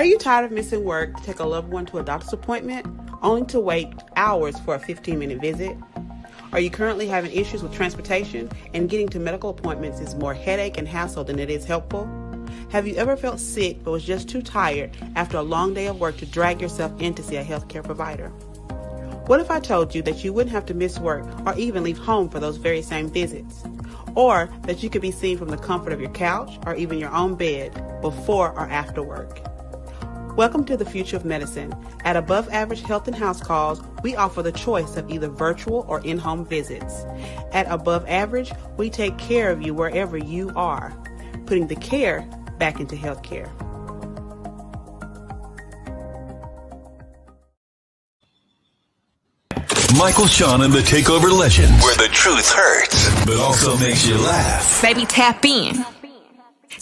Are you tired of missing work to take a loved one to a doctor's appointment, only to wait hours for a 15-minute visit? Are you currently having issues with transportation and getting to medical appointments is more headache and hassle than it is helpful? Have you ever felt sick but was just too tired after a long day of work to drag yourself in to see a healthcare provider? What if I told you that you wouldn't have to miss work or even leave home for those very same visits? Or that you could be seen from the comfort of your couch or even your own bed before or after work? Welcome to the future of medicine. At Above Average Health and House Calls, we offer the choice of either virtual or in-home visits. At Above Average, we take care of you wherever you are, putting the care back into healthcare. Michael, Shawn, and the Takeover Legends, where the truth hurts, but also makes you laugh. Baby, tap in.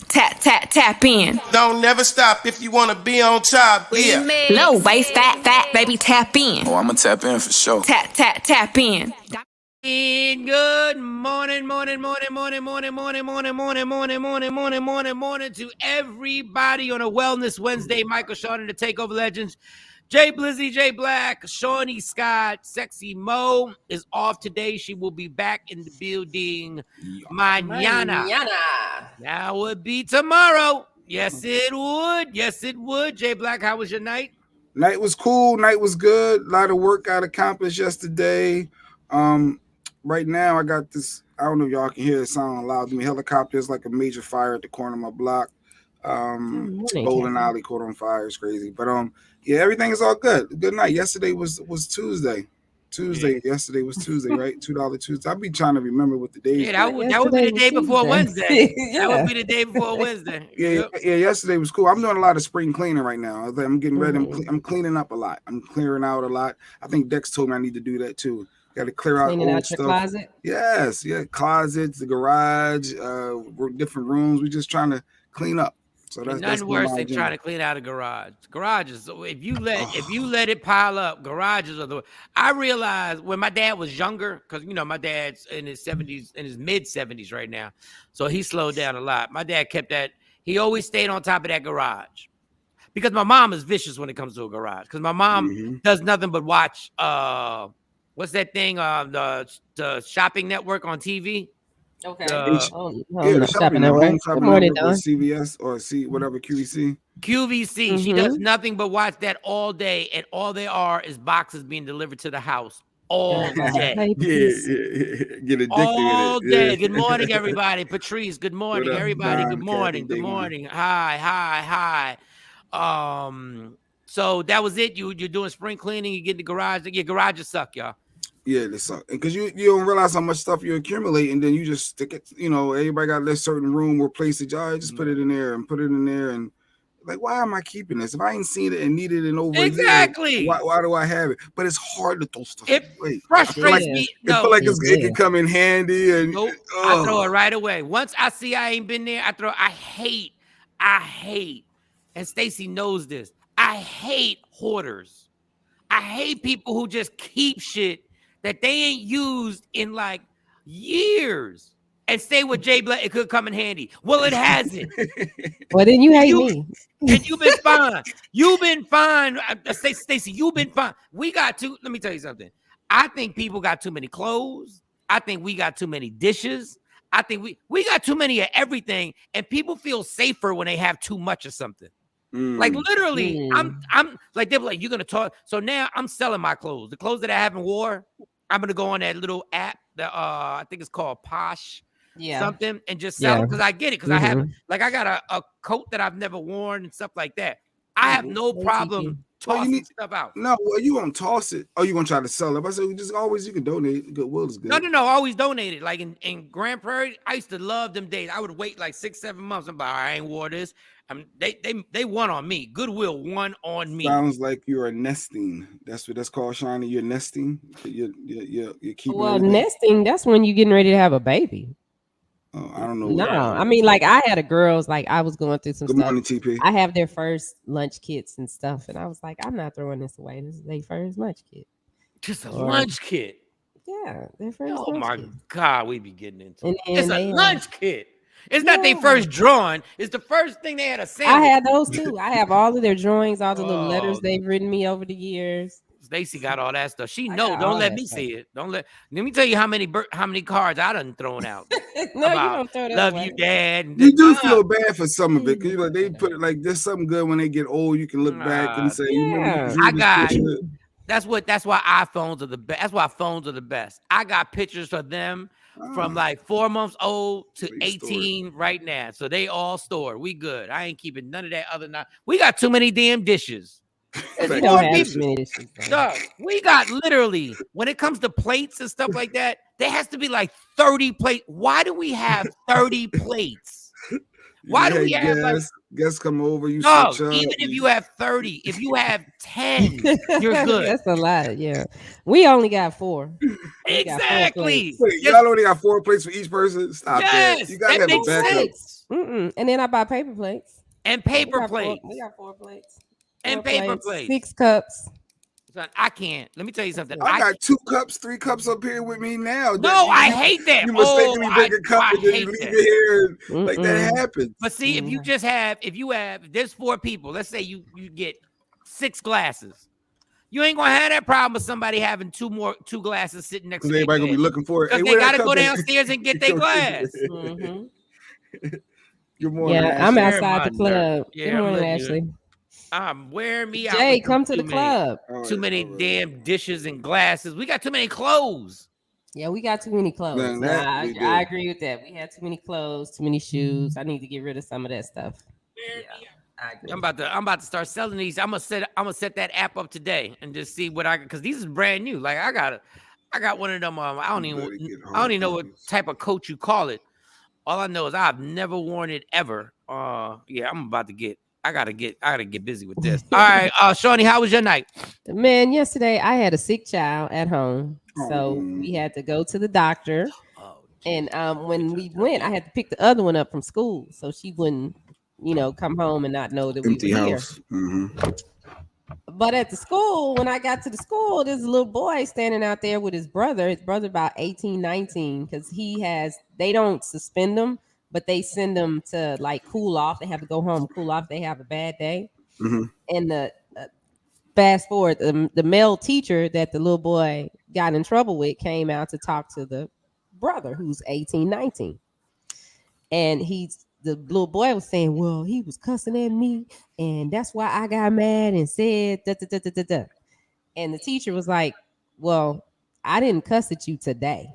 Tap, tap, tap in. Don't never stop if you want to be on top. Yeah. Low waist, fat, baby, tap in. Oh, I'm going to tap in for sure. Tap, tap, tap in. Good morning to everybody on a Wellness Wednesday. Michael, Shawn, and the Takeover Legends. Jay Blizzy, Jay Black, Shawnee Scott, Sexy Mo is off today. She will be back in the building mañana. That would be tomorrow. Yes, it would. Yes, it would. Jay Black, how was your night? Night was cool. Night was good. A lot of work got accomplished yesterday. Right now, I got this. I don't know if y'all can hear it sound loud to me. Helicopters, like a major fire at the corner of my block. Bowling alley caught on fire. It's crazy. But yeah, everything is all good. Good night. Yesterday was Tuesday. Yesterday was Tuesday, right? $2 Tuesday. I'll be trying to remember what the day is. Yeah, that would be the day before Wednesday. That would be the day before Wednesday. Yeah, yesterday was cool. I'm doing a lot of spring cleaning right now. I'm getting ready. I'm cleaning up a lot. I'm clearing out a lot. I think Dex told me I need to do that too. Got to clear out cleaning old out your stuff. closet. Yes, closets, the garage, different rooms. We're just trying to clean up. So that's nothing worse than trying to clean out a garage. Garages, if you let it pile up, garages are the. I realized when my dad was younger, because my dad's in his 70s, in his mid 70s right now, so he slowed down a lot. My dad kept that. He always stayed on top of that garage, because my mom is vicious when it comes to a garage. Because my mom does nothing but watch. What's that thing? The shopping network on TV. Okay. The shopping network. Good morning, Don. CVS or whatever QVC. QVC. She does nothing but watch that all day, and all they are is boxes being delivered to the house all day. Get addicted all with it. day. Good morning, everybody. Patrice. Good morning, everybody. Good morning. Good morning. Hi. So that was it. You're doing spring cleaning. You get in the garage. Your garages suck, y'all. Yeah, they suck. Because you don't realize how much stuff you accumulate, and then you just stick it. Everybody got a certain room or place it. Just put it in there and like, why am I keeping this? If I ain't seen it and needed it in over exactly, a year, why do I have it? But it's hard to throw stuff away. Frustrates me. I feel like it can come in handy, and I throw it right away. Once I see I ain't been there, I hate, and Stacy knows this. I hate hoarders. I hate people who just keep shit that they ain't used in like years and say with Jay Black, it could come in handy. Well, it hasn't. Well, then you hate me. And you've been fine. You've been fine. Stacey, you've been fine. Let me tell you something. I think people got too many clothes. I think we got too many dishes. I think we got too many of everything. And people feel safer when they have too much of something. Like literally, I'm like, they're like, you're gonna talk. So now I'm selling my clothes. The clothes that I haven't wore, I'm gonna go on that little app that I think it's called Posh, something, and just sell them because I get it. Because I have I got a coat that I've never worn and stuff like that. I have no problem tossing stuff out. No, well, you won't toss it. Or you gonna try to sell it. I said, you can donate. Goodwill is good. No. Always donate it. Like in Grand Prairie, I used to love them days. I would wait like 6-7 months. I'm like, I ain't wore this. They won on me. Goodwill won on me. Sounds like you're nesting. That's what that's called, Shawnee. You're nesting. You're keeping. Well, everything. Nesting. That's when you're getting ready to have a baby. Oh, I don't know. No, I mean, like I had a girls. Like I was going through some Good stuff. Morning, TP. I have their first lunch kits and stuff, and I was like, I'm not throwing this away. This is their first lunch kit. Just a lunch kit. Yeah, their first. Oh my God, we be getting into it. It's a lunch kit. It's not their first drawing. It's the first thing they had a sample. I had those too. I have all of their drawings, all the little letters Oh. they've written me over the years. Stacy got all that stuff. She I know. got Don't all let that me stuff. see it. Let me tell you how many cards I done thrown out. No, you about don't throw that love away. you, Dad. And You do feel bad for some of it because like they put it like there's something good when they get old. You can look back and say, you remember I got. picture? That's why iPhones are the best. That's why phones are the best. I got pictures of them from like 4 months old to 18 right now. So they all stored. We good. I ain't keeping none of that other. We got too many damn dishes. We don't have too many dishes. No, we got literally, when it comes to plates and stuff like that, there has to be like 30 plates. Why do we have 30 plates? Why do we have guests come over? You no, switch up. even if you have 30, if you have 10, you're good. That's a lot. Yeah, we only got 4. Exactly. Wait, y'all only got 4 plates for each person. Stop that. You gotta have a backup. And then I buy paper plates and paper plates. We got 4 plates and paper plates. 6 cups. Son, I can't. Let me tell you something. I got 2 cups, 3 cups up here with me now. No, I hate that. You mistakenly bring a cup and then you leave it here. Like that happens. But see, if there's 4 people, let's say you get 6 glasses. You ain't gonna have that problem with somebody having 2 glasses sitting next to them. Everybody gonna be looking for it. Because they gotta go downstairs and get their glass. Good morning. Yeah, I'm outside the club. Good morning, Ashley. I'm wearing me out. Jay, come to the club. Too many damn dishes and glasses. We got too many clothes. Yeah, we got too many clothes. I agree with that. We had too many clothes, too many shoes. I need to get rid of some of that stuff. I'm about to start selling these. I'm gonna set that app up today and just see what because these is brand new. Like I got one of them. I don't even know what type of coat you call it. All I know is I've never worn it ever. I gotta get busy with this. All right, Shawnee, how was your night? Man, yesterday I had a sick child at home, so we had to go to the doctor. And when we went, I had to pick the other one up from school, so she wouldn't, come home and not know that empty we were house. here. But at the school, when I got to the school, there's a little boy standing out there with his brother. His brother about 18, 19, because they don't suspend them, but they send them to like cool off. They have to go home, cool off. They have a bad day. And the fast forward, the male teacher that the little boy got in trouble with came out to talk to the brother who's 18, 19. And the little boy was saying, well, he was cussing at me, and that's why I got mad and said da, da, da, da, da, da. And the teacher was like, well, I didn't cuss at you today.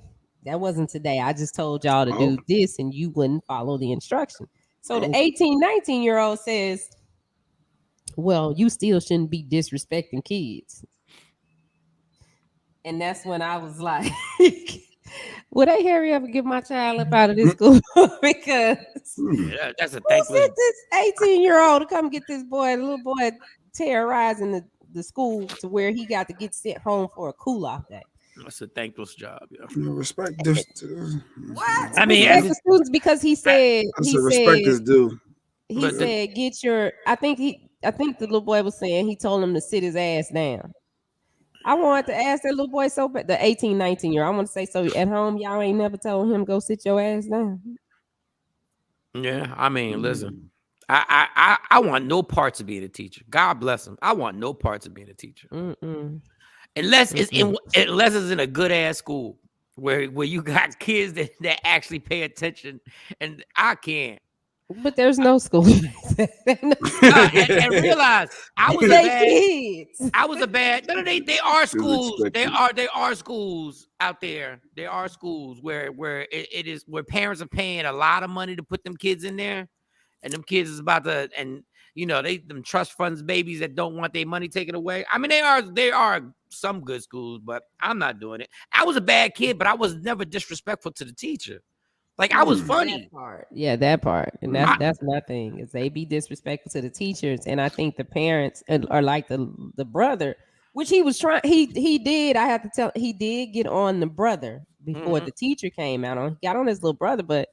That wasn't today. I just told y'all to do this, and you wouldn't follow the instruction. So the 18, 19-year-old says, well, you still shouldn't be disrespecting kids. And that's when I was like, would they hurry up and get my child up out of this school? Because that's a who sent this 18-year-old to come get this boy, the little boy terrorizing the school to where he got to get sent home for a cool-off day. That's a thankless job, yeah. Respect this. What? I mean, the students, because he said respect is due. He said, "Get your." I think the little boy was saying he told him to sit his ass down. I wanted to ask that little boy so bad, the 18, 19-year. I want to say, so at home, y'all ain't never told him go sit your ass down. Yeah, I mean, listen, I want no parts of being a teacher. God bless him. I want no parts of being a teacher. Unless it's in a good ass school where you got kids that actually pay attention, and I can't. But there's no school. And realize I was a bad. No, they are schools. They are schools out there. There are schools where it is where parents are paying a lot of money to put them kids in there, and them kids is about to them trust funds babies that don't want their money taken away. I mean, they are some good schools, but I'm not doing it. I was a bad kid, but I was never disrespectful to the teacher. Like I was funny. That part. Yeah, that part. And that's my thing, is they be disrespectful to the teachers. And I think the parents are like the brother, which he was trying. He did. I have to tell. He did get on the brother before the teacher came out. Got on his little brother, but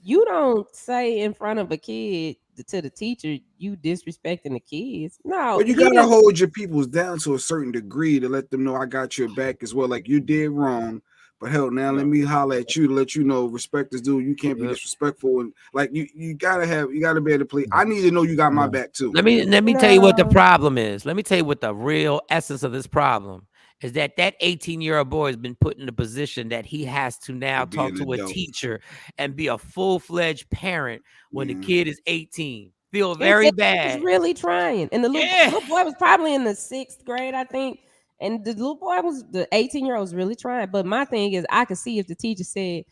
you don't say in front of a kid to the teacher you disrespecting the kids. No, but you gotta hold your peoples down to a certain degree to let them know I got your back as well. Like you did wrong, But hell, now let me holler at you to let you know respect is due. You can't be disrespectful, and like you gotta be able to play. I need to know you got my back too. Let me tell you what the problem is. Let me tell you what the real essence of this problem is. That 18-year-old boy has been put in a position that he has to now talk to a teacher and be a full-fledged parent when the kid is 18. Feel very bad. He's really trying, and the little boy was probably in the 6th grade, I think. And the little boy the 18-year-old was really trying. But my thing is, I could see if the teacher said,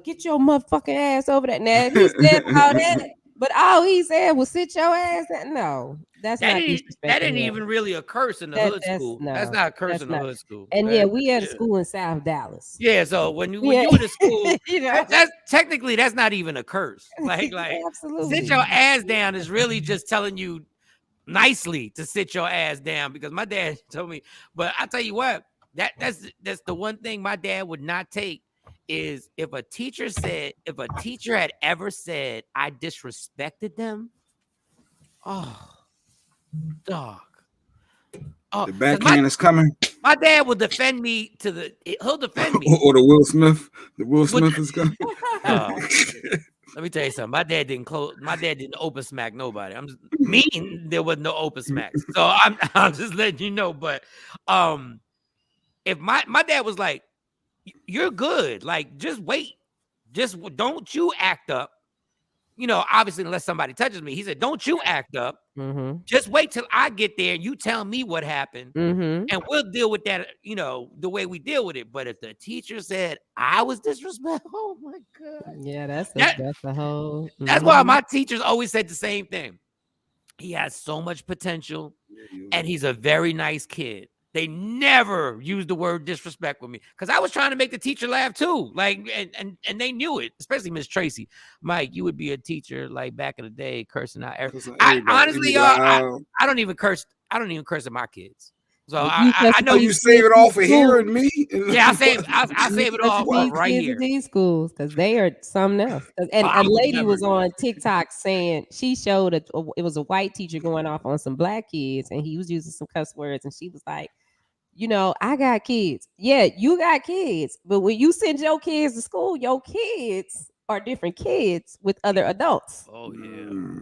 "Get your motherfucking ass over there." Now, if he said all that, but all he said was "sit your ass down." No, that's not disrespectful. That ain't even really a curse in the hood school. That's not a curse in the hood school. And we had a school in South Dallas. Yeah, so when you in the school, that's technically that's not even a curse. Like absolutely. Sit your ass down is really just telling you nicely to sit your ass down, because my dad told me. But I tell you what, that's the one thing my dad would not take is if a teacher had ever said I disrespected them. Oh, dog. Oh, the backhand is coming. My dad will defend me he'll defend me. Or the Will Smith. The Will Smith is coming. Let me tell you something. My dad didn't open smack nobody. I'm just mean. There was no open smack. So I'm just letting you know. But if my dad was like, "You're good. Like, just wait. Just don't you act up. Obviously, unless somebody touches me." He said, "Don't you act up. Just wait till I get there and you tell me what happened, and we'll deal with that, the way we deal with it." But if the teacher said I was disrespectful, oh my God. Yeah, that's the whole. That's why my teachers always said the same thing. He has so much potential, and he's a very nice kid. They never used the word disrespect with me, because I was trying to make the teacher laugh too. Like, and they knew it, especially Miss Tracy. Mike, you would be a teacher like back in the day, cursing out everything. Honestly, y'all, I don't even curse. I don't even curse at my kids. So I know you save it all for hearing me. Yeah, I save it all for right here. These schools, because they are something else. And a lady was on TikTok saying she showed it was a white teacher going off on some black kids, and he was using some cuss words, and she was like, I got kids. Yeah, you got kids. But when you send your kids to school, your kids are different kids with other adults. Oh, yeah.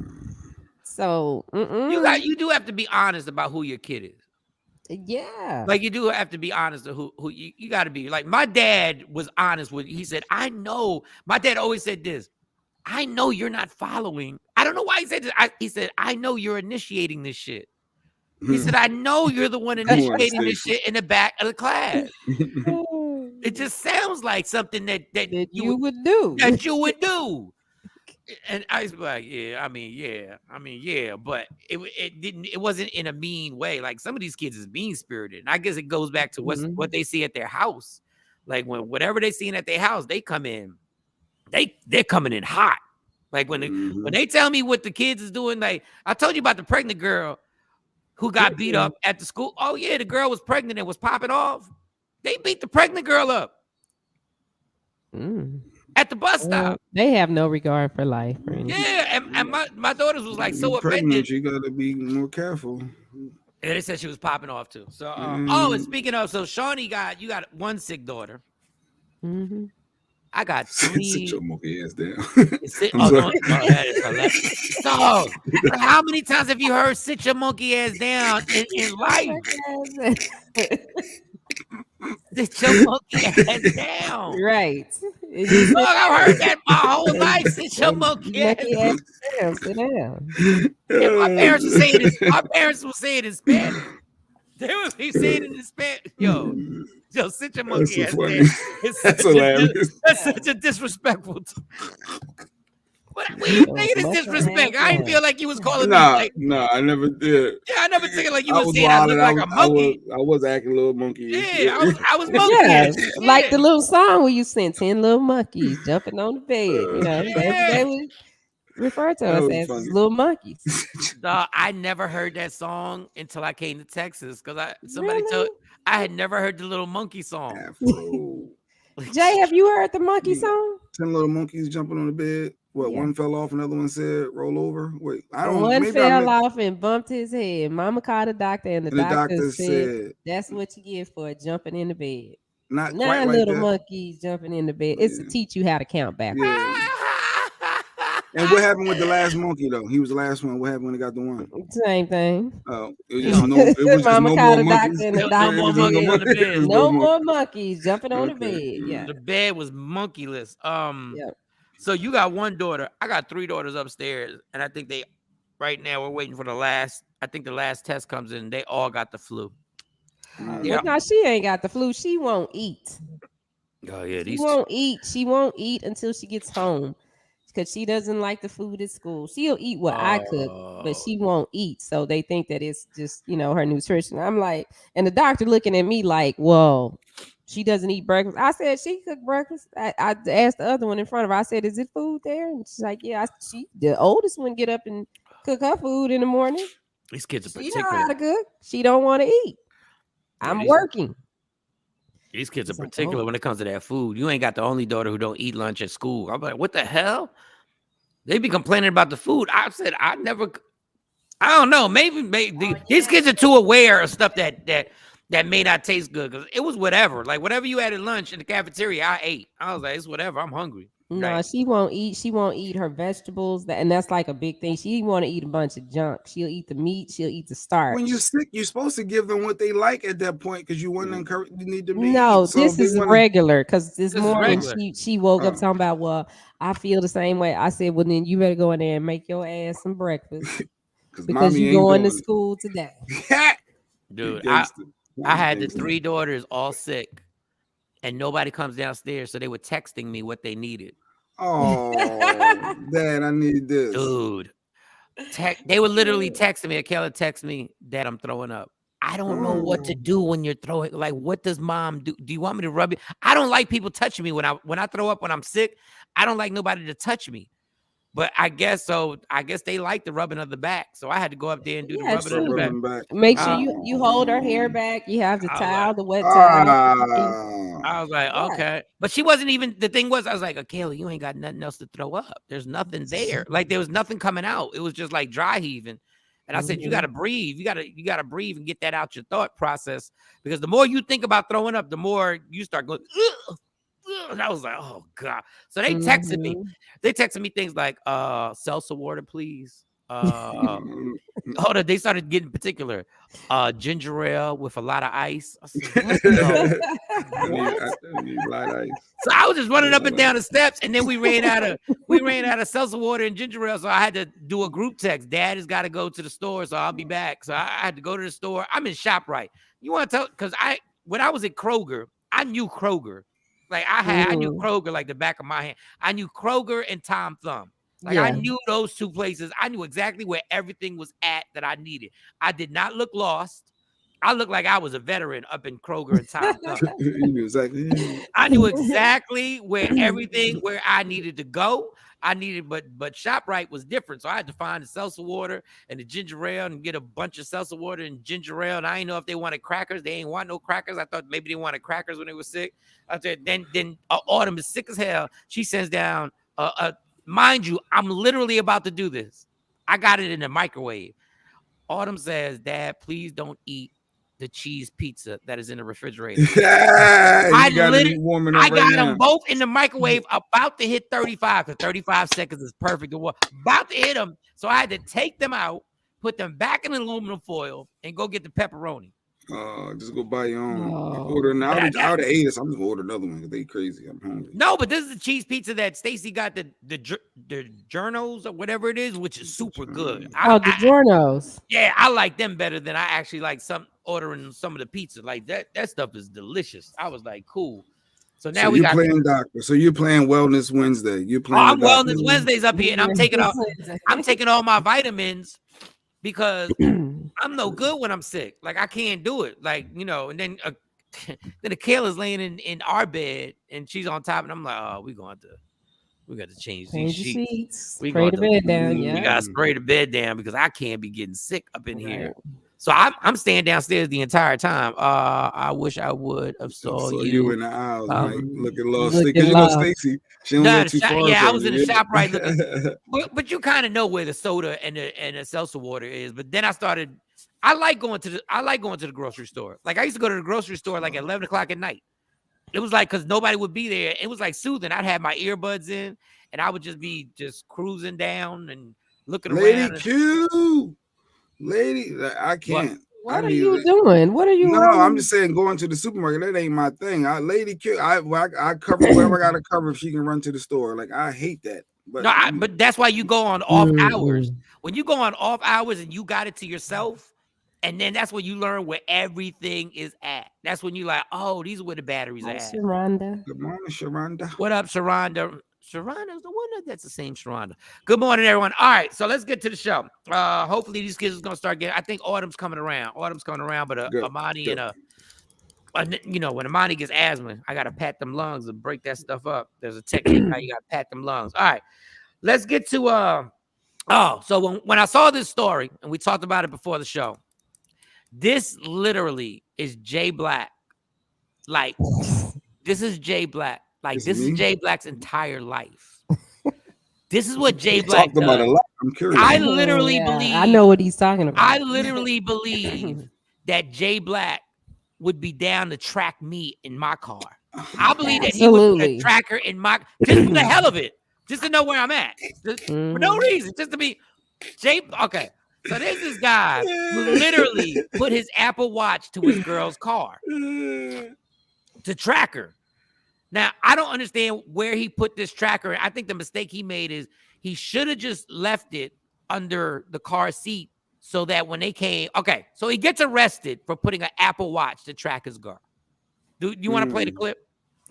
So you do have to be honest about who your kid is. Yeah. Like, you do have to be honest to who you got to be. Like, my dad was honest with you. He said, I know. My dad always said this. I know you're not following. I don't know why he said this. He said, I know you're initiating this shit. He said, I know you're the one initiating this shit in the back of the class. It just sounds like something that you would do. That you would do. And I was like, yeah, but it wasn't in a mean way. Like, some of these kids is mean spirited. And I guess it goes back to what they see at their house. Like, whatever they seen at their house, they come in, they're coming in hot. Like, when they tell me what the kids is doing, like I told you about the pregnant girl who got beat up at the school. Oh yeah, the girl was pregnant and was popping off. They beat the pregnant girl up at the bus stop. They have no regard for life or anything. Yeah, and my daughters was like so offended. You gotta be more careful. And they said she was popping off too. So and speaking of, so Shawn, you got one sick daughter. I got 3. Sit your monkey ass down. That is hilarious. So, how many times have you heard "sit your monkey ass down" in life? Sit your monkey ass down. Right. Look, I've heard that my whole life. Sit your monkey ass down. Sit down. And my parents were saying this. My parents were saying it in Spanish. They would be saying it in Spanish. Yo, sit your monkey ass down. That's hilarious. That's such a disrespectful. What you saying is disrespect? I didn't feel like you was calling me. No, I never did. Yeah, I never took it like you was saying I look like a monkey. I was acting a little monkey. Yeah, I was monkey. Yeah, like the little song where you sent 10 little monkeys jumping on the bed. They would refer to us as little monkeys. No, I never heard that song until I came to Texas, because somebody told I had never heard the little monkey song. Jay, have you heard the monkey song? 10 little monkeys jumping on the bed. What, one fell off, another one said roll over? Wait, I don't know. One fell off and bumped his head. Mama called the doctor, and the doctor said, that's what you get for jumping in the bed. Not quite 9 like little that. monkeys jumping in the bed. It's to teach you how to count backwards. Yeah. And what happened with the last monkey though? He was the last one. What happened when they got the one? Same thing. Oh, it was just no. It was just Mama no called more the doctor, monkeys. and the No doctor more It was just monkeys on the bed. It was no more. more monkeys jumping on the Okay. bed. Yeah. The bed was monkeyless. Yep. So you got one daughter. I got 3 daughters upstairs, and I think they right now we're waiting for the last. I think the last test comes in. They all got the flu. Yeah. Well, now she ain't got the flu. She won't eat. Oh yeah, She these. won't eat. She won't eat until she gets home because she doesn't like the food at school. She'll eat what I cook, but she won't eat. So they think that it's just, her nutrition. I'm like, and the doctor looking at me like, whoa, she doesn't eat breakfast. I said, she cooked breakfast. I asked the other one in front of her, I said, is it food there? And she's like, yeah. The oldest one get up and cook her food in the morning. These kids are She know particular. how to cook. She don't want to eat. Yeah, I'm working. These kids are It's like, particular when it comes to that food. You ain't got the only daughter who don't eat lunch at school. I'm like, what the hell? They be complaining about the food. I said, I don't know. Maybe these kids are too aware of stuff that may not taste good. Because it was whatever. Like whatever you had at lunch in the cafeteria, I ate. I was like, it's whatever. I'm hungry. No, Right. she won't eat. She won't eat her vegetables. And that's like a big thing. She want to eat a bunch of junk. She'll eat the meat. She'll eat the starch. When you're sick, you're supposed to give them what they like at that point because you want to encourage. You need to be. No, So this is regular. Because this morning regular. she woke up talking about, well, I feel the same way. I said, well, then you better go in there and make your ass some breakfast because you're going to school today. Dude, I had the 3 daughters all sick, and nobody comes downstairs, so they were texting me what they needed. Oh, Dad, I need this. Dude, they were literally texting me. Akela texted me that I'm throwing up. I don't know what to do when you're throwing. Like, what does mom do? Do you want me to rub it? I don't like people touching me when I throw up when I'm sick. I don't like nobody to touch me. But I guess so. I guess they like the rubbing of the back. So I had to go up there and do the rubbing of the back. Make sure you hold her hair back. You have the towel, the wet towel. I was like, okay. But she wasn't even, the thing was, I was like, Akela, you ain't got nothing else to throw up. There's nothing there. Like there was nothing coming out. It was just like dry heaving. And I said, you got to breathe. You got to breathe and get that out your thought process. Because the more you think about throwing up, the more you start going, ugh. And I was like, oh God. So they texted me. They texted me things like seltzer water, please. Hold on, they started getting particular. Ginger ale with a lot of ice. I said, I need light ice. so I was just running up and down the steps, and then we ran out of seltzer water and ginger ale. So I had to do a group text. Dad has got to go to the store, so I'll be back. So I had to go to the store. I'm in ShopRite. You want to tell? Because when I was at Kroger, I knew Kroger. Like I knew Kroger like the back of my hand. I knew Kroger and Tom Thumb. Like I knew those 2 places. I knew exactly where everything was at that I needed. I did not look lost. I looked like I was a veteran up in Kroger and Tom Thumb. You knew exactly. I knew exactly where I needed to go. But ShopRite was different. So I had to find the seltzer water and the ginger ale and get a bunch of seltzer water and ginger ale. And I didn't know if they wanted crackers. They ain't want no crackers. I thought maybe they wanted crackers when they were sick. I said, then Autumn is sick as hell. She sends down, mind you, I'm literally about to do this. I got it in the microwave. Autumn says, Dad, please don't eat the cheese pizza that is in the refrigerator. I got them both in the microwave, about to hit 35 because 35 seconds is perfect. About to hit them. So I had to take them out, put them back in aluminum foil, and go get the pepperoni. Just go buy your own. Order now. I would have ate it. So I'm just gonna order another one because they crazy. I'm hungry. No, but this is the cheese pizza that Stacy got the Journos or whatever it is, which is super good. The Journos. Yeah, I like them better than I actually like ordering some of the pizza. Like that stuff is delicious. I was like, cool. So now we got playing doctor. So you're playing Wellness Wednesday. You're playing. I'm Wellness Wednesdays up here, and I'm taking all my vitamins because I'm no good when I'm sick. Like I can't do it. Like and then Akela's laying in our bed and she's on top, and I'm like, oh, we got to change these sheets. We spray the bed down. Yeah, we got to spray the bed down because I can't be getting sick up in here. So I'm staying downstairs the entire time. I wish I would have saw you in the aisles, looking lost. Because Stacy, she don't go too far. Yeah, I was in the shop right looking. but you kind of know where the soda and the seltzer water is. But then I like going to the grocery store. Like I used to go to the grocery store like at 11 o'clock at night. It was like because nobody would be there. It was like soothing. I'd have my earbuds in, and I would just be cruising down and looking around. Lady, I can't. What are you doing? What are you? No, I'm just saying going to the supermarket. That ain't my thing. Lady Q, I cover whatever I gotta cover if she can run to the store. Like I hate that. But no, but that's why you go on off hours. When you go on off hours and you got it to yourself, and then that's when you learn where everything is at. That's when you like, oh, these are where the batteries are at. Sharonda. Good morning, Sharonda. What up, Sharonda? Sharonda's the one that's the same Sharonda. Good morning, everyone. All right, so let's get to the show. Hopefully these kids are gonna start getting. I think autumn's coming around. But Amani and you know, when Amani gets asthma, I gotta pat them lungs and break that stuff up. There's a technique how you gotta pat them lungs. All right, let's get to so when I saw this story and we talked about it before the show, this literally is Jay Black. Like, this is Jay Black. Like, this is Jay Black's entire life. This is what Jay Black talked about a lot. I'm curious. I literally believe. I know what he's talking about. I literally believe that Jay Black would be down to track me in my car. I believe that he would put a tracker in my, just for the hell of it, just to know where I'm at, for no reason, just to be Jay. Okay, so there's this guy who literally put his Apple Watch to his girl's car to track her. Now, I don't understand where he put this tracker. I think the mistake he made is he should have just left it under the car seat so that when they came, okay, so he gets arrested for putting an Apple Watch to track his girl. Do you want to play the clip?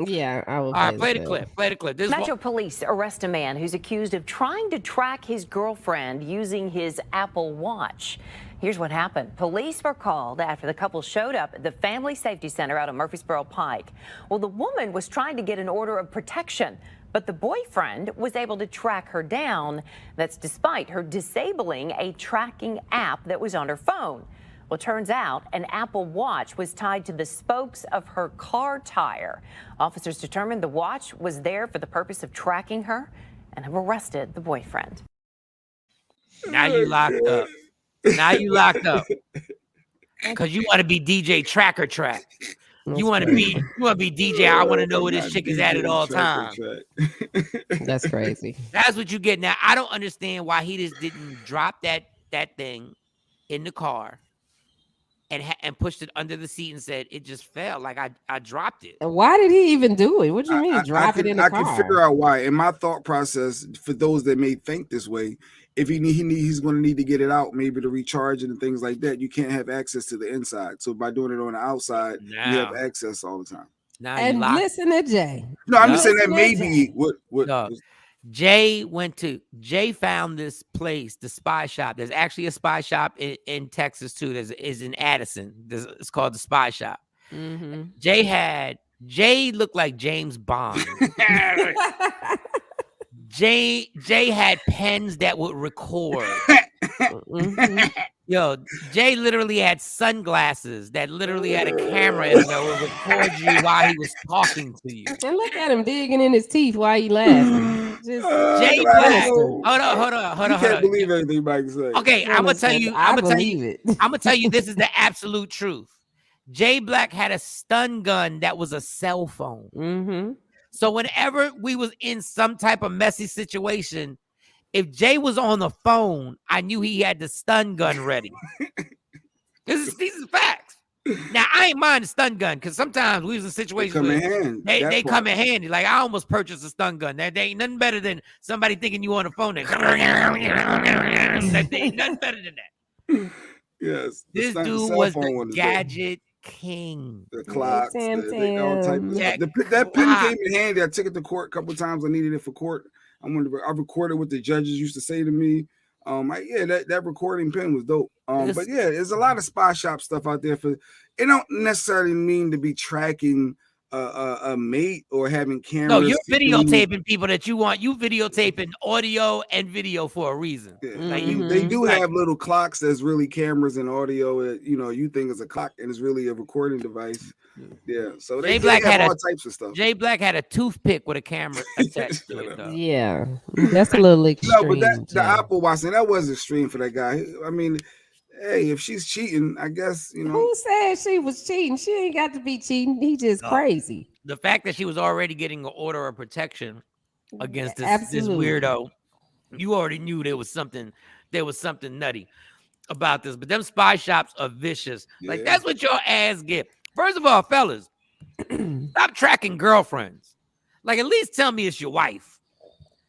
Yeah, I will. All right, play the clip. Play the clip. Metro Police arrest a man who's accused of trying to track his girlfriend using his Apple Watch. Here's what happened. Police were called after the couple showed up at the Family Safety Center out of Murfreesboro Pike. Well, the woman was trying to get an order of protection, but the boyfriend was able to track her down. That's despite her disabling a tracking app that was on her phone. Well, it turns out an Apple Watch was tied to the spokes of her car tire. Officers determined the watch was there for the purpose of tracking her and have arrested the boyfriend. Now you locked up. Now you locked up because you want to be DJ Tracker Track. You want to be DJ. I want to know where this chick is at all times. That's crazy. That's what you get. Now I don't understand why he just didn't drop that thing in the car and pushed it under the seat and said it just fell. Like I dropped it. Why did he even do it? What do you mean drop it in the car? I can figure out why. In my thought process, for those that may think this way, if he's going to need to get it out, maybe to recharge it and things like that, you can't have access to the inside. So by doing it on the outside, you have access all the time. And listen to Jay. No, I'm just saying that maybe what Jay found this place, the Spy Shop. There's actually a Spy Shop in Texas too. Is in Addison. It's called the Spy Shop. Mm-hmm. Jay looked like James Bond. Jay had pens that would record. Mm-hmm. Yo, Jay literally had sunglasses that literally had a camera in there would record you while he was talking to you. And look at him digging in his teeth while he laughing. Jay Black. Hold on. You can't believe anything Mike said. Okay, I'm gonna tell you this is the absolute truth. Jay Black had a stun gun that was a cell phone. Mm-hmm. So whenever we was in some type of messy situation, if Jay was on the phone, I knew he had the stun gun ready. These are facts. Now, I ain't mind the stun gun because sometimes we was in situations where they come in handy. Like, I almost purchased a stun gun. There ain't nothing better than somebody thinking you on the phone. There ain't nothing better than that. Yes. This dude was the gadget king. The clocks, all type of stuff. That pen came in handy. I took it to court a couple of times. I needed it for court. I recorded what the judges used to say to me. That recording pen was dope. But yeah, there's a lot of Spy Shop stuff out there. It don't necessarily mean to be tracking a mate or having cameras. No, you're videotaping people that you want. You videotaping audio and video for a reason. Yeah. Like they do have little clocks that's really cameras and audio. You think it's a clock and it's really a recording device. Yeah. So they have all types of stuff. Jay Black had a toothpick with a camera attached to it. Yeah, that's a little extreme. No, but the Apple Watch, and that was extreme for that guy. I mean, hey, if she's cheating, I guess Who said she was cheating? She ain't got to be cheating. He just crazy. The fact that she was already getting an order of protection against this Absolutely. weirdo, you already knew there was something nutty about this. But them spy shops are vicious. Like, that's what your ass get. First of all, fellas, stop tracking girlfriends. Like, at least tell me it's your wife.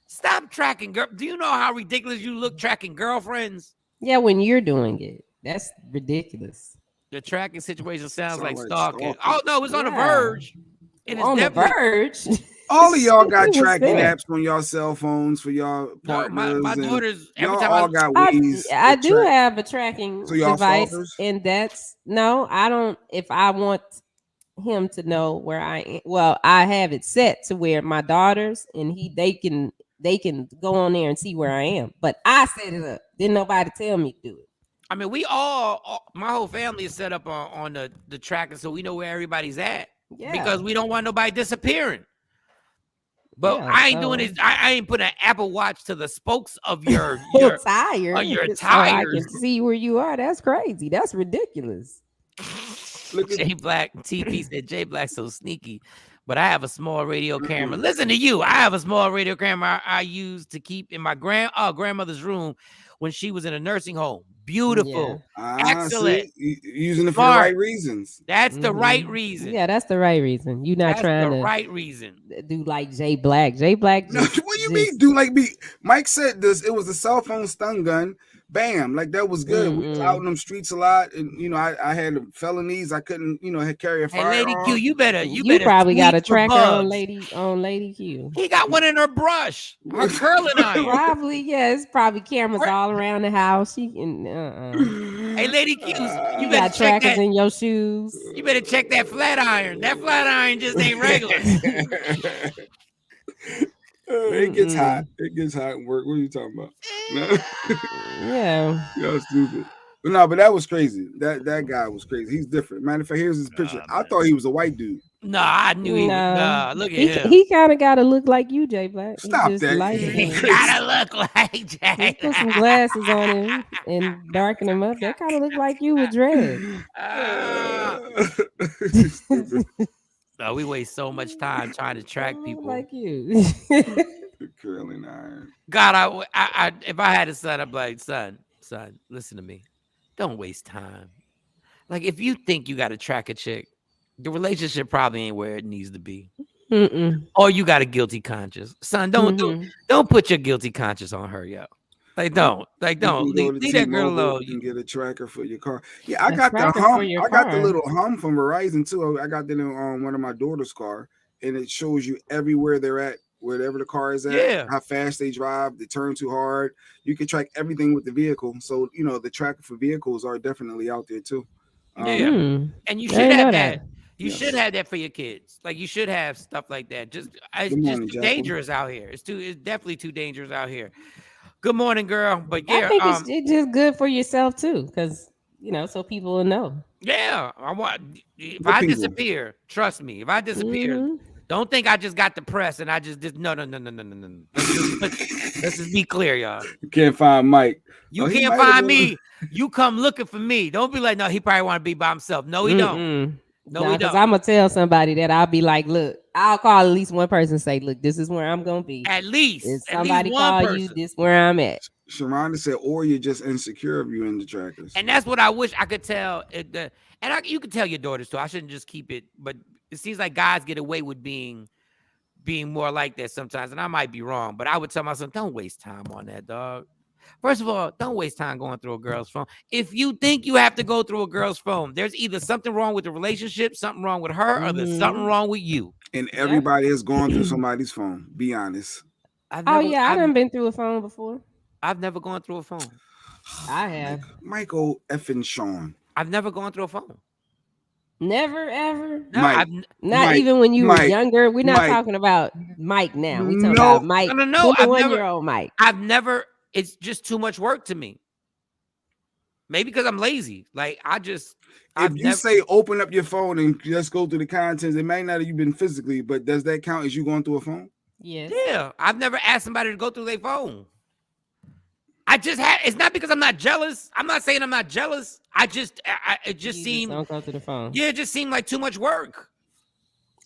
Stop tracking girl. Do you know how ridiculous you look tracking girlfriends? Yeah, when you're doing it, that's ridiculous. The tracking situation sounds like stalking. stalking. Oh no, it's on the verge. It is On the verge. All of y'all got Who was tracking that? apps on y'all cell phones for y'all partners. my and daughters, every y'all time all got I ways. I to do track. have a tracking So y'all device, stalkers? and that's no, I don't. If I want him to know where I am, well, I have it set to where my daughters and they can go on there and see where I am. But I set it up. Didn't nobody tell me to do it. I mean, we my whole family is set up on the tracker, so we know where everybody's at. Yeah. Because we don't want nobody disappearing. But Yeah, I ain't doing it. I ain't putting an Apple Watch to the spokes of your tire. of your So I tires. can see where you are. That's crazy. That's ridiculous. J Black TP said J Black so sneaky, but I have a small radio camera. Listen to you. I have a small radio camera I use to keep in my grandmother's room when she was in a nursing home. Beautiful, excellent, using it for smart. the right reasons. That's the right reason. Yeah, that's the right reason. You're not That's trying the to right reason. do like J Black. J Black. No, what you mean do like me? Mike said this. It was a cell phone stun gun. Bam, like that was good. We was out in them streets a lot, and I had felonies. I couldn't, carry a firearm. Hey, Lady Q, you better. You probably got a sweep the tracker bugs. on Lady Q. He got one in her brush. Her curling iron. Probably, yes. Probably cameras all around the house. She can. Hey, Lady Q, you got better check trackers that. in your shoes. You better check that flat iron. That flat iron just ain't regular. It gets hot. It gets hot in work. What are you talking about? Yeah. Y'all stupid. But no, but that was crazy. That guy was crazy. He's different. Matter of fact, here's his picture. I thought he was a white dude. Nah, I knew he was. Nah, look at him. He kind of got to look like you, J Black. Stop just that. He gotta look like Jay. Put some glasses on him and darken him up. That kind of look like you with dread. No, we waste so much time trying to track people. Like you. Curling iron. God, I if I had a son, I'd be like, son, listen to me. Don't waste time. Like, if you think you got to track a chick, the relationship probably ain't where it needs to be. Or you got a guilty conscience. Son, don't put your guilty conscience on her, yo. Like, don't. Leave that girl alone. You can get a tracker for your car. Yeah, I got the hum. I got the little hum from Verizon too. I got that on one of my daughter's car, and it shows you everywhere they're at, wherever the car is at, how fast they drive, they turn too hard. You can track everything with the vehicle. So, the tracker for vehicles are definitely out there too. And you should have that. You should have that for your kids. Like, you should have stuff like that. It's just too dangerous out here. It's definitely too dangerous out here. Good morning, girl. But yeah, I think it's just good for yourself too, because so people will know. Yeah, if I disappear, trust me. If I disappear, don't think I just got the press and I just no. Let's just be clear, y'all. You can't find Mike. You can't find me. You come looking for me. Don't be like, no, he probably want to be by himself. No, he don't. No, he don't. Because I'm gonna tell somebody that I'll be like, look, I'll call at least one person and say, look, this is where I'm gonna be. At least. If somebody call you, this where I'm at. Sharonda said, or you're just insecure of you in the trackers. And that's what I wish I could tell. You can tell your daughters too. I shouldn't just keep it, but it seems like guys get away with being more like that sometimes. And I might be wrong, but I would tell my son, don't waste time on that, dog. First of all, don't waste time going through a girl's phone. If you think you have to go through a girl's phone, there's either something wrong with the relationship, something wrong with her, or there's something wrong with you. And everybody has gone through somebody's phone. Be honest. I done been through a phone before. I've never gone through a phone. I have. Michael effing Shawn. I've never gone through a phone. Never, ever? No, not even when you were younger. We're not talking about Mike now. We're talking about Mike. No. 21-year-old Mike. I've never. It's just too much work to me. Maybe because I'm lazy. Like, if you say open up your phone and just go through the contents, it may not have been physically, but does that count as you going through a phone? Yes. Yeah. I've never asked somebody to go through their phone. It's not because I'm not jealous. I'm not saying I'm not jealous. It just seemed. Don't go to the phone. Yeah, it just seemed like too much work.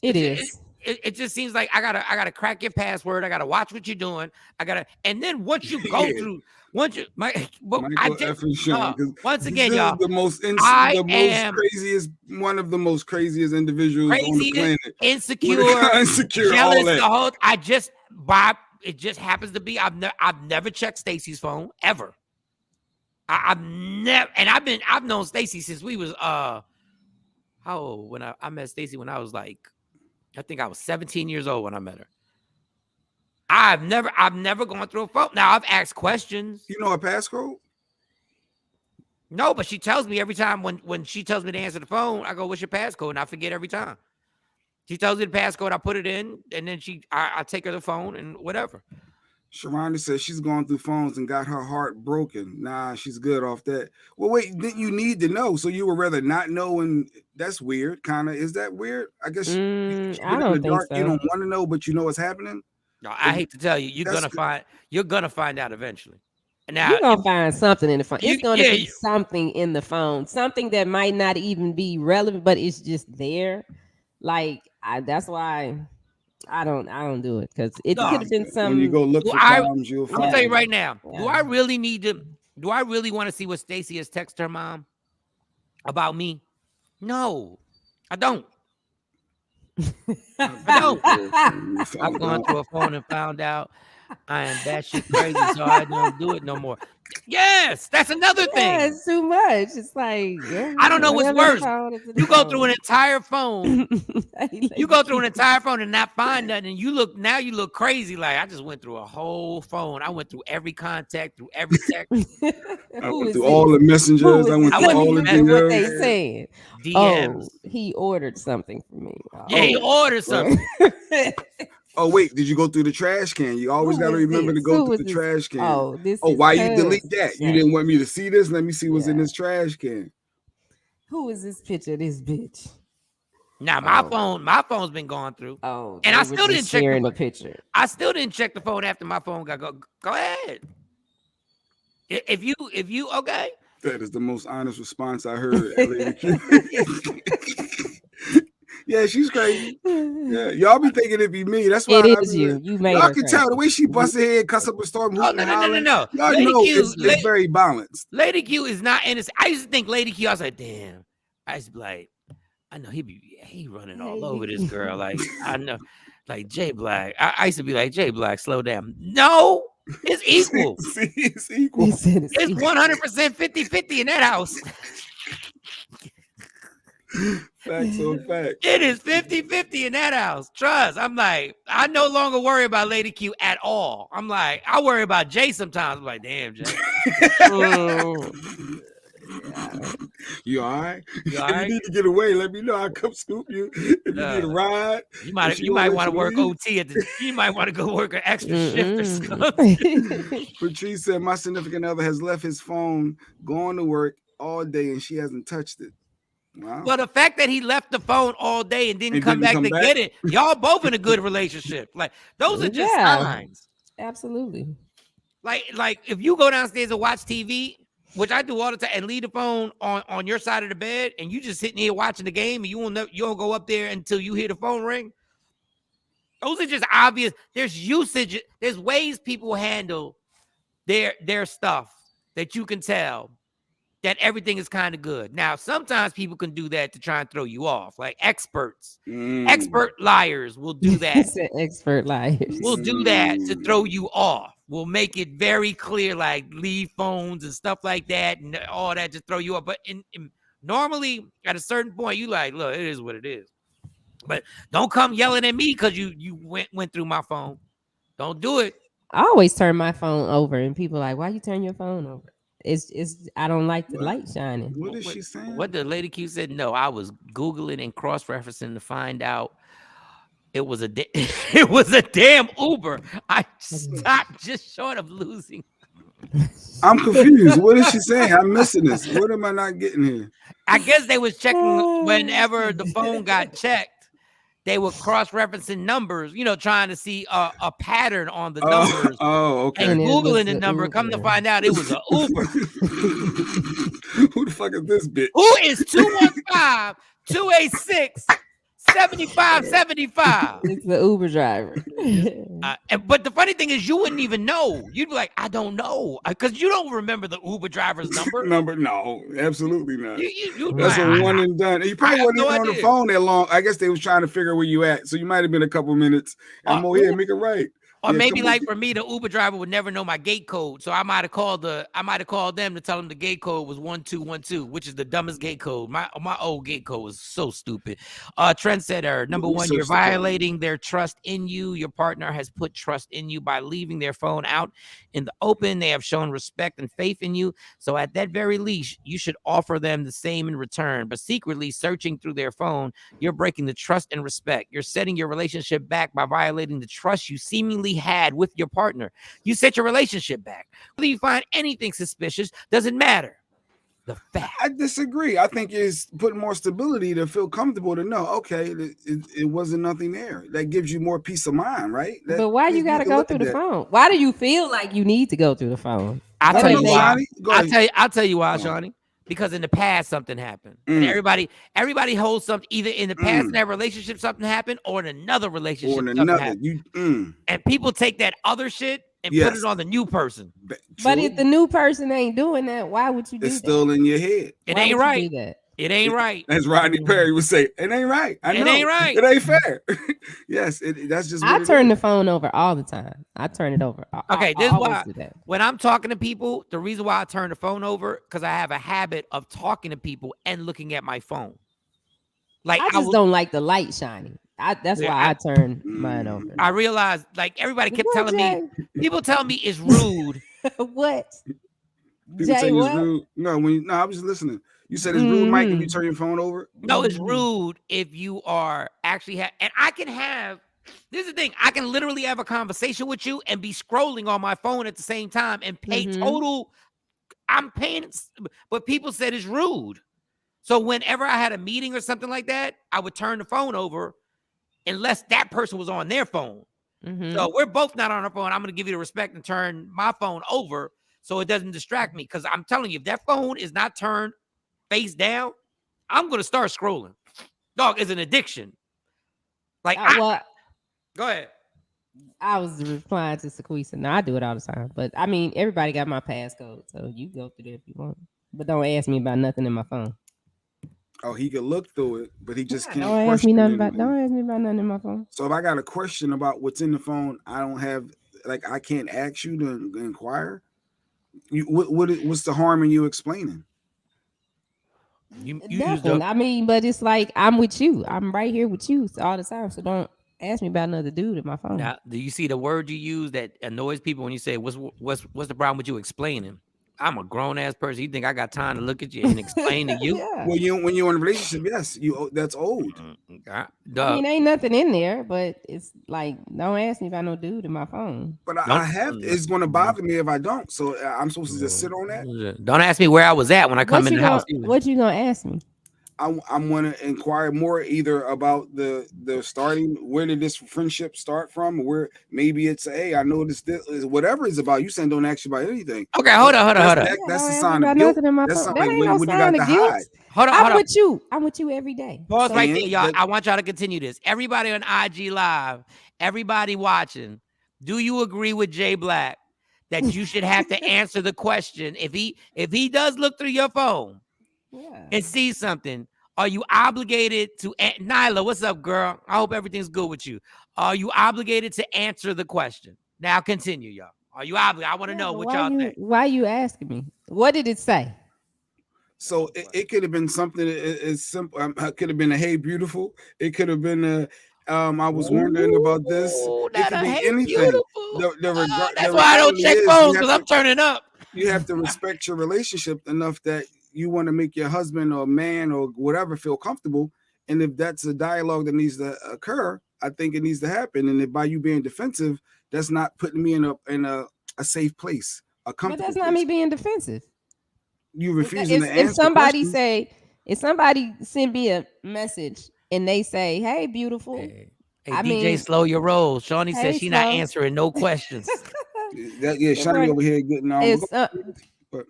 It is. It just seems like I gotta crack your password. I gotta watch what you're doing. And then once you go through, once you Michael effing Shawn, once again, y'all, one of the most craziest individuals on the planet. Insecure, jealous. It just happens to be. I've never checked Stacy's phone ever. I've never, and I've known Stacy since we was how old when I met Stacy when I was like. I think I was 17 years old when I met her. I've never gone through a phone. Now I've asked questions. You know a passcode? No, but she tells me every time when she tells me to answer the phone, I go, "What's your passcode?" And I forget every time. She tells me the passcode, I put it in, and then I take her the phone and whatever. Sharonda says she's gone through phones and got her heart broken. Nah, she's good off that. Well, wait, didn't you need to know? So you would rather not know, and that's weird, kind of. Is that weird? I guess I don't think so. You don't want to know, but you know what's happening. No, I hate to tell you, you're gonna find out eventually. Now, you're gonna find something in the phone. It's gonna be something in the phone, something that might not even be relevant, but it's just there. Like that's why. I don't do it because it could have been some. When you go look for times, you'll find. I'll tell you right now. Yeah. Do I really need to? Do I really want to see what Stacy has texted her mom about me? No, I don't. I don't. I've gone through a phone and found out I am batshit crazy, so I don't do it no more. Yes, that's another thing. It's too much. It's like I don't know what's worse. You go through an entire phone. You go through an entire phone and not find nothing. And you look crazy. Like I just went through a whole phone. I went through every contact, through every text. I went through all the messengers. I went through all the what they saying. DMs. Oh, he ordered something for me. Yeah, he ordered something. Oh wait, did you go through the trash can? You always got to remember to go through the trash can. Oh, why you delete that? You didn't want me to see this? Let me see what's in this trash can. Who is this picture? This bitch. Now my phone's been gone through. Oh, and I still didn't check the picture. I still didn't check the phone after my phone got go ahead. If you okay. That is the most honest response I heard. Yeah, she's crazy. Yeah, y'all be thinking it'd be me. That's why it is you. You made y'all can tell the way she busts her head, cuss up a storm. No. Y'all know it's very balanced. Lady Q is not innocent. I used to think Lady Q. I was like, damn. I used to be like, I know he running all over this girl. Like I know, like Jay Black. I used to be like Jay Black. Slow down. No, it's equal. It's equal. It's 100% 50-50 in that house. Facts on facts. It is 50-50 in that house. Trust. I'm like, I no longer worry about Lady Q at all. I'm like, I worry about Jay sometimes. I'm like, damn, Jay. You all right? You all right? If you need to get away, let me know. I'll come scoop you. If you need a ride. You might want to work OT you might want to go work an extra shift or something. Patrice said my significant other has left his phone going to work all day and she hasn't touched it. Wow. Well, the fact that he left the phone all day and didn't come back to get it, y'all both in a good relationship. Like those are just signs. Absolutely. Like if you go downstairs and watch TV, which I do all the time, and leave the phone on your side of the bed, and you just sitting here watching the game, and you won't go up there until you hear the phone ring. Those are just obvious. There's usage. There's ways people handle their stuff that you can tell that everything is kind of good. Now, sometimes people can do that to try and throw you off. Like experts. Expert liars will do that. Expert liars. Will do that to throw you off. Will make it very clear, like leave phones and stuff like that and all that to throw you off. But normally, at a certain point, you like, look, it is what it is. But don't come yelling at me because you went through my phone. Don't do it. I always turn my phone over, and people are like, why you turn your phone over? It's I don't like the light shining. What is she saying? What the Lady Q said? No, I was Googling and cross-referencing to find out it was a damn Uber. I stopped just short of losing. I'm confused. What is she saying? I'm missing this. What am I not getting here? I guess they was checking whenever the phone got checked. they were cross-referencing numbers, trying to see a pattern on the numbers. Okay. And And it Googling was the a number, come to Uber. find out it was an Uber. Who the fuck is this bitch? Who is 215-286-7575? It's the Uber driver. But the funny thing is, you wouldn't even know. You'd be like, I don't know, because you don't remember the Uber driver's number. No, absolutely not. That's a one and done. You probably wasn't even on the phone that long. I guess they was trying to figure where you at, so you might have been a couple minutes. I'm over here, make it right. Or maybe like for me, the Uber driver would never know my gate code, so I might have called them to tell them the gate code was 1212, which is the dumbest gate code. My old gate code was so stupid. Trendsetter, number one, you're violating their trust in you. Your partner has put trust in you by leaving their phone out in the open. They have shown respect and faith in you. So at that very least, you should offer them the same in return. But secretly searching through their phone, you're breaking the trust and respect. You're setting your relationship back by violating the trust you seemingly had with your partner. You set your relationship back. Whether you find anything suspicious doesn't matter. The fact. I disagree. I think it's putting more stability to feel comfortable to know, okay, it wasn't nothing there. That gives you more peace of mind, right? But why you got to go through the phone? Why do you feel like you need to go through the phone? I'll tell you why, Shawnee. Because in the past something happened. And everybody holds something either in the past in that relationship something happened or in another relationship something happened. And people take that other shit and put it on the new person. But if the new person ain't doing that, why would you do that? It's still in your head. It ain't right. It ain't right. As Rodney Perry would say, it ain't right. I know. It ain't right. It ain't fair. Yes, that's just what I turn the phone over all the time. I turn it over. Okay, this is why when I'm talking to people, the reason why I turn the phone over, because I have a habit of talking to people and looking at my phone. Like I just don't like the light shining. That's why I turn mine over. I realized, like, everybody kept telling me, people tell me it's rude. What? People say it's rude. No, I was listening. You said it's rude, Mike, if you turn your phone over? No, it's rude if you are actually and I can have, this is the thing, I can literally have a conversation with you and be scrolling on my phone at the same time and pay total, I'm paying, but people said it's rude. So whenever I had a meeting or something like that, I would turn the phone over unless that person was on their phone. So we're both not on our phone. I'm going to give you the respect and turn my phone over so it doesn't distract me. Because I'm telling you, if that phone is not turned face down, I'm going to start scrolling. Dog, is an addiction. Like, go ahead. I was replying to Sequisa. No, I do it all the time. But I mean, everybody got my passcode. So you go through it if you want. But don't ask me about nothing in my phone. Oh, he could look through it, but he just can't. Don't ask me about nothing in my phone. So if I got a question about what's in the phone, I don't have, like, I can't ask you to inquire. What's the harm in you explaining? You I mean, but it's like I'm with you. I'm right here with you all the time. So don't ask me about another dude in my phone. Now, do you see the word you use that annoys people when you say, "What's the problem with you explaining?" I'm a grown ass person. You think I got time to look at you and explain to you? Yeah. Well, when you're in a relationship, yes, that's old. I mean, ain't nothing in there, but it's like, don't ask me about no dude in my phone. But I have. It's going to bother me if I don't. So I'm supposed to just sit on that. Don't ask me where I was at when I come in the house. What you gonna ask me? I'm going to inquire more either about the starting. Where did this friendship start from? Or where maybe it's I know this is whatever it's about. You saying don't ask you about anything. Okay, hold on. That's the sign of guilt. That's something like, what do you got to hide? Hold on. I'm with you every day. Pause right there, y'all. I want y'all to continue this. Everybody on IG Live, everybody watching, do you agree with Jay Black that you should have to answer the question if he does look through your phone and see something? Are you obligated to, Nyla, what's up, girl? I hope everything's good with you. Are you obligated to answer the question? Now continue, y'all. Are you obligated? I want to know what y'all think. Why you asking me? What did it say? So it could have been something as simple. It could have been a "Hey, beautiful." It could have been I was wondering about this. It could be anything. That's why I don't check phones, because I'm turning up. You have to respect your relationship enough that you want to make your husband or man or whatever feel comfortable. And if that's a dialogue that needs to occur, I think it needs to happen. And if by you being defensive, that's not putting me in a safe place, a comfortable But that's not me being defensive. You refusing to answer. If somebody send me a message and they say, "Hey, beautiful." Hey, I DJ, mean, slow your roll. Shawnee says hey, she not slow. answering no questions. Shiny over here getting but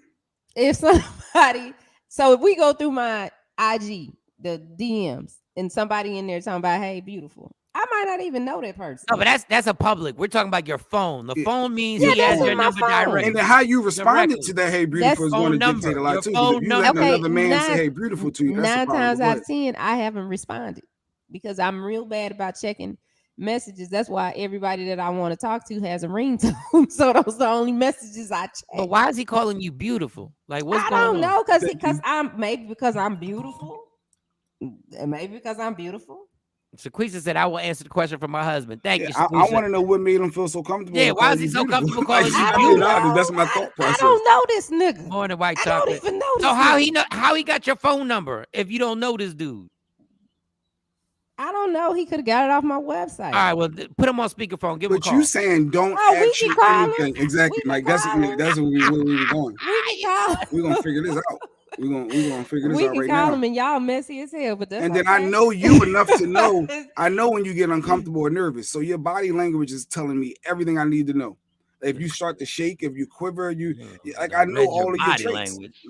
If somebody, so if we go through my IG, the DMs, and somebody in there talking about, "Hey, beautiful," I might not even know that person. No, but that's a public. We're talking about your phone. The phone means Yeah, he has that's your on my number phone. direct. and then how you responded Directly. to that "Hey, beautiful" is Phone going to number. dictate a lot Your too. Because phone if you number. letting Okay, another man say "Hey, beautiful" to you, that's a 9 problem. times Go out ahead. of 10, I haven't responded because I'm real bad about checking messages. That's why everybody that I want to talk to has a ringtone. So those are the only messages I check. But why is he calling you beautiful? Like, what's I going don't on? know, because Thank you. I'm beautiful. Maybe because I'm beautiful. Shaquisha said, "I will answer the question for my husband." Thank Yeah, you, I Shaquisha. want to know what made him feel so comfortable. Yeah, to why call is he you so beautiful. comfortable calling you I I'm don't being beautiful? honest. know. That's my thought I process. don't know this nigga. Morning, white I chocolate. don't even know this So how nigga. how he got your phone number if you don't know this dude? I don't know. He could have got it off my website. All right, well, put him on speakerphone. Give him a But call. you saying don't Oh, we ask can you call him. anything. Exactly, We can Mike. That's call him. where we were going. We can call him. We're gonna figure this out. We're gonna figure this We out can right call now. him, and y'all messy as hell, but that's And then I okay. know you enough to know. I know when you get uncomfortable or nervous. So your body language is telling me everything I need to know. If you start to shake, if you quiver, I know Read all of your body traits. language.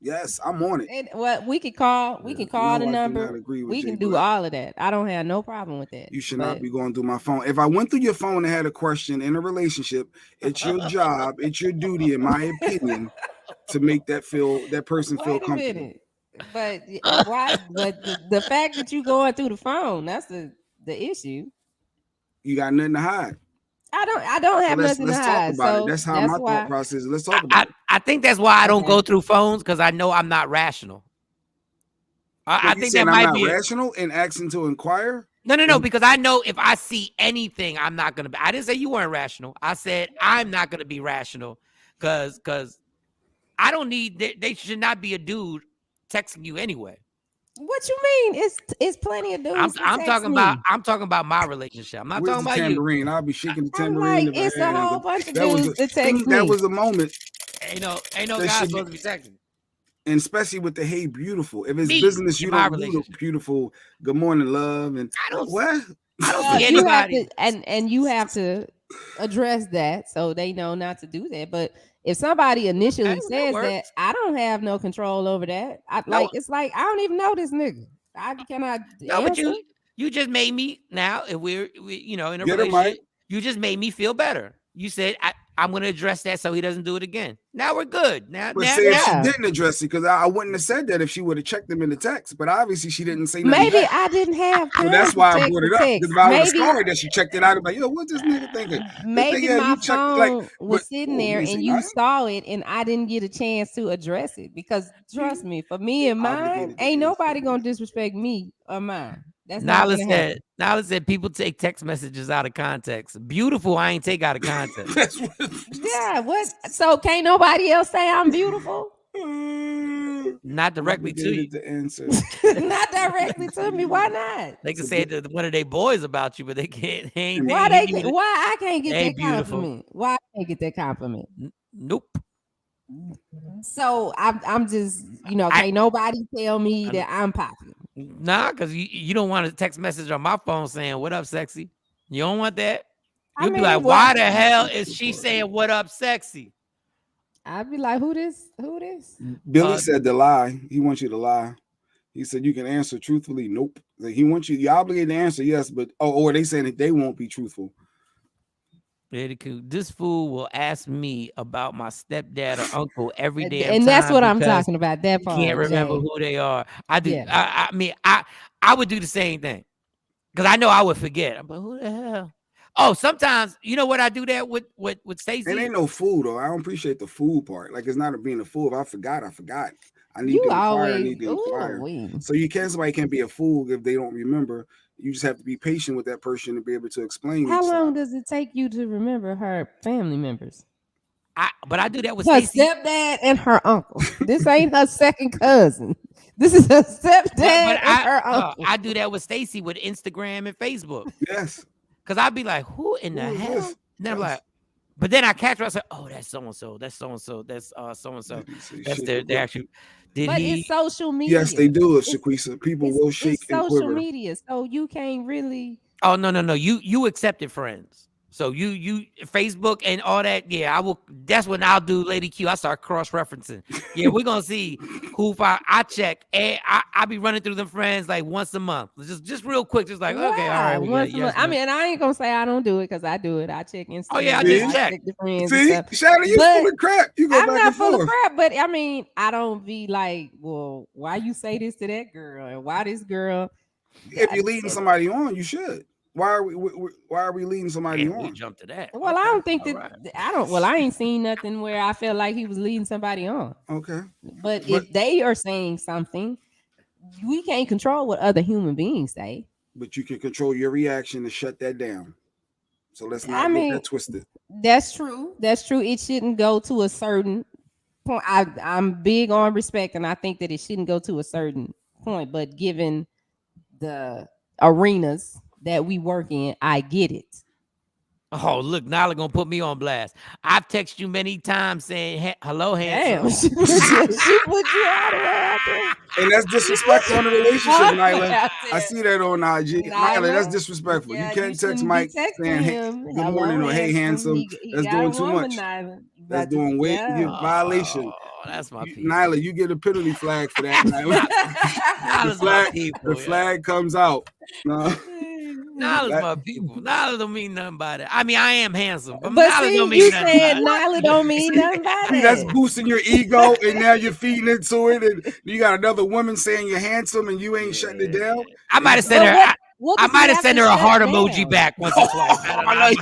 Yes, I'm on it. And what we can call, the No, I do number. not agree with We Jay can do Black. all of that. I don't have no problem with that. You should not be going through my phone. If I went through your phone and had a question in a relationship, it's your job, it's your duty, in my opinion, to make that person feel Wait a comfortable. minute. But why? But the fact that you going through the phone, that's the issue. You got nothing to hide. I don't have let's nothing to talk hide. about it. So That's how my thought why. process is. Let's talk about it. I think that's why I don't Okay. go through phones, because I know I'm not rational. I You think saying that I'm might not be rational in asking to inquire? No, because I know if I see anything, I'm not gonna be. I didn't say you weren't rational. I said I'm not gonna be rational, because I don't need. They should not be a dude texting you anyway. What you mean? It's plenty of dudes. I'm talking about my relationship. I'm not Where's talking the about you. tambourine? I'll be shaking the I'm tambourine. like, it's a whole bunch of that was dudes that text that me. was a moment, Ain't no That guy should supposed to be texting. and especially with the "Hey, beautiful." If it's Me, business, in you my don't do the relationship. beautiful "Good morning, love" and I don't what? see You have anybody. to, and you have to address that so they know not to do that. But if somebody initially Okay, that says that, works. I don't have no control over that. It's like I don't even know this nigga. I cannot No, but answer. you just made me now. If we in a Get him, Mike. relationship, you just made me feel better. You said I'm going to address that so he doesn't do it again. Now we're good. Now, But now, say if now- she Yeah. didn't address it, because I wouldn't have said that if she would have checked them in the text. But obviously she didn't say nothing. Maybe back. I didn't have time. So that's why I to brought it text up. the Because text. if I would have Maybe started that, she checked it out. I'm like, yo, what this nigga thinking? maybe Yeah, my you checked it, phone was sitting you there ain't say and you nothing? saw it and I didn't get a chance to address it, because trust me, for me and mine, Obligated to ain't answer. nobody gonna disrespect me or mine. That's not gonna happen. Nala said people take text messages out of context. Beautiful, I ain't take out of context. That's what. Yeah, what? So can't nobody else say I'm beautiful? Not directly to you. Obligated to answer. Not directly to me. Why not? They can say to one of their boys about you, but they can't. They ain't, Why they ain't they? you. Why I can't get Hey, that beautiful. compliment? Why I can't get that compliment? Nope. So I'm just, can't nobody tell me that I'm popping. Nah, because you don't want a text message on my phone saying "What up, sexy." You don't want that. You'll be like, why the hell is she saying "What up, sexy"? I'd be like, who this? Who this? Billy said to lie. He wants you to lie. He said you can answer truthfully. Nope. Like, he wants you. You're obligated to answer yes, but or they saying that they won't be truthful. This fool will ask me about my stepdad or uncle every day, And that's what I'm talking about. That part. Can't remember Jay. who they are. I do. Yeah. I mean, I would do the same thing, because I know I would forget. But who the hell? Oh, sometimes you know what I do that with Stacey. It ain't no fool though. I don't appreciate the fool part. Like, it's not being a fool. If I forgot, I forgot. I need to inquire. I need to inquire. So somebody can't be a fool if they don't remember. You just have to be patient with that person to be able to explain. How long does it take you to remember her family members? But I do that with her Stacey. stepdad and her uncle. This ain't her second cousin. This is her stepdad and her uncle. I do that with Stacey with Instagram and Facebook. Yes. Because I'd be like, who in the hell? This? And then I'm like, But then I catch her. I said, "Oh, that's so and so. That's so and so. That's so and so. That's they actually." But it's social media. Yes, they do, Shaquisa. People will shake it's and social quiver. media, so you can't really. Oh no. You accepted friends. So you Facebook and all that. Yeah, I will. That's when I'll do Lady Q. I start cross referencing. Yeah, we're gonna see who I check. And I be running through them friends like once a month. Just real quick. Just like okay, all right. Once a month. I mean, I ain't gonna say I don't do it because I do it. I check Instagram. Oh yeah, I just check the friends. See, Shadow, you full of crap. You go I'm back not and full forth. of crap, but I mean, I don't be like, well, why you say this to that girl, and why this girl? If you're leading somebody on, you should. Why are we leading somebody on? We jump to that. Well, okay. I don't think that I don't. Well, I ain't seen nothing where I felt like he was leading somebody on. Okay, but if they are saying something, we can't control what other human beings say. But you can control your reaction to shut that down. So let's not get that twisted. That's true. That's true. It shouldn't go to a certain point. I'm big on respect, and I think that it shouldn't go to a certain point. But given the arenas that we work in, I get it. Oh, look, Nyla gonna put me on blast. I've texted you many times saying hello, handsome. Damn, she put you out there. And that's disrespectful in a relationship, Nyla. I see that on IG. Nyla, that's disrespectful. Yeah, you can't text Mike saying hey, good morning or hey handsome. That's doing too much. That's doing way violation. Oh, that's my people. Nyla, you get a penalty flag for that. the flag comes out. Nyla's my people. Nyla don't mean nothing by that. I mean, I am handsome, but Nyla don't mean nothing. Nyla don't mean nothing by that. That's boosting your ego, and now you're feeding into it, and you got another woman saying you're handsome, and you ain't shutting it down. I might have sent her. I might have sent her a heart emoji back once or twice.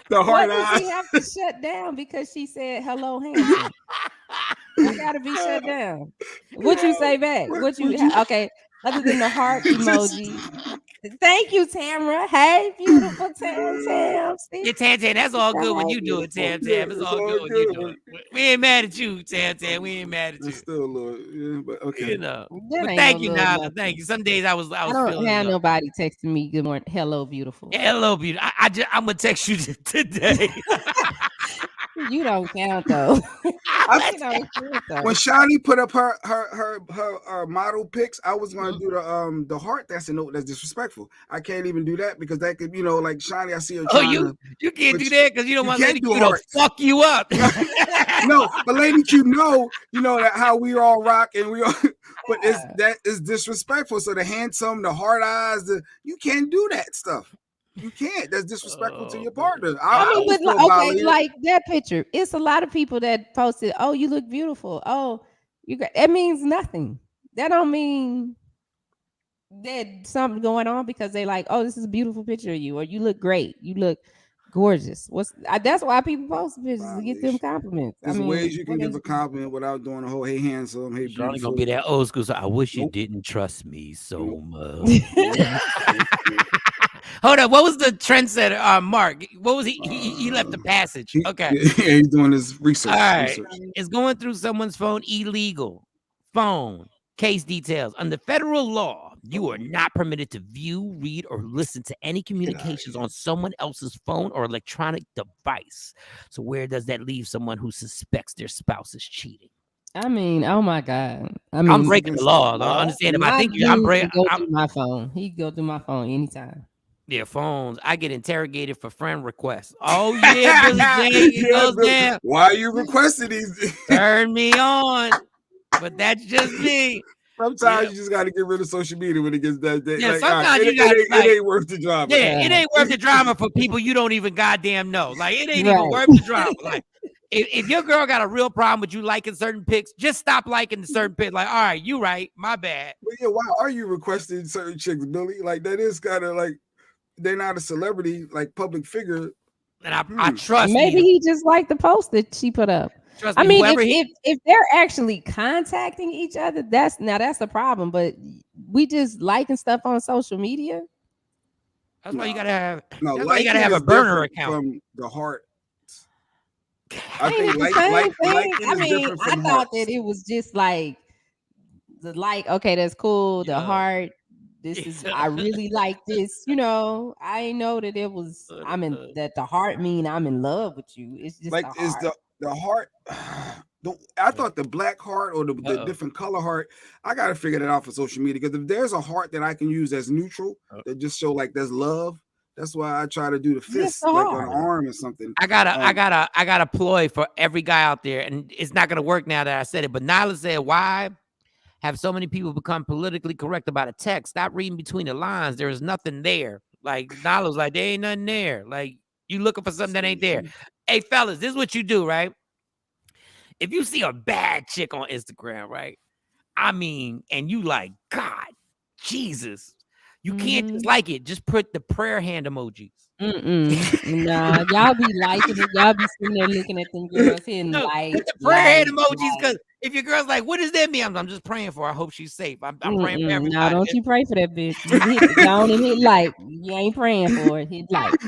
The heart eyes. Does he have to shut down because she said hello, handsome? I gotta be shut down. What you say back? What you okay? Other than the heart emoji. Thank you, Tamara. Hey, beautiful Tam. Yeah, Tam, that's all good when you do it, Tam. It's all good when you do it. We ain't mad at you, Tam. We ain't mad at you. It's still a little, yeah, but okay. You know. But thank you, Nyla. Thank you. Some days I was don't have nobody texting me good morning. Hello, beautiful. Yeah, hello, beautiful. I'm gonna text you today. You don't count though. When Shawnee put up her model pics, I was gonna do the heart. That's a note that's disrespectful. I can't even do that because that could, like Shawnee, I see her. You can't do that because you don't want Lady Q to fuck you up. No, but Lady Q, you know that how we all rock and we all, but that is disrespectful. So the handsome, the hard eyes, you can't do that stuff. You can't. That's disrespectful to your partner. Like that picture. It's a lot of people that posted, "Oh, you look beautiful." Oh, that means nothing. That don't mean that something going on because they like, "Oh, this is a beautiful picture of you," or "You look great. You look gorgeous." That's why people post pictures to get them compliments. There's ways you can give a compliment without doing the whole "Hey, handsome," "Hey, beautiful." It's gonna be that old school. So I wish you didn't trust me so much. Hold on. What was the trendsetter? Mark. What was he? He left the passage. Okay. Yeah, he's doing his research. All right. It's going through someone's phone illegal. Phone. Case details. Under federal law, you are not permitted to view, read, or listen to any communications on someone else's phone or electronic device. So where does that leave someone who suspects their spouse is cheating? I mean, oh my God. I'm breaking the law. I understand. I think I'm breaking. Go through my phone. He can go through my phone anytime. Yeah, phones. I get interrogated for friend requests. Oh yeah, Billy Jane, it goes down. Why are you requesting these? Turn me on, but that's just me. Sometimes you just got to get rid of social media when it gets that day. Yeah, sometimes it ain't worth the drama. Yeah, it ain't worth the drama for people you don't even goddamn know. Like it ain't even worth the drama. Like if your girl got a real problem with you liking certain pics, just stop liking the certain pics. Like, all right, you right, my bad. But yeah, why are you requesting certain chicks, Billy? Like that is kind of like. They're not a celebrity, like public figure. And I trust. Maybe he just liked the post that she put up. Trust me, if they're actually contacting each other, that's a problem. But we just liking stuff on social media. That's why you gotta have. No, that's why you gotta have a burner account from the heart. I think I thought that it was just like the like. Okay, that's cool. The heart. This is I really like this. You know, I ain't know that it was. I'm in that the heart mean I'm in love with you. It's just Like the is heart. the heart? I thought the black heart or the different color heart. I gotta figure that out for social media because if there's a heart that I can use as neutral that just show like there's love. That's why I try to do the fist like on the arm or something. I got a ploy for every guy out there, and it's not gonna work now that I said it. But Nyla said, "Why have so many people become politically correct about a text? Stop reading between the lines. There is nothing there." Like Nyla's like, there ain't nothing there. Like you looking for something that ain't there. Hey, fellas, this is what you do, right? If you see a bad chick on Instagram, right? I mean, and you like, God, Jesus, you can't just like it. Just put the prayer hand emojis. Nah, y'all be liking it. Y'all be sitting there looking at them girls hitting put the prayer hand emojis because if your girl's like, what does that mean? I'm just praying for her. I hope she's safe. I'm praying for everybody. Nah, don't you pray for that bitch. You hit down and hit like. You ain't praying for it. Hit like.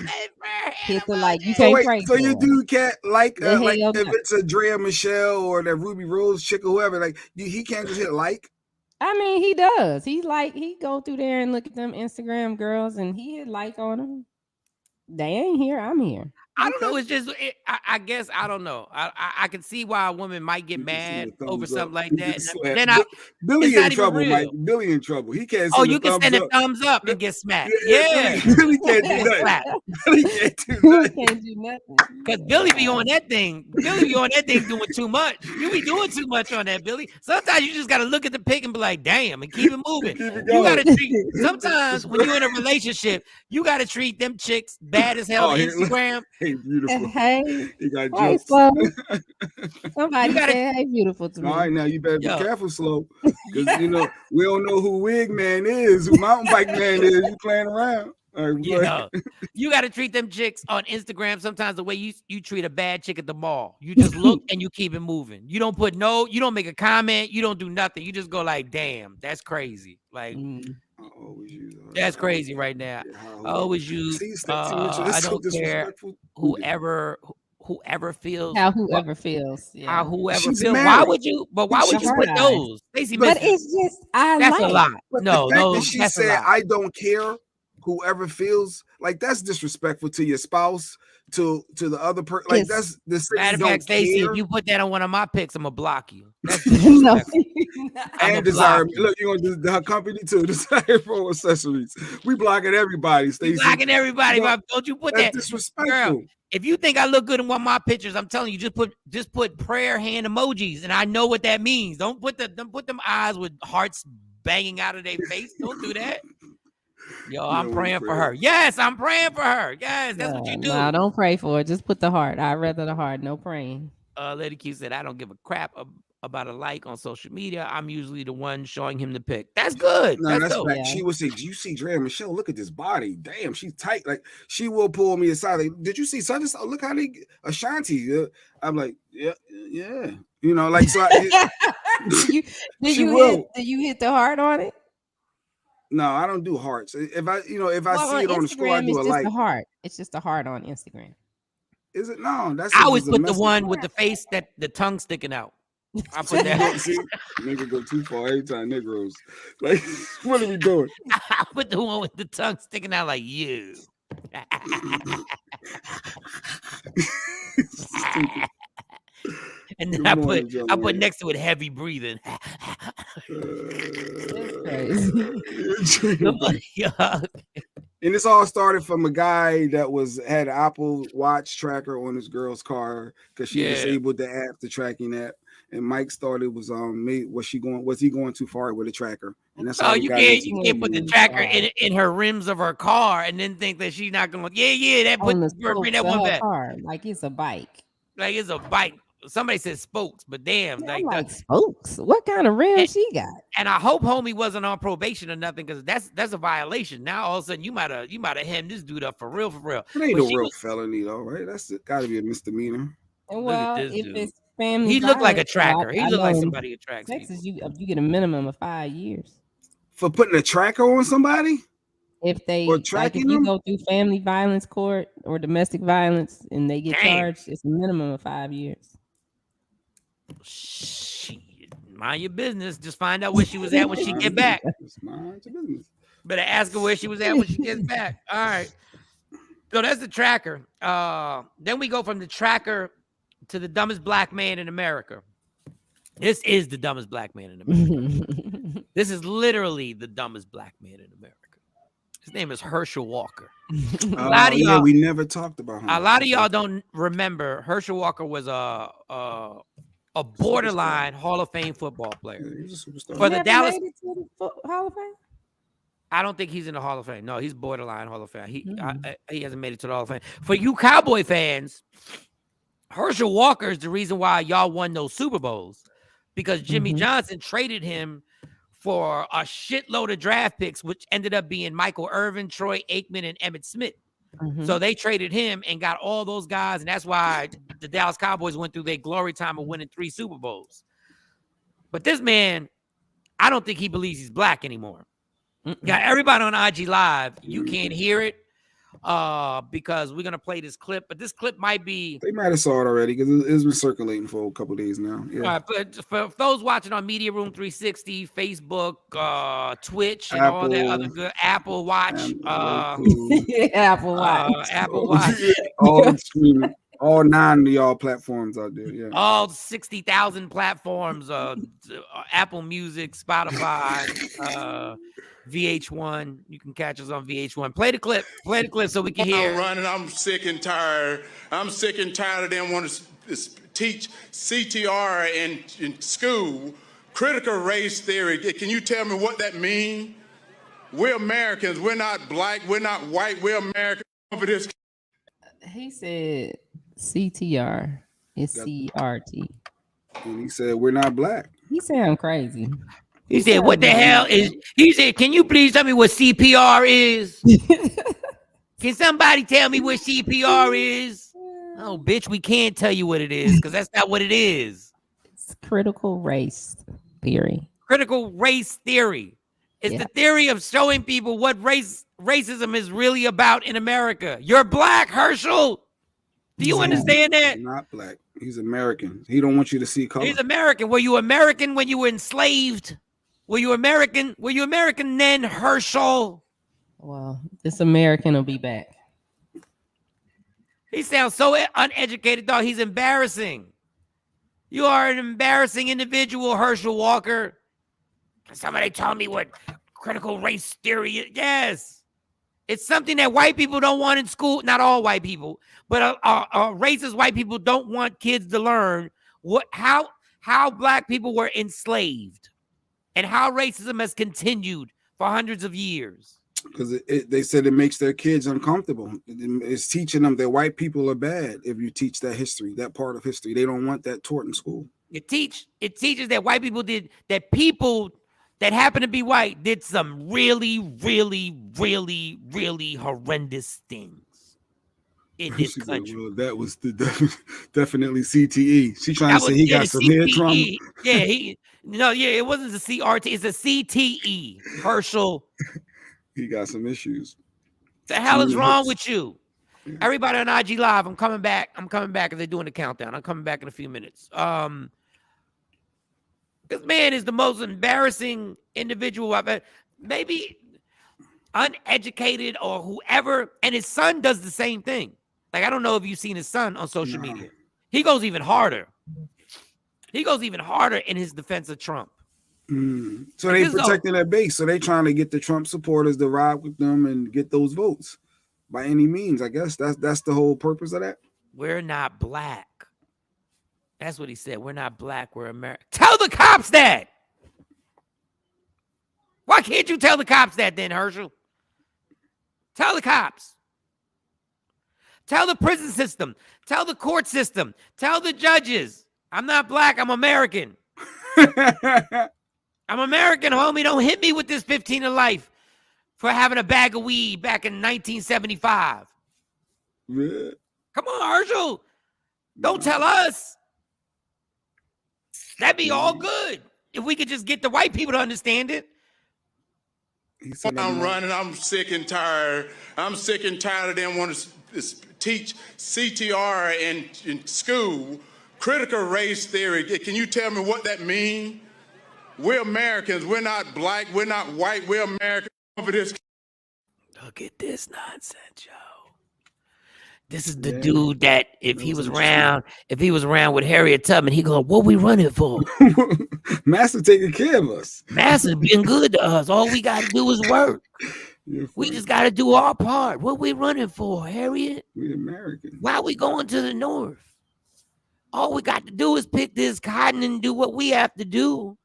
Hit the like. You can't pray so for you it. do can't like if no. it's a Drea Michelle or that Ruby Rose chick or whoever, like he can't just hit like. I mean, he does. He go through there and look at them Instagram girls and he hit like on them. They ain't here. I'm here. I don't know. It's just, I guess, I don't know. I can see why a woman might get mad over something like that. Then Billy in trouble, Mike. Billy in trouble. He can't. Oh, you can send a thumbs up and get smacked. Yeah, Billy can't do nothing. Billy can't do nothing. Because Billy be on that thing. Billy be on that thing doing too much. You be doing too much on that, Billy. Sometimes you just got to look at the pic and be like, damn, and keep it moving. You got to treat. Sometimes when you're in a relationship, you got to treat them chicks bad as hell on Instagram. Hey, beautiful. Hey, you got hey, Slow. Somebody say, hey, beautiful to me. All right, now you better be careful, Slow. Because, you know, we don't know who Wig Man is, who Mountain Bike Man is. You playing around. You got to treat them chicks on Instagram sometimes the way you treat a bad chick at the mall. You just look and you keep it moving. You don't you don't make a comment. You don't do nothing. You just go like, damn, that's crazy. Like, that's crazy right now. I always use, I don't care whoever feels. How whoever feels. Yeah. How whoever feels. Why would you put those? Stacey, but it's just, that's a lot. No, she said, I don't care. Whoever feels like that's disrespectful to your spouse, to the other person, like that's the matter of fact, Stacey. If you put that on one of my pics, I'm gonna block you. That's and Desire. Look, you're gonna do her company too. Desire for accessories. We blocking everybody, Stacey. Blocking everybody. Don't you put that disrespectful? Girl, if you think I look good in one of my pictures, I'm telling you, just put prayer hand emojis, and I know what that means. Don't put them eyes with hearts banging out of their face. Don't do that. Yo, I'm praying for her. Yes, I'm praying for her. Yes, that's what you do. No, don't pray for it. Just put the heart. I'd rather the heart. No praying. Lady Q said, I don't give a crap about a like on social media. I'm usually the one showing him the pic. That's good. No, that's right. She would say, do you see Drea Michelle? Look at this body. Damn, she's tight. Like, she will pull me aside. Like, did you see such and such? Look how they Ashanti. I'm like, yeah. You know, like, so did you hit the heart on it? No, I don't do hearts. If I see it on the scroll, I do a like. The heart. It's just a heart on Instagram. Is it? No, that's. I always put the one with the face that the tongue sticking out. I put that. See, nigga go too far every time. Negroes, like, what are we doing? I put the one with the tongue sticking out, like you. And then I put next to it heavy breathing. And this all started from a guy that had an Apple Watch tracker on his girl's car because she disabled the app, the tracking app. And Mike started was he going too far with a tracker? And that's you can't put the tracker in her rims of her car and then think that she's not gonna that bring that one back. Like it's a bike. Like it's a bike. Somebody said spokes, but damn, like spokes. What kind of rims she got? And I hope homie wasn't on probation or nothing, because that's a violation. Now all of a sudden you might have hemmed this dude up for real. It ain't no real felony though, right? That's got to be a misdemeanor. Well, if it's family, he looked like a tracker. He looked like somebody who tracks Texas, you get a minimum of 5 years for putting a tracker on somebody. If you go through family violence court or domestic violence and they get charged, it's a minimum of 5 years. Shit, mind your business. Just find out where she was at when she get back. Mind your business. Better ask her where she was at when she gets back. All right. So that's the tracker. Then we go from the tracker to the dumbest black man in America. This is the dumbest black man in America. This is literally the dumbest black man in America. His name is Herschel Walker. A lot of y'all, we never talked about him. A lot of y'all don't remember Herschel Walker was a borderline Hall of Fame football player. Yeah, he was a superstar. For the Dallas made it to the Hall of Fame? I don't think he's in the Hall of Fame. No, he's borderline Hall of Fame. He hasn't made it to the Hall of Fame. For you Cowboy fans, Herschel Walker is the reason why y'all won those Super Bowls, because Jimmy Johnson traded him for a shitload of draft picks, which ended up being Michael Irvin, Troy Aikman, and Emmitt Smith. So they traded him and got all those guys, and that's why the Dallas Cowboys went through their glory time of winning 3 Super Bowls. But this man, I don't think he believes he's black anymore. Got everybody on IG Live. You can't hear it because we're gonna play this clip, but this clip might be. They might have saw it already because it's been circulating for a couple of days now. Yeah. All right, but for those watching on Media Room 360, Facebook, Twitch, and Apple, all that other good Apple Watch, Apple Watch, Apple Watch, all streaming, all 9 of y'all platforms out there. Yeah, all 60,000 platforms, Apple Music, Spotify, VH1. You can catch us on VH1. Play the clip so we can hear. I'm running. I'm sick and tired. I'm sick and tired of them wanting to teach CTR in school, critical race theory. Can you tell me what that means? We're Americans. We're not black. We're not white. We're Americans for this. He said CTR. It's CRT. and he said we're not black. He sound crazy. He said, what the hell is, he said, can you please tell me what CPR is? Can somebody tell me what CPR is? Oh, bitch, we can't tell you what it is because that's not what it is. It's critical race theory. Critical race theory. It's the theory of showing people what racism is really about in America. You're black, Herschel. Do you understand that? He's not black. He's American. He don't want you to see color. He's American. Were you American when you were enslaved? Were you American? Were you American then, Herschel? Well, this American will be back. He sounds so uneducated, dog. He's embarrassing. You are an embarrassing individual, Herschel Walker. Somebody tell me what critical race theory is. Yes. It's something that white people don't want in school. Not all white people, but racist white people don't want kids to learn how black people were enslaved and how racism has continued for hundreds of years. Because they said it makes their kids uncomfortable. It's teaching them that white people are bad if you teach that history, that part of history. They don't want that taught in school. It teaches that white people that people that happen to be white did some really, really, really, really horrendous things in this country. Well, that was definitely CTE. She trying to say he got some head trauma. It wasn't a CRT. It's a CTE. Herschel. He got some issues. The hell is wrong with you? Yeah. Everybody on IG Live, I'm coming back as they're doing the countdown. I'm coming back in a few minutes. This man is the most embarrassing individual I've had. Maybe uneducated or whoever. And his son does the same thing. Like, I don't know if you've seen his son on social media. He goes even harder. He goes even harder in his defense of Trump. So they protecting their base. So they trying to get the Trump supporters to ride with them and get those votes by any means. I guess that's the whole purpose of that. We're not black. That's what he said. We're not black. We're American. Tell the cops that. Why can't you tell the cops that then, Herschel? Tell the cops. Tell the prison system. Tell the court system. Tell the judges. I'm not black. I'm American. I'm American, homie. Don't hit me with this 15 to life for having a bag of weed back in 1975. Yeah. Come on, Herschel. Don't tell us. That'd be all good if we could just get the white people to understand it. I'm running. I'm sick and tired. I'm sick and tired of them wanting to teach CTR in school, critical race theory. Can you tell me what that means? We're Americans. We're not black. We're not white. We're Americans for this. Look at this nonsense, yo. This is the dude that if he was around with Harriet Tubman, he go, "What we running for?" Master taking care of us. Master's been good to us. All we got to do is work. We just got to do our part. What we running for, Harriet? We American. Why we going to the North? All we got to do is pick this cotton and do what we have to do.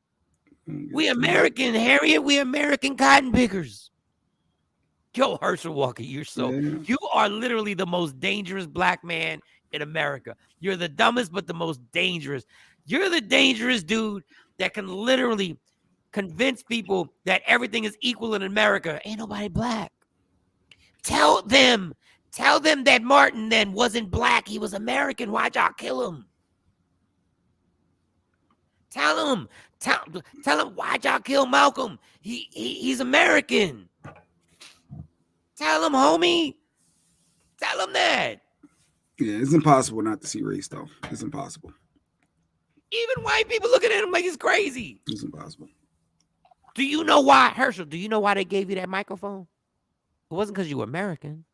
We American, Harriet. We American cotton pickers. Yo, Herschel Walker, you are literally the most dangerous black man in America. You're the dumbest, but the most dangerous. You're the dangerous dude that can literally convince people that everything is equal in America. Ain't nobody black. Tell them that Martin then wasn't black. He was American. Why'd y'all kill him? Tell him why'd y'all kill Malcolm? He's American. Tell him, homie. Tell him that. Yeah, it's impossible not to see race, though. It's impossible. Even white people looking at him like he's crazy. It's impossible. Do you know why, Herschel? Do you know why they gave you that microphone? It wasn't because you were American.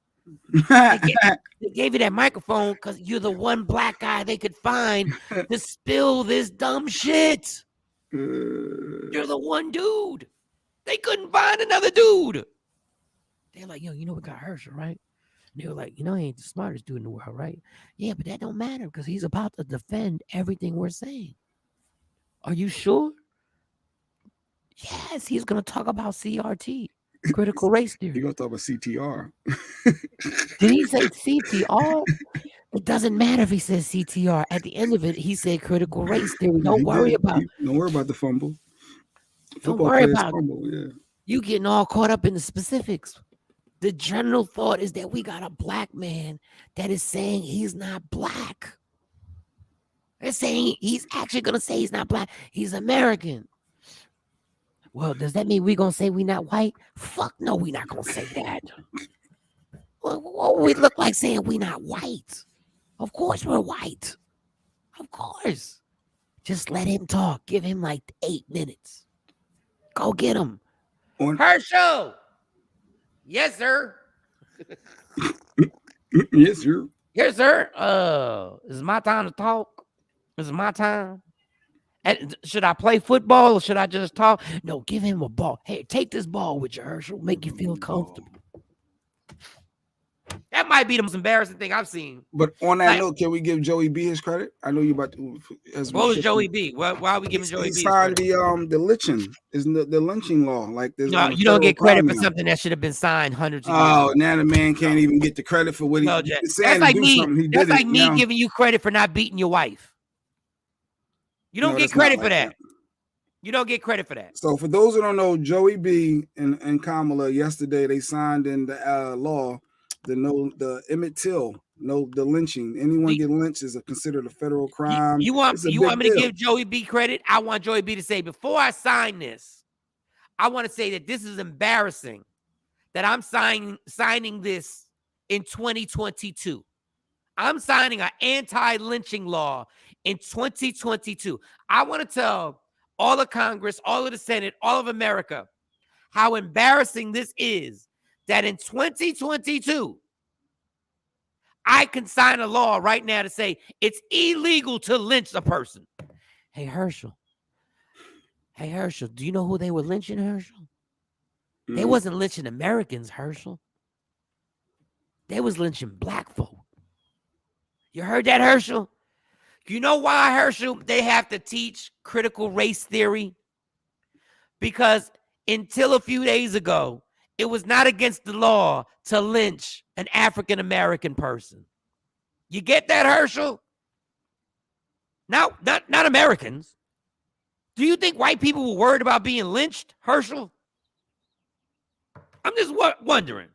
They gave you that microphone because you're the one black guy they could find to spill this dumb shit. You're the one dude. They couldn't find another dude. They're like, yo, you know we got Herschel, right? And they were like, you know, he ain't the smartest dude in the world, right? Yeah, but that don't matter because he's about to defend everything we're saying. Are you sure? Yes, he's going to talk about CRT, critical race theory. He's going to talk about CTR. Did he say CTR? It doesn't matter if he says CTR. At the end of it, he said critical race theory. Don't worry about the fumble. Don't worry about it. You getting all caught up in the specifics. The general thought is that we got a black man that is saying he's not black. They're saying he's actually going to say he's not black. He's American. Well, does that mean we're going to say we're not white? Fuck no, we're not going to say that. What we look like saying we're not white? Of course we're white. Of course. Just let him talk. Give him like 8 minutes. Go get him. Herschel! Yes, sir. Yes, sir. Yes, sir. Is it my time to talk? Is it my time? And should I play football or should I just talk? No, give him a ball. Hey, take this ball with you, Herschel. Make you feel comfortable. That might be the most embarrassing thing I've seen. But on that note, can we give Joey B his credit? I know you about to. What was Joey B? Why are we giving Joey B? He signed the lynching, the lynching law. Like this. No, you don't get credit for something that should have been signed hundreds of years ago. Now the man can't even get the credit for what no, he's saying. That's like me giving you credit for not beating your wife. You don't get credit for that. You don't get credit for that. So for those who don't know, Joey B and Kamala yesterday they signed in the law. The Emmett Till, the lynching. Anyone get lynched is considered a federal crime. You want me to give Joey B credit? I want Joey B to say, before I sign this, I want to say that this is embarrassing that I'm signing this in 2022. I'm signing an anti-lynching law in 2022. I want to tell all of Congress, all of the Senate, all of America how embarrassing this is. That in 2022, I can sign a law right now to say it's illegal to lynch a person. Hey, Herschel, do you know who they were lynching, Herschel? They wasn't lynching Americans, Herschel. They was lynching black folk. You heard that, Herschel? You know why, Herschel, they have to teach critical race theory? Because until a few days ago, it was not against the law to lynch an African-American person. You get that, Herschel? Now, not Americans. Do you think white people were worried about being lynched, Herschel? I'm just wondering.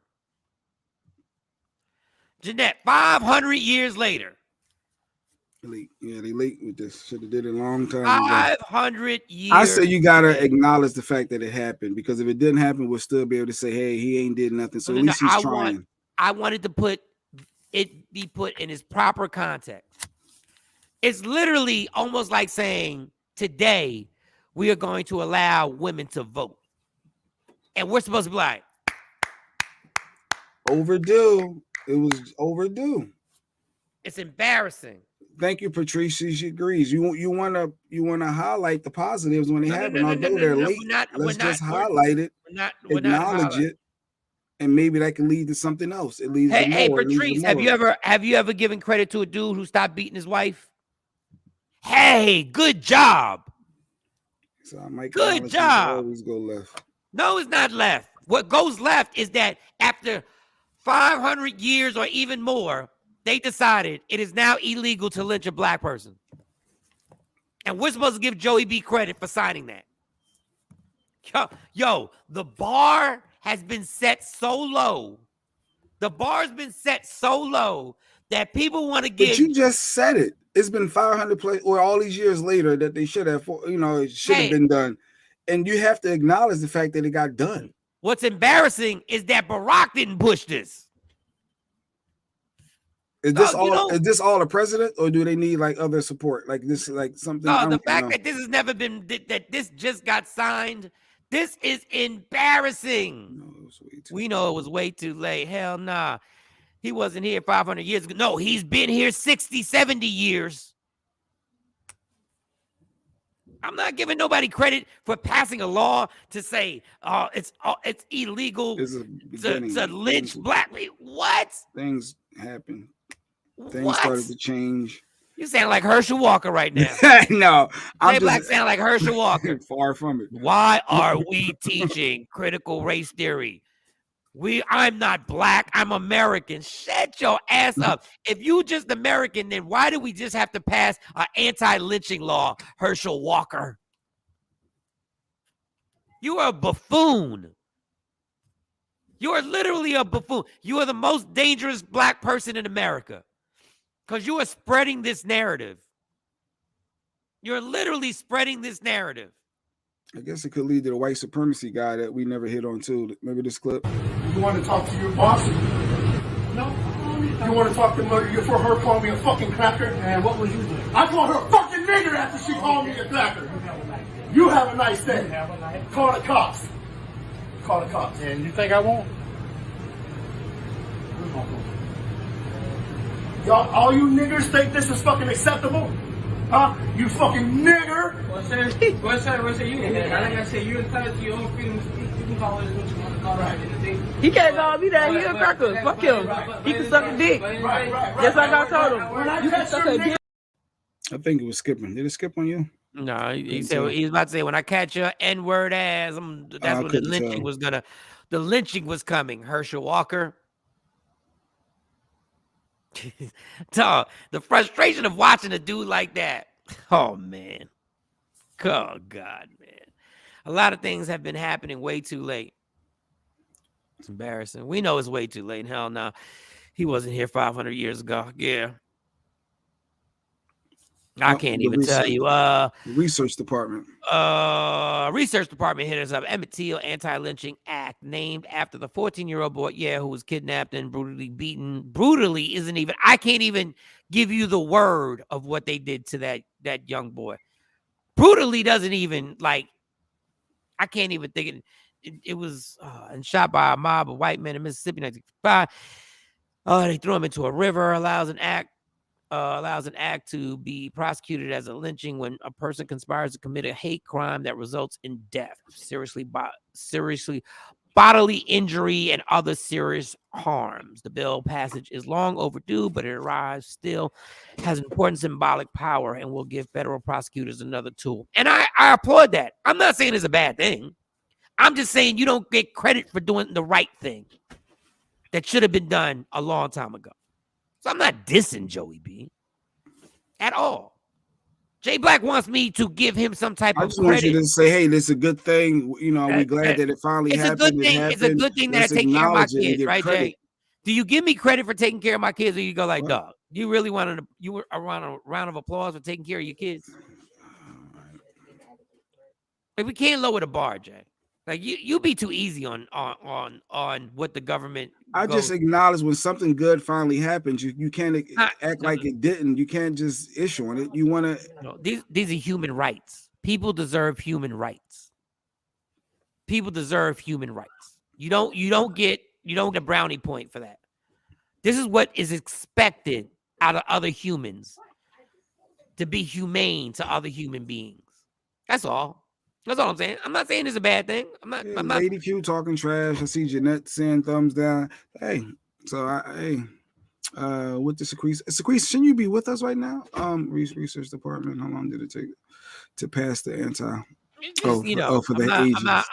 Jeanette, 500 years later. They late with this. Should have did it a long time ago. 500 years. I say you gotta acknowledge the fact that it happened, because if it didn't happen, we'll still be able to say, "Hey, he ain't did nothing." So at least he's trying. I wanted to be put in its proper context. It's literally almost like saying today we are going to allow women to vote, and we're supposed to be like, Overdue. It was overdue. It's embarrassing. Thank you, Patrice. She agrees. You want to highlight the positives when they happen. Although they're late, let's just highlight it, acknowledge it, and maybe that can lead to something else. It leads to more. Hey, Patrice, have you ever given credit to a dude who stopped beating his wife? Hey, good job. So I might good job. Always go left. No, it's not left. What goes left is that after 500 years or even more, they decided it is now illegal to lynch a black person. And we're supposed to give Joey B credit for signing that. Yo, the bar has been set so low. The bar's been set so low that people want to give. But you just said it. It's been 500 or all these years later that they should have, it should have been done. And you have to acknowledge the fact that it got done. What's embarrassing is that Barack didn't push this. Is this is this all the president, or do they need like other support? Like this, like something. No, the fact that this has never been that this just got signed, this is embarrassing. No, we know it was way too late. Hell nah. He wasn't here 500 years ago. No, he's been here 60, 70 years. I'm not giving nobody credit for passing a law to say it's illegal to lynch black people. What? Things happen. Things started to change. You sound like Herschel Walker right now. No, I'm Black sound like Herschel Walker. Far from it. Why are we teaching critical race theory? I'm not black. I'm American. Shut your ass up. If you just American, then why do we just have to pass an anti-lynching law, Herschel Walker? You are a buffoon. You are literally a buffoon. You are the most dangerous black person in America because you are spreading this narrative. You're literally spreading this narrative. I guess it could lead to the white supremacy guy that we never hit on too. Remember this clip? You want to talk to your boss? No. You want to talk to her for her calling me a fucking cracker? And what was you doing? I called her a fucking nigger after she called me a cracker. You have a nice day. Call the cops. Call the cops. And you think I won't? Y'all, all you niggers think this is fucking acceptable? Huh? You fucking nigger! What's that? You like I said, you're entitled to your own freedom to speak. You can call it what you want to call it. He can't call me that. He a cracker. Fuck him. He can suck a dick. Just like I told him. You can suck a dick. I think it was skipping. Did it skip on you? No, he said he was about to say when I catch your N-word ass, that's when the lynching was gonna. The lynching was coming. Herschel Walker. Dog, the frustration of watching a dude like that. Oh man. Oh God, man. A lot of things have been happening way too late. It's embarrassing. We know it's way too late. Hell no. He wasn't here 500 years ago. Yeah. I can't even tell you. Research department. Research department hit us up. Emmett Till Anti-Lynching Act, named after the 14-year-old boy, who was kidnapped and brutally beaten. Brutally isn't even. I can't even give you the word of what they did to that young boy. Brutally doesn't even like. I can't even think it was and shot by a mob of white men in Mississippi, 1965. They threw him into a river. Allows an act to be prosecuted as a lynching when a person conspires to commit a hate crime that results in death, seriously bodily injury, and other serious harms. The bill passage is long overdue, but it arrives still has important symbolic power and will give federal prosecutors another tool. And I applaud that. I'm not saying it's a bad thing. I'm just saying you don't get credit for doing the right thing that should have been done a long time ago. So I'm not dissing Joey B at all. Jay Black wants me to give him some type of credit. I just want you to say, hey, this is a good thing. We're glad that it finally happened. It's a good thing. It's a good thing that I take care of my kids, right, Jay? Do you give me credit for taking care of my kids, or you go like, dog, you really wanted a round of applause for taking care of your kids? Like, we can't lower the bar, Jay. Like you be too easy on what the government. I just acknowledge when something good finally happens. You can't act like it didn't. You can't just issue on it. You want to. No, these are human rights. People deserve human rights. People deserve human rights. You don't get You don't get a brownie point for that. This is what is expected out of other humans, to be humane to other human beings. That's all. That's all I'm saying. I'm not saying it's a bad thing. I'm not. Lady Q talking trash. I see Jeanette saying thumbs down. Hey, so with the Secrece, shouldn't you be with us right now? Research department. How long did it take to pass the anti?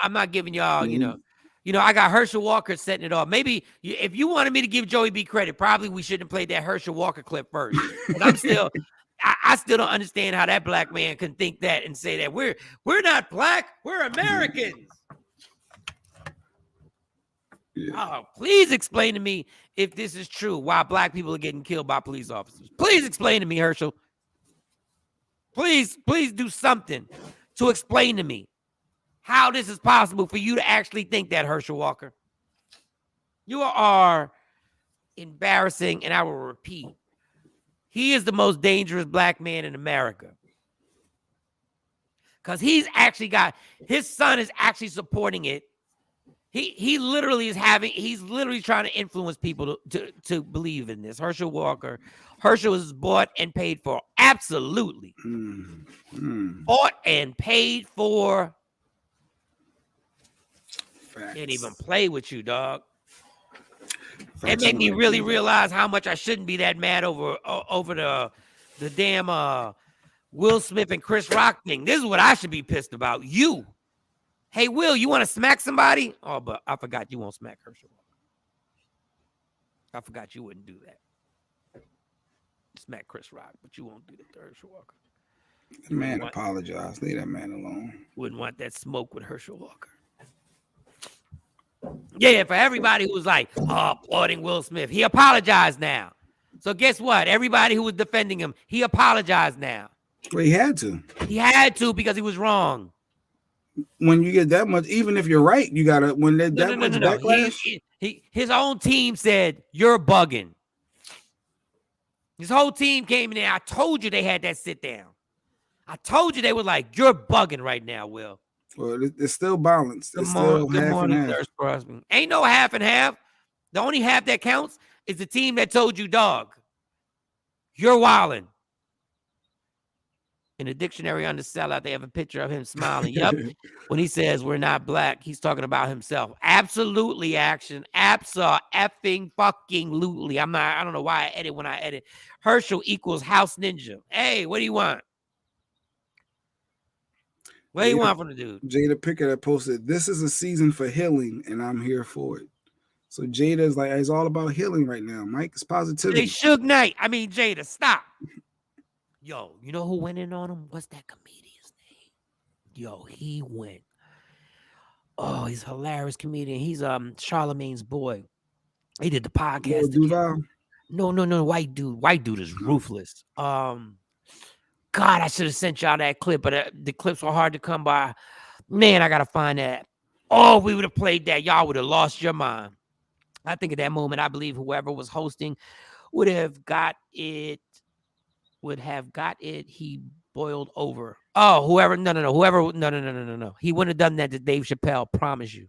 I'm not giving y'all. I got Herschel Walker setting it off. Maybe if you wanted me to give Joey B credit, probably we shouldn't have played that Herschel Walker clip first. But I'm still. I still don't understand how that black man can think that and say that we're not black, we're Americans. Yeah. Oh, please explain to me if this is true, why black people are getting killed by police officers. Please explain to me, Herschel. Please do something to explain to me how this is possible for you to actually think that, Herschel Walker. You are embarrassing, and I will repeat. He is the most dangerous black man in America. Because he's his son is actually supporting it. He's literally trying to influence people to believe in this. Herschel Walker. Herschel is bought and paid for. Absolutely. Bought and paid for. Facts. Can't even play with you, dog. It made me really realize how much I shouldn't be that mad over the damn Will Smith and Chris Rock thing. This is what I should be pissed about. You. Hey, Will, you want to smack somebody? Oh, but I forgot you won't smack Herschel. I forgot you wouldn't do that. Smack Chris Rock, but you won't do that to Herschel Walker. The man apologized. Leave that man alone. Wouldn't want that smoke with Herschel Walker. Yeah, for everybody who was like, applauding Will Smith, he apologized now. So guess what? Everybody who was defending him, he apologized now. Well, he had to. He had to because he was wrong. When you get that much, even if you're right, you gotta much backlash. His own team said you're bugging. His whole team came in there. I told you they had that sit down. I told you they were like, you're bugging right now, Will. Well, it's still balanced. It's still half and half. Ain't no half and half. The only half that counts is the team that told you, dog, you're wilding. In the dictionary on the sellout, they have a picture of him smiling. Yep. When he says we're not black, he's talking about himself. Absolutely, action. Effing fucking lutely. I don't know why I edit when I edit. Herschel equals House Ninja. Hey, what do you want? What do you want from the dude? Jada Pickett had posted, this is a season for healing, and I'm here for it. So Jada's like, it's all about healing right now, Mike. It's positivity. They Suge Knight. I mean, Jada, stop. Yo, you know who went in on him? What's that comedian's name? Yo, he went. Oh, he's a hilarious comedian. He's Charlemagne's boy. He did the podcast. No, white dude. White dude is ruthless. God, I should have sent y'all that clip, but the clips were hard to come by. Man, I gotta find that. Oh, we would have played that. Y'all would have lost your mind. I think at that moment, I believe whoever was hosting would have got it. He boiled over. Oh, whoever. No. He wouldn't have done that to Dave Chappelle. Promise you.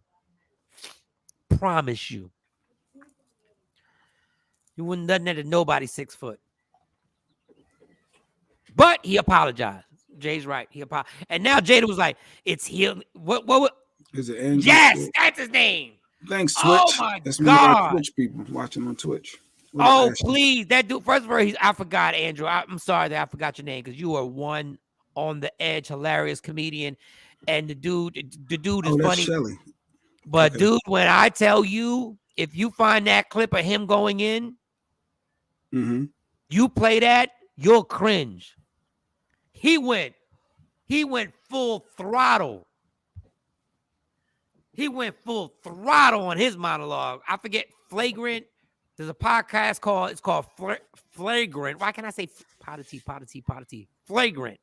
He wouldn't have done that to nobody 6 foot. But he apologized. Jay's right. He apologized. And now Jada was like, it's healing. What? Is it Andrew? Yes, that's his name. Thanks, Twitch. Oh, my That's God. Twitch people watching on Twitch. Please. That dude, first of all, I forgot, Andrew. I'm sorry that I forgot your name because you are one on the edge, hilarious comedian. And the dude is funny. Shelly. But dude, when I tell you, if you find that clip of him going in, you play that, you'll cringe. He went full throttle. He went full throttle on his monologue. I forget, Flagrant. There's a podcast called Flagrant. Why can't I say potty? Flagrant.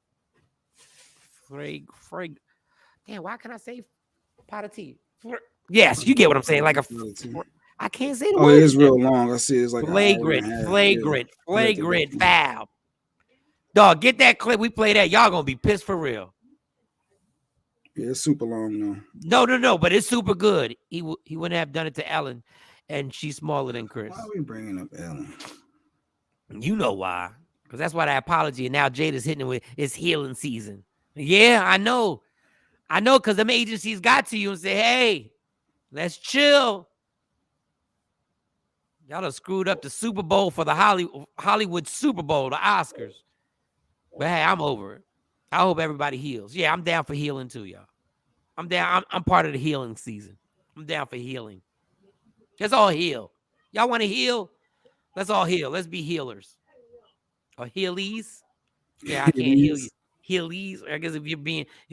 Damn, why can't I say potty? Yes, you get what I'm saying. Like I can't say the word. Oh, it is real long. I see it's like flagrant foul. Dog, get that clip. We play that. Y'all gonna be pissed for real. Yeah, it's super long though. No, but it's super good. He wouldn't have done it to Ellen. and she's smaller than Chris. Why are we bringing up Ellen? You know why? Because that's why the apology. And now Jada's hitting it with it's healing season. Yeah, I know. Because them agencies got to you and say, hey, let's chill. Y'all done screwed up the Super Bowl for the Hollywood Super Bowl, the Oscars. But hey, I'm over it. I hope everybody heals. Yeah, I'm down for healing too, y'all. I'm down. I'm part of the healing season. I'm down for healing. Let's all heal. Y'all want to heal? Let's all heal. Let's be healers. Or healies. Yeah, I can't heal you. Healies. I guess if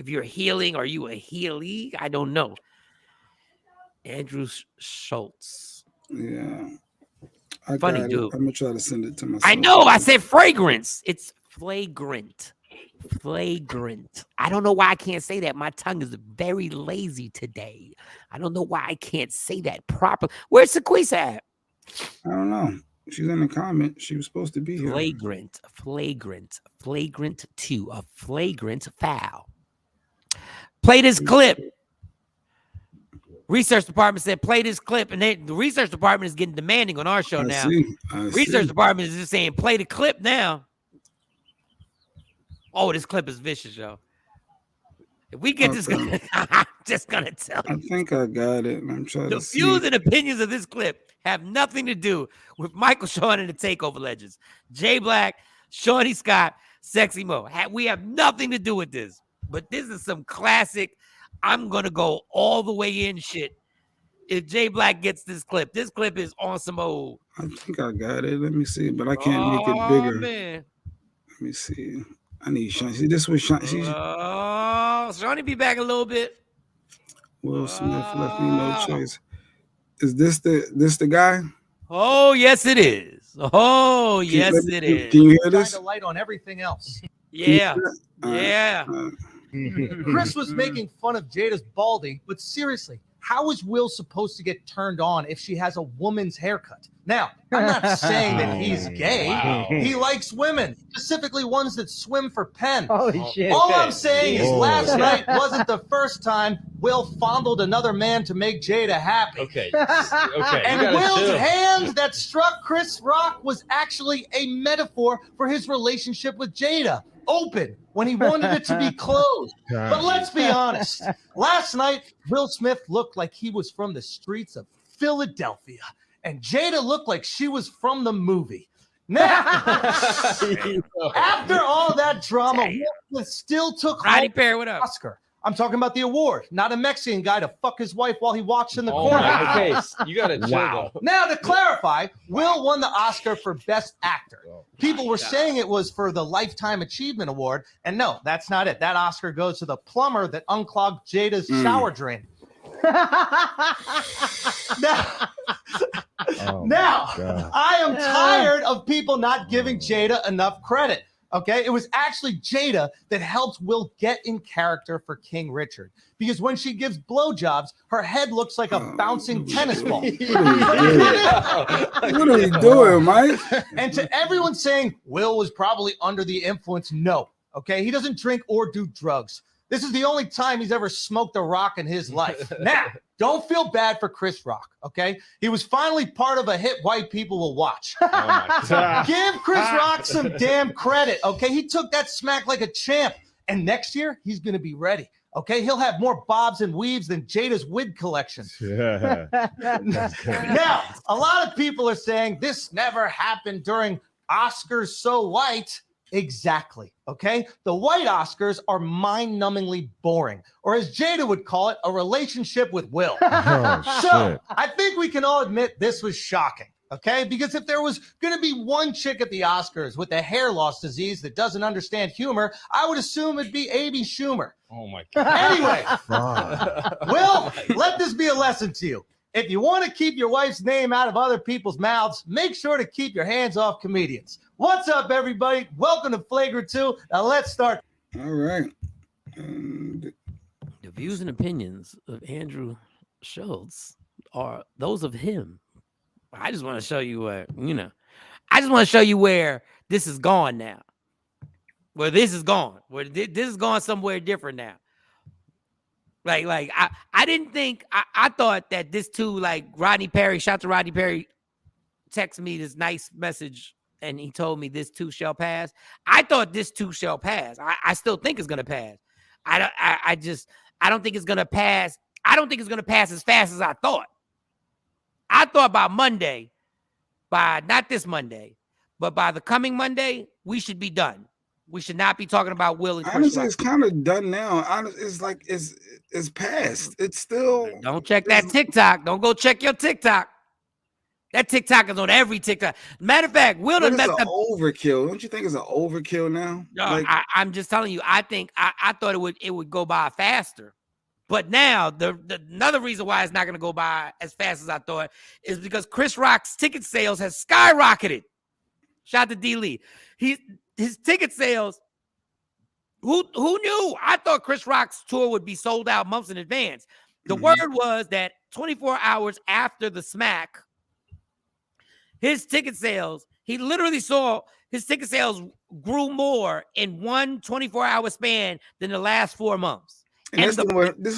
you're healing, are you a healie? I don't know. Andrew Schultz. Yeah. Funny dude. I'm gonna try to send it to myself. I know. I said fragrance. It's flagrant. Flagrant. I don't know why I can't say that. My tongue is very lazy today. I don't know why I can't say that properly. Where's Sequisa at? I don't know. She's in the comment. She was supposed to be here. Flagrant 2, a flagrant foul. Play this clip. Research department said play this clip, and the research department is getting demanding on our show now. Research department is just saying play the clip now. Oh, this clip is vicious, yo. If we get this, I'm just gonna tell you. I think I got it. I'm trying to see. The views and opinions of this clip have nothing to do with Michael Shawn and the Takeover Legends. Jay Black, Shawnee Scott, Sexy Mo. We have nothing to do with this. But this is some classic, I'm going to go all the way in shit. If Jay Black gets this clip is on some old. I think I got it. Let me see. But I can't make it bigger. Man. Let me see. I need Shawn. See, this was Shawn. Shawnee be back a little bit. Will Smith left me no choice. Is this the guy? Oh, yes, it is. Oh, yes, it is. Can you hear this? Shine the light on everything else. Yeah. Yeah. Chris was making fun of Jada's balding, but seriously, how is Will supposed to get turned on if she has a woman's haircut? Now, I'm not saying that he's gay. Wow. He likes women, specifically ones that swim for Penn. Holy shit. All I'm saying is last night wasn't the first time Will fondled another man to make Jada happy. Okay. And Will's hand that struck Chris Rock was actually a metaphor for his relationship with Jada. Open when he wanted it to be closed. But let's be honest. Last night, Will Smith looked like he was from the streets of Philadelphia, and Jada looked like she was from the movie. Now, after all that drama, Will Smith still took home the Oscar. I'm talking about the award, not a Mexican guy to fuck his wife while he watched in the corner. Okay, you got to chill though. Now, to clarify, Will won the Oscar for Best Actor. People were saying it was for the Lifetime Achievement Award, and no, that's not it. That Oscar goes to the plumber that unclogged Jada's shower drain. Now, I am tired of people not giving Jada enough credit. Okay, it was actually Jada that helped Will get in character for King Richard, because when she gives blowjobs, her head looks like a bouncing tennis ball. What are you doing, Mike? And to everyone saying Will was probably under the influence, no. Okay, he doesn't drink or do drugs. This is the only time he's ever smoked a rock in his life. Now, don't feel bad for Chris Rock, okay? He was finally part of a hit white people will watch. Oh my God. Give Chris Rock some damn credit, okay? He took that smack like a champ. And next year, he's going to be ready, okay? He'll have more bobs and weaves than Jada's wig collection. Yeah. Now, a lot of people are saying this never happened during Oscars So White. Exactly. Okay. The white Oscars are mind-numbingly boring, or as Jada would call it, a relationship with Will. So I think we can all admit this was shocking. Okay. Because if there was going to be one chick at the Oscars with a hair loss disease that doesn't understand humor, I would assume it'd be Amy Schumer. Oh my God. Anyway, Will, let this be a lesson to you. If you want to keep your wife's name out of other people's mouths, make sure to keep your hands off comedians. What's up, everybody? Welcome to Flagrant 2. Now let's start. All right. The views and opinions of Andrew Schultz are those of him. I just want to show you I just want to show you where this is gone now. Where this is gone. Where this is gone somewhere different now. Like I didn't think I thought that this too, like Rodney Perry, shout to Rodney Perry, texted me this nice message and he told me this too shall pass. I thought this too shall pass. I still think it's gonna pass. I don't think it's gonna pass. I don't think it's gonna pass as fast as I thought. I thought by Monday, by not this Monday, but by the coming Monday, we should be done. We should not be talking about Will and Chris Honestly, Rock. it's kind of done now. It's like it's past. It's still. Don't check that TikTok. Don't go check your TikTok. That TikTok is on every TikTok. Matter of fact, Will done messed up. Overkill. Don't you think it's an overkill now? No, Like, I'm just telling you. I think I thought it would go by faster, but now the another reason why it's not going to go by as fast as I thought is because Chris Rock's ticket sales has skyrocketed. Shout out to D. Lee. His ticket sales. Who knew? I thought Chris Rock's tour would be sold out months in advance. The word was that 24 hours after the smack, his ticket sales, he literally saw his ticket sales grew more in one 24-hour span than the last 4 months. And this is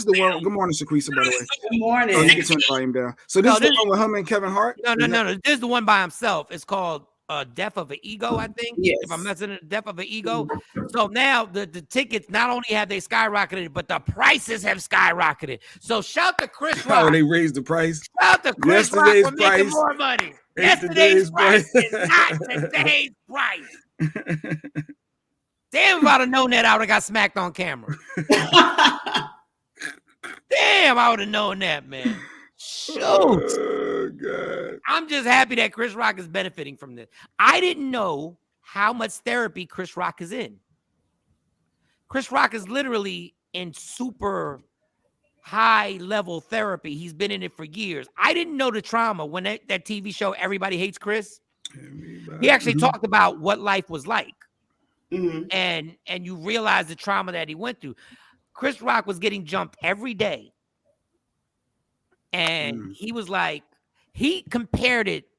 the one. Good morning, Shaquisa, by the way. Good morning. Oh, you can turn the volume down. So this is the one with him and Kevin Hart? No. This is the one by himself. It's called Death of an Ego, I think. Yes. If I'm messing it, Death of an Ego. So now the tickets, not only have they skyrocketed, but the prices have skyrocketed. So shout to Chris Rock. Oh, they raised the price. Shout to Chris Rock for making more money. Yesterday's price is not today's price. Damn, if I'd have known that, I would have got smacked on camera. Damn, I would have known that, man. Shoot. Oh, God. I'm just happy that Chris Rock is benefiting from this. I didn't know how much therapy Chris Rock is in. Chris Rock is literally in super high level therapy. He's been in it for years. I didn't know the trauma when that TV show, Everybody Hates Chris. He actually talked about what life was like. And you realize the trauma that he went through. Chris Rock was getting jumped every day. And he was like, he compared it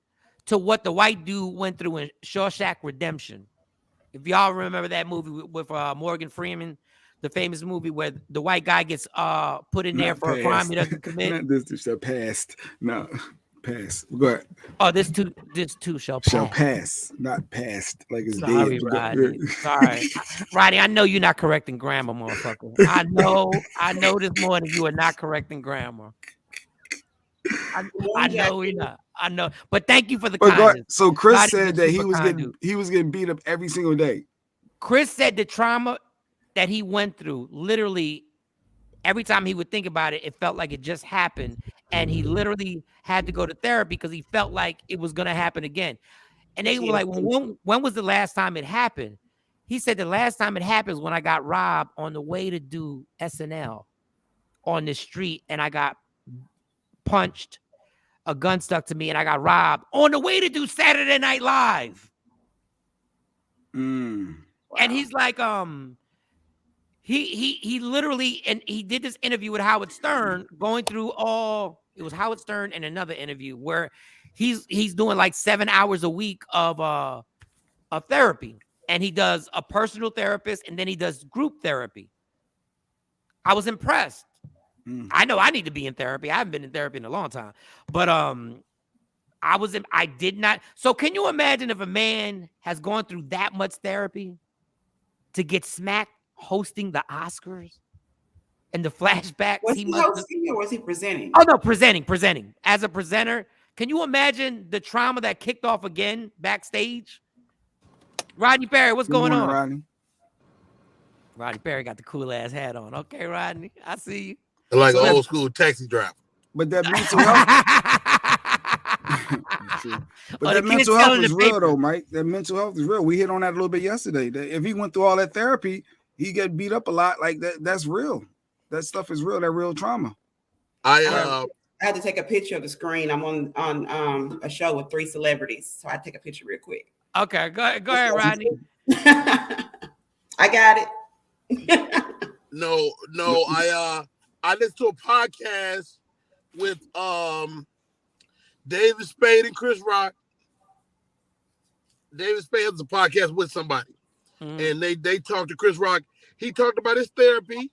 to what the white dude went through in Shawshank Redemption. If y'all remember that movie with Morgan Freeman, the famous movie where the white guy gets put in there for a crime he doesn't commit. Not this passed. No, pass. Go ahead. Oh, this too shall pass. Shall pass, not passed. Like it's Sorry, dead. Rodney. Sorry, Rodney. I know you're not correcting grammar, motherfucker. I know this morning you are not correcting grammar. I know we're not. I know, but thank you for the kindness. So Chris Rodney said that he was getting beat up every single day. Chris said the trauma that he went through, literally, every time he would think about it, it felt like it just happened, and he literally had to go to therapy because he felt like it was going to happen again. And they were like, well, when was the last time it happened? He said the last time it happened was when I got robbed on the way to do SNL on the street, and I got punched, a gun stuck to me, and I got robbed on the way to do Saturday Night Live. Wow. And he's like, he literally, and he did this interview with Howard Stern, going through it was Howard Stern and another interview where he's doing like 7 hours a week of therapy, and he does a personal therapist, and then he does group therapy. I was impressed. I know I need to be in therapy. I haven't been in therapy in a long time, but I did not. So can you imagine if a man has gone through that much therapy to get smacked hosting the Oscars and the flashbacks? Was he hosting or was he presenting? Oh no, presenting. As a presenter, can you imagine the trauma that kicked off again backstage? Rodney Perry, what's going on? Rodney? Rodney Perry got the cool ass hat on. Okay, Rodney, I see you. Like an old school taxi driver. But that mental health. But that mental health is real, though, Mike. That mental health is real. We hit on that a little bit yesterday. That if he went through all that therapy, he get beat up a lot. Like that. That's real. That stuff is real. That real trauma. I had to take a picture of the screen. I'm on a show with 3 celebrities, so I take a picture real quick. Okay, go ahead, Rodney. I got it. No, I listened to a podcast with David Spade and Chris Rock. David Spade has a podcast with somebody, and they talked to Chris Rock. He talked about his therapy,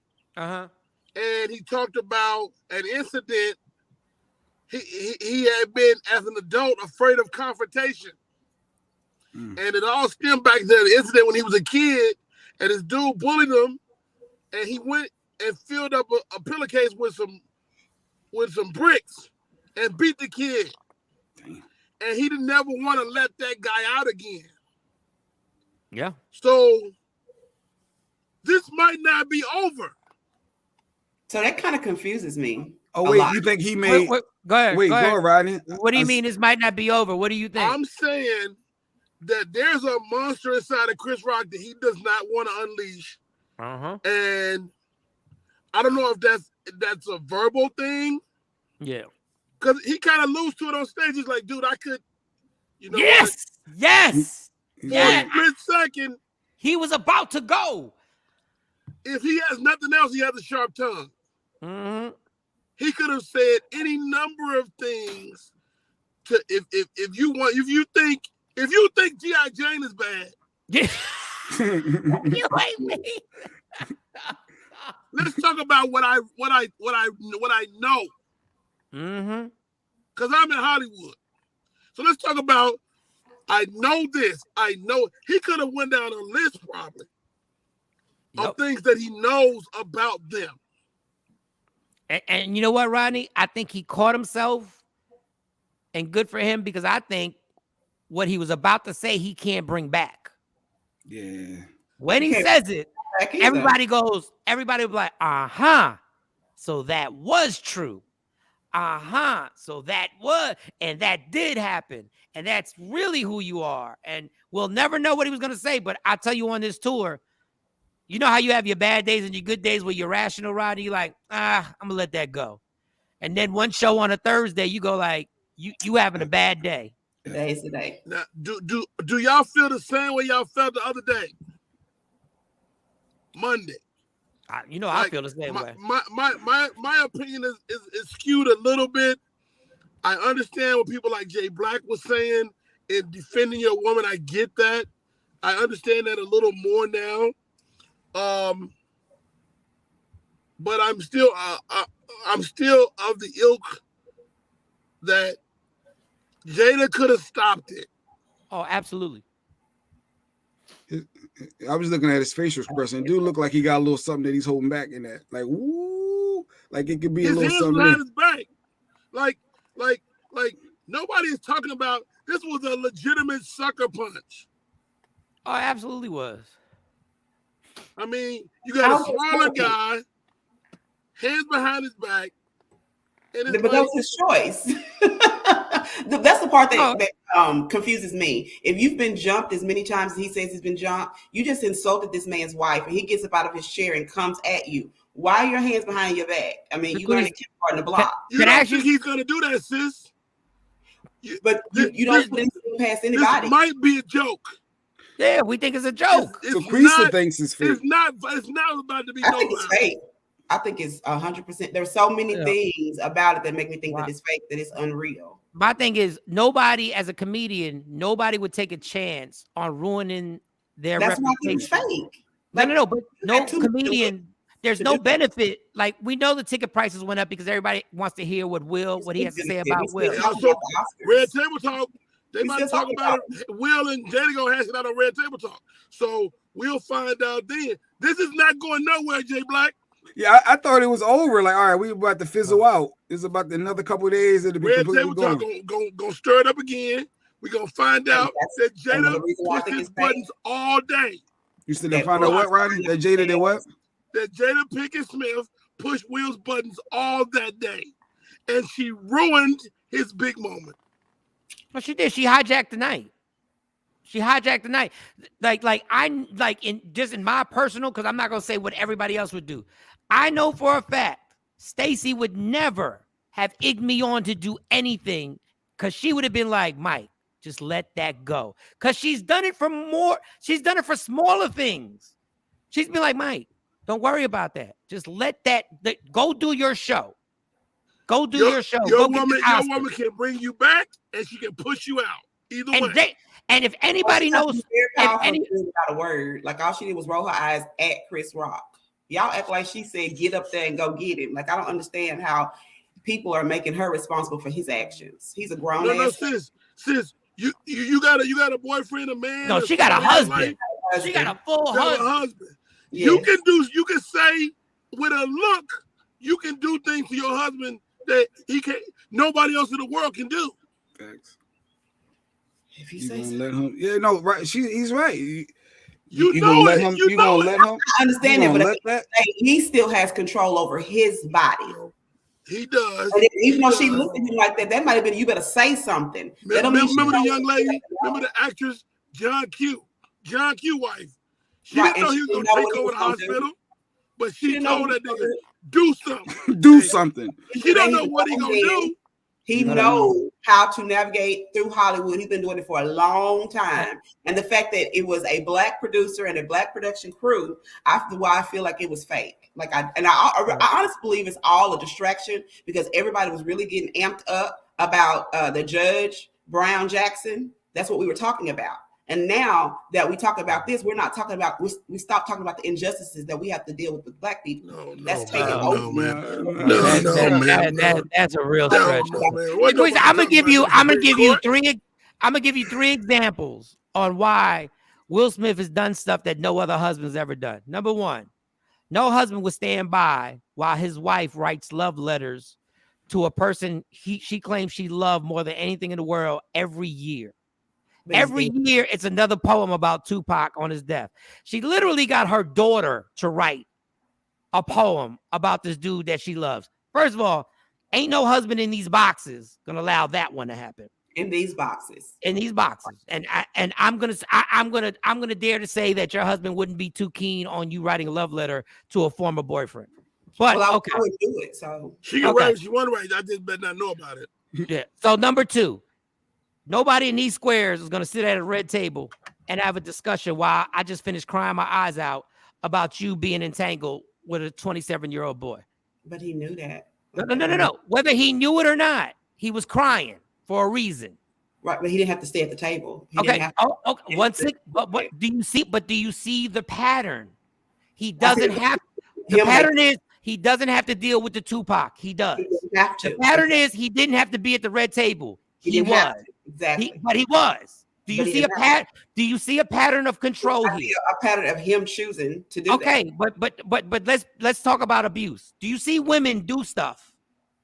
and he talked about an incident. He had been, as an adult, afraid of confrontation. And it all stemmed back to the incident when he was a kid, and this dude bullied him, and he went and filled up a pillowcase with some bricks and beat the kid. Damn. And he didn't never want to let that guy out again. Yeah. So this might not be over. So that kind of confuses me. Oh wait, you think he made? Go ahead. Wait, go ahead, Rodney. What do you mean this might not be over? What do you think? I'm saying that there's a monster inside of Chris Rock that he does not want to unleash. And I don't know if that's a verbal thing. Yeah. Because he kind of lose to it on stage. He's like, dude, I could, Yes. For a split second. He was about to go. If he has nothing else, he has a sharp tongue. He could have said any number of things to if you think G.I. Jane is bad. Yeah. You hate me. Let's talk about what I know. Because I'm in Hollywood. So let's talk about I know this. I know he could have went down a list probably of things that he knows about them. And you know what, Rodney? I think he caught himself, and good for him, because I think what he was about to say he can't bring back. Yeah. When he says it, everybody will be like, so that was true. So that was, and that did happen. And that's really who you are. And we'll never know what he was going to say, but I'll tell you on this tour, you know how you have your bad days and your good days where you're rational, Rodney? You're like, I'm going to let that go. And then one show on a Thursday, you go like, you having a bad day. Today's the day. Now, do y'all feel the same way y'all felt the other day? Monday. I feel the same way. My opinion is skewed a little bit. I understand what people like Jay Black was saying in defending your woman. I get that. I understand that a little more now. But I'm still of the ilk that Jada could have stopped it. Oh, absolutely. I was looking at his facial expression. Dude looked like he got a little something that he's holding back in that. Like, woo, like it could be a little something. His hands behind his back. Like nobody is talking about this was a legitimate sucker punch. Oh, it absolutely was. I mean, you got a smaller guy, hands behind his back. But that's his choice. That's the part that confuses me. If you've been jumped as many times as he says he's been jumped, you just insulted this man's wife, and he gets up out of his chair and comes at you. Why are your hands behind your back? I mean, you learned it on the block. You don't think he's going to do that, sis? But you don't put anything past anybody. This might be a joke. Yeah, we think it's a joke. Caprisa thinks it's fake. It's not about to be. I think it's fake. I think it's 100%. There's so many things about it that make me think that it's fake, that it's unreal. My thing is, nobody, as a comedian, nobody would take a chance on ruining their reputation. Why I think it's fake. No, but no comedian. There's no benefit. Like, we know the ticket prices went up because everybody wants to hear what he has to say about Will. Also, Red Table Talk. They might talk about it. Will and Jada gonna hash it out on Red Table Talk. So we'll find out then. This is not going nowhere, Jay Black. Yeah, I thought it was over. Like, all right, we about to fizzle out. It's about another couple of days. It'll be Red completely Table Talk gonna stir it up again. We're gonna find out that Jada pushed his buttons all day. You still didn't find out what, Rodney? That Jada did what? That Jada Pinkett Smith pushed Will's buttons all that day, and she ruined his big moment. Well, she did. She hijacked the night. In my personal, because I'm not gonna say what everybody else would do. I know for a fact Stacey would never have egged me on to do anything, because she would have been like, Mike, just let that go. Because she's done it for more. She's done it for smaller things. She's been like, Mike, don't worry about that. Just let that go. Do your show. Go do your show. Your woman can bring you back, and she can push you out. Either way. And if anybody knows, without a word, like all she did was roll her eyes at Chris Rock. Y'all act like she said, get up there and go get him. Like, I don't understand how people are making her responsible for his actions. He's a grown ass. No, sis, you got a boyfriend, a man. No, she got a husband. She got a full husband. Yes. You can say with a look, you can do things to your husband that he can't. Nobody else in the world can do. Facts. If he says, let him, yeah, no, right. He's right. You gonna let him. You gonna let him. I understand it, but he still has control over his body. He does. And even though she looked at him like that, that might have been, you better say something. Remember the young lady? Remember the actress John Q wife? She didn't know he was gonna take over the hospital, but she told that nigga, do something. Do something. She don't know what he gonna do. He knows how to navigate through Hollywood. He's been doing it for a long time. And the fact that it was a black producer and a black production crew, I feel like it was fake. Like I honestly believe it's all a distraction because everybody was really getting amped up about the judge, Brown Jackson. That's what we were talking about. And now that we talk about this, we're not talking about, we stopped talking about the injustices that we have to deal with black people. That's taking over. Man. That's a real stretch. I'm gonna give you three examples on why Will Smith has done stuff that no other husband's ever done. Number one, no husband would stand by while his wife writes love letters to a person she claims she loved more than anything in the world every year. Every year, it's another poem about Tupac on his death. She literally got her daughter to write a poem about this dude that she loves. First of all, ain't no husband in these boxes gonna allow that one to happen. In these boxes. And I'm gonna dare to say that your husband wouldn't be too keen on you writing a love letter to a former boyfriend. But I would do it. So she can write. She want to write. I just better not know about it. Yeah. So number two. Nobody in these squares is going to sit at a red table and have a discussion while I just finished crying my eyes out about you being entangled with a 27-year-old boy. But he knew that. No. Whether he knew it or not, he was crying for a reason. Right, but he didn't have to stay at the table. Okay. But do you see the pattern? He doesn't have. The pattern is he doesn't have to deal with the Tupac. He does. The pattern is he didn't have to be at the red table. He was. Exactly. But he was. Do you see a pattern? Do you see a pattern of control here? A pattern of him choosing to do that. Okay, but let's talk about abuse. Do you see women do stuff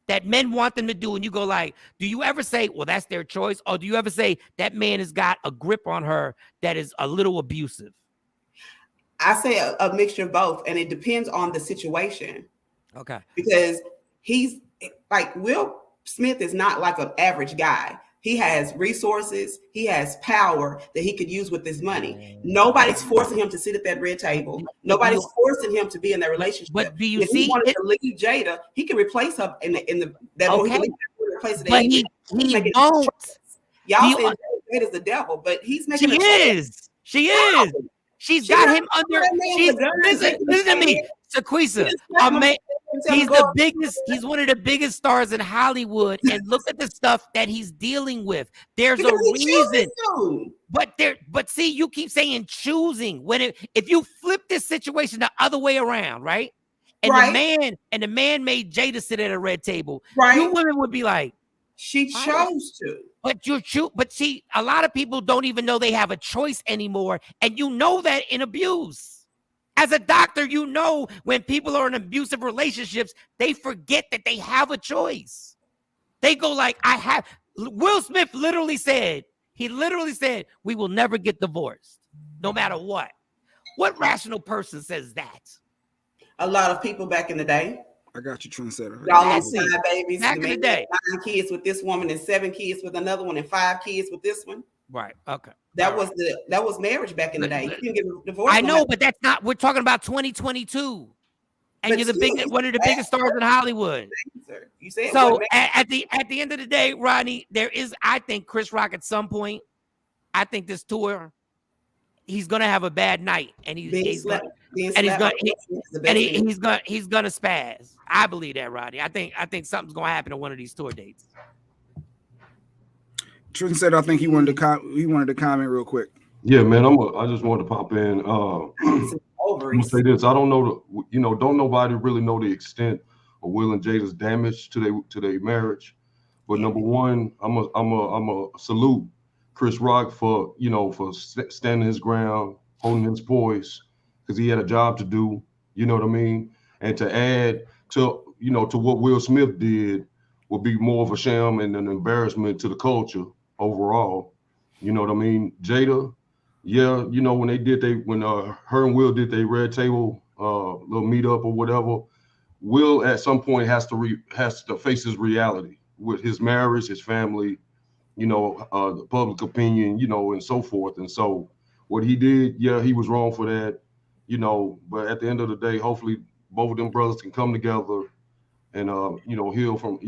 that men want them to do, and you go like, do you ever say, well, that's their choice, or do you ever say that man has got a grip on her that is a little abusive? I say a mixture of both, and it depends on the situation. Okay. Because he's like Will Smith is not like an average guy. He has resources. He has power that he could use with this money. Nobody's forcing him to sit at that red table. Nobody's forcing him to be in that relationship. But do you if see? He wanted to leave Jada, he can replace her in the that. Okay. He can replace it. But he won't. Y'all saying Jada's the devil, but he's making. She is. She's got him under. Listen to me, Sequisa. He's the biggest. He's one of the biggest stars in Hollywood, and look at the stuff that he's dealing with. There's a reason. But see, you keep saying choosing when if you flip this situation the other way around, right? And the man made Jada sit at a red table. Right. You women would be like, she chose to. But see, a lot of people don't even know they have a choice anymore, and you know that in abuse. As a doctor, you know when people are in abusive relationships, they forget that they have a choice. They go like, Will Smith literally said, we will never get divorced, no matter what. What rational person says that? A lot of people back in the day. I got you, trendsetter. Y'all had 5 babies. Back in the day. 9 kids with this woman and 7 kids with another one and 5 kids with this one. Right. Okay. That was marriage back in the day. You can get a divorce. I know, but that's not. We're talking about 2022, and you're one of the biggest stars in Hollywood. You said so. At the end of the day, Rodney, I think Chris Rock at some point. I think this tour, he's gonna have a bad night, and he's gonna spaz. I believe that, Rodney. I think something's gonna happen on one of these tour dates. Tristan said, I think he wanted to comment real quick. Yeah, man. I just wanted to pop in. gonna say this. I don't know don't nobody really know the extent of Will and Jada's damage to their marriage. But number one, I'm a salute Chris Rock for standing his ground, holding his poise, because he had a job to do. You know what I mean? And to add to what Will Smith did would be more of a sham and an embarrassment to the culture overall. You know what I mean? Jada, yeah, when her and Will did their red table little meetup or whatever, Will at some point has to face his reality with his marriage, his family, the public opinion, and so forth. And so what he did, yeah, he was wrong for that, but at the end of the day, hopefully both of them brothers can come together and heal from,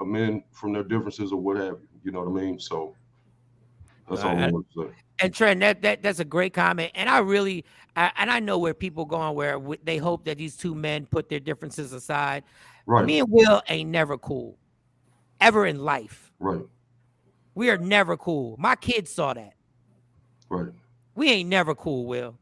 amend from their differences or what have you. You know what I mean? So that's all I want to say. And Trent, that's a great comment. And I know where people going where they hope that these two men put their differences aside. Right. Me and Will ain't never cool, ever in life. Right. We are never cool. My kids saw that. Right. We ain't never cool, Will.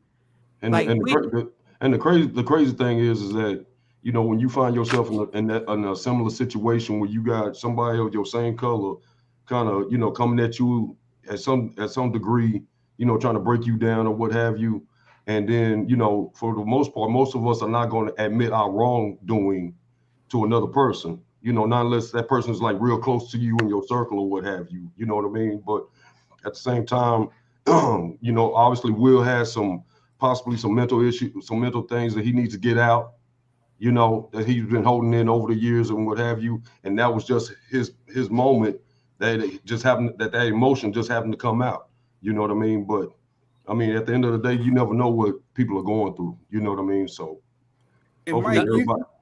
And the crazy thing is that when you find yourself in a similar situation where you got somebody of your same color, kind of coming at you at some degree, trying to break you down or what have you, and then for the most part, most of us are not going to admit our wrongdoing to another person, not unless that person is like real close to you in your circle or what have you. You know what I mean? But at the same time, obviously Will has possibly some mental issues, some mental things that he needs to get out, that he's been holding in over the years and what have you. And that was just his moment that it just happened, that emotion just happened to come out. You know what I mean? But I mean, at the end of the day, you never know what people are going through. You know what I mean? So and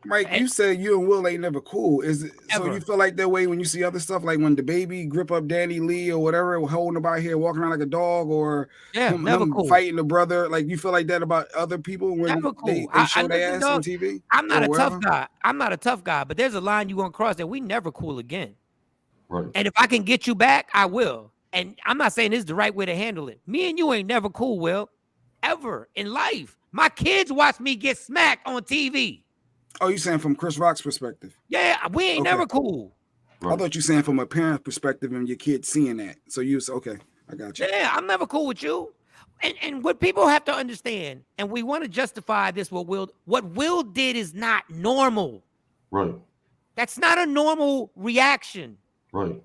Mike, you said you and Will ain't never cool. Is it ever. So you feel like that way when you see other stuff, like when the baby grip up Danny Lee or whatever, holding about here, walking around like a dog, or him cool. Fighting the brother? Like you feel like that about other people when cool. they show their ass on TV? I'm not a tough guy. I'm not a tough guy, but there's a line you won't cross that we never cool again. Right. And if I can get you back, I will. And I'm not saying this is the right way to handle it. Me and you ain't never cool, Will, ever in life. My kids watch me get smacked on TV. Oh, you saying from Chris Rock's perspective? Yeah, we ain't never cool. Right. I thought you saying from a parent perspective and your kids seeing that. So you was okay. I got you. Yeah, I'm never cool with you. And what people have to understand, and we want to justify this, what Will did is not normal. Right. That's not a normal reaction. Right.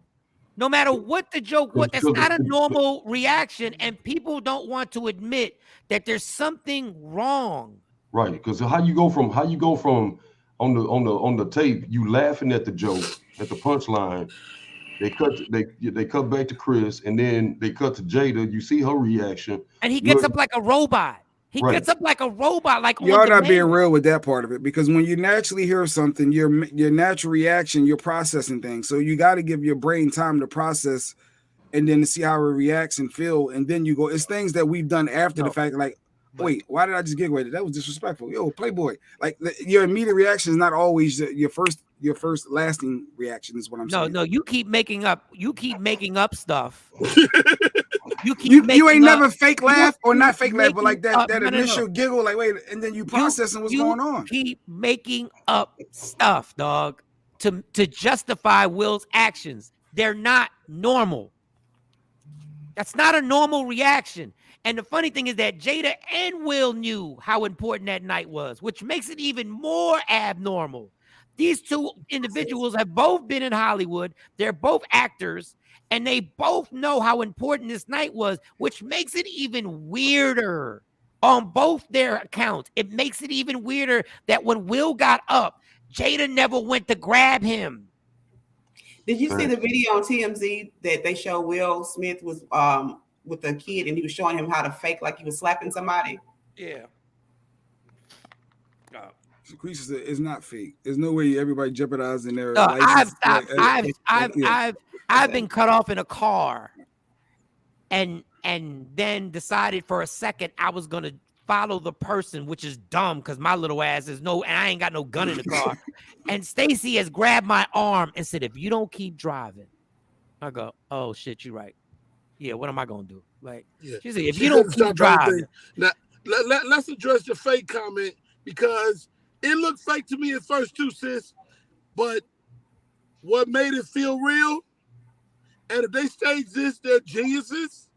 No matter what the joke was, that's not a normal reaction, and people don't want to admit that there's something wrong. Right, because how you go from on the tape, you laughing at the joke, at the punchline. They cut back to Chris, and then they cut to Jada. You see her reaction, and he gets up like a robot. He gets up like a robot, like y'all not being real with that part of it, because when you naturally hear something, your natural reaction, you're processing things. So you got to give your brain time to process, and then to see how it reacts and feel, and then you go. It's things that we've done after the fact, like, wait, why did I just giggle at it? That was disrespectful. Yo, Playboy. Like your immediate reaction is not always your first lasting reaction. Is what I'm saying. No, you keep making up. You keep making up stuff. You ain't never fake laugh or not fake laugh, but like that initial giggle, like wait, and then you processing what's going on. Keep making up stuff, dog, to justify Will's actions. They're not normal. That's not a normal reaction. And the funny thing is that Jada and Will knew how important that night was, which makes it even more abnormal. These two individuals have both been in Hollywood. They're both actors. And they both know how important this night was, which makes it even weirder on both their accounts. It makes it even weirder that when Will got up, Jada never went to grab him. Did you see the video on TMZ that they show Will Smith was with a kid and he was showing him how to fake like he was slapping somebody? Yeah. It's not fake. There's no way everybody jeopardizing their life. I've been cut off in a car and then decided for a second I was gonna follow the person, which is dumb because my little ass and I ain't got no gun in the car. And Stacy has grabbed my arm and said, if you don't keep driving, I go, oh shit, you're right. Yeah, what am I gonna do? Like she said, if you don't keep driving. let's address the fake comment because it looked fake to me at first too, sis. But what made it feel real? And if they stage this, they're geniuses.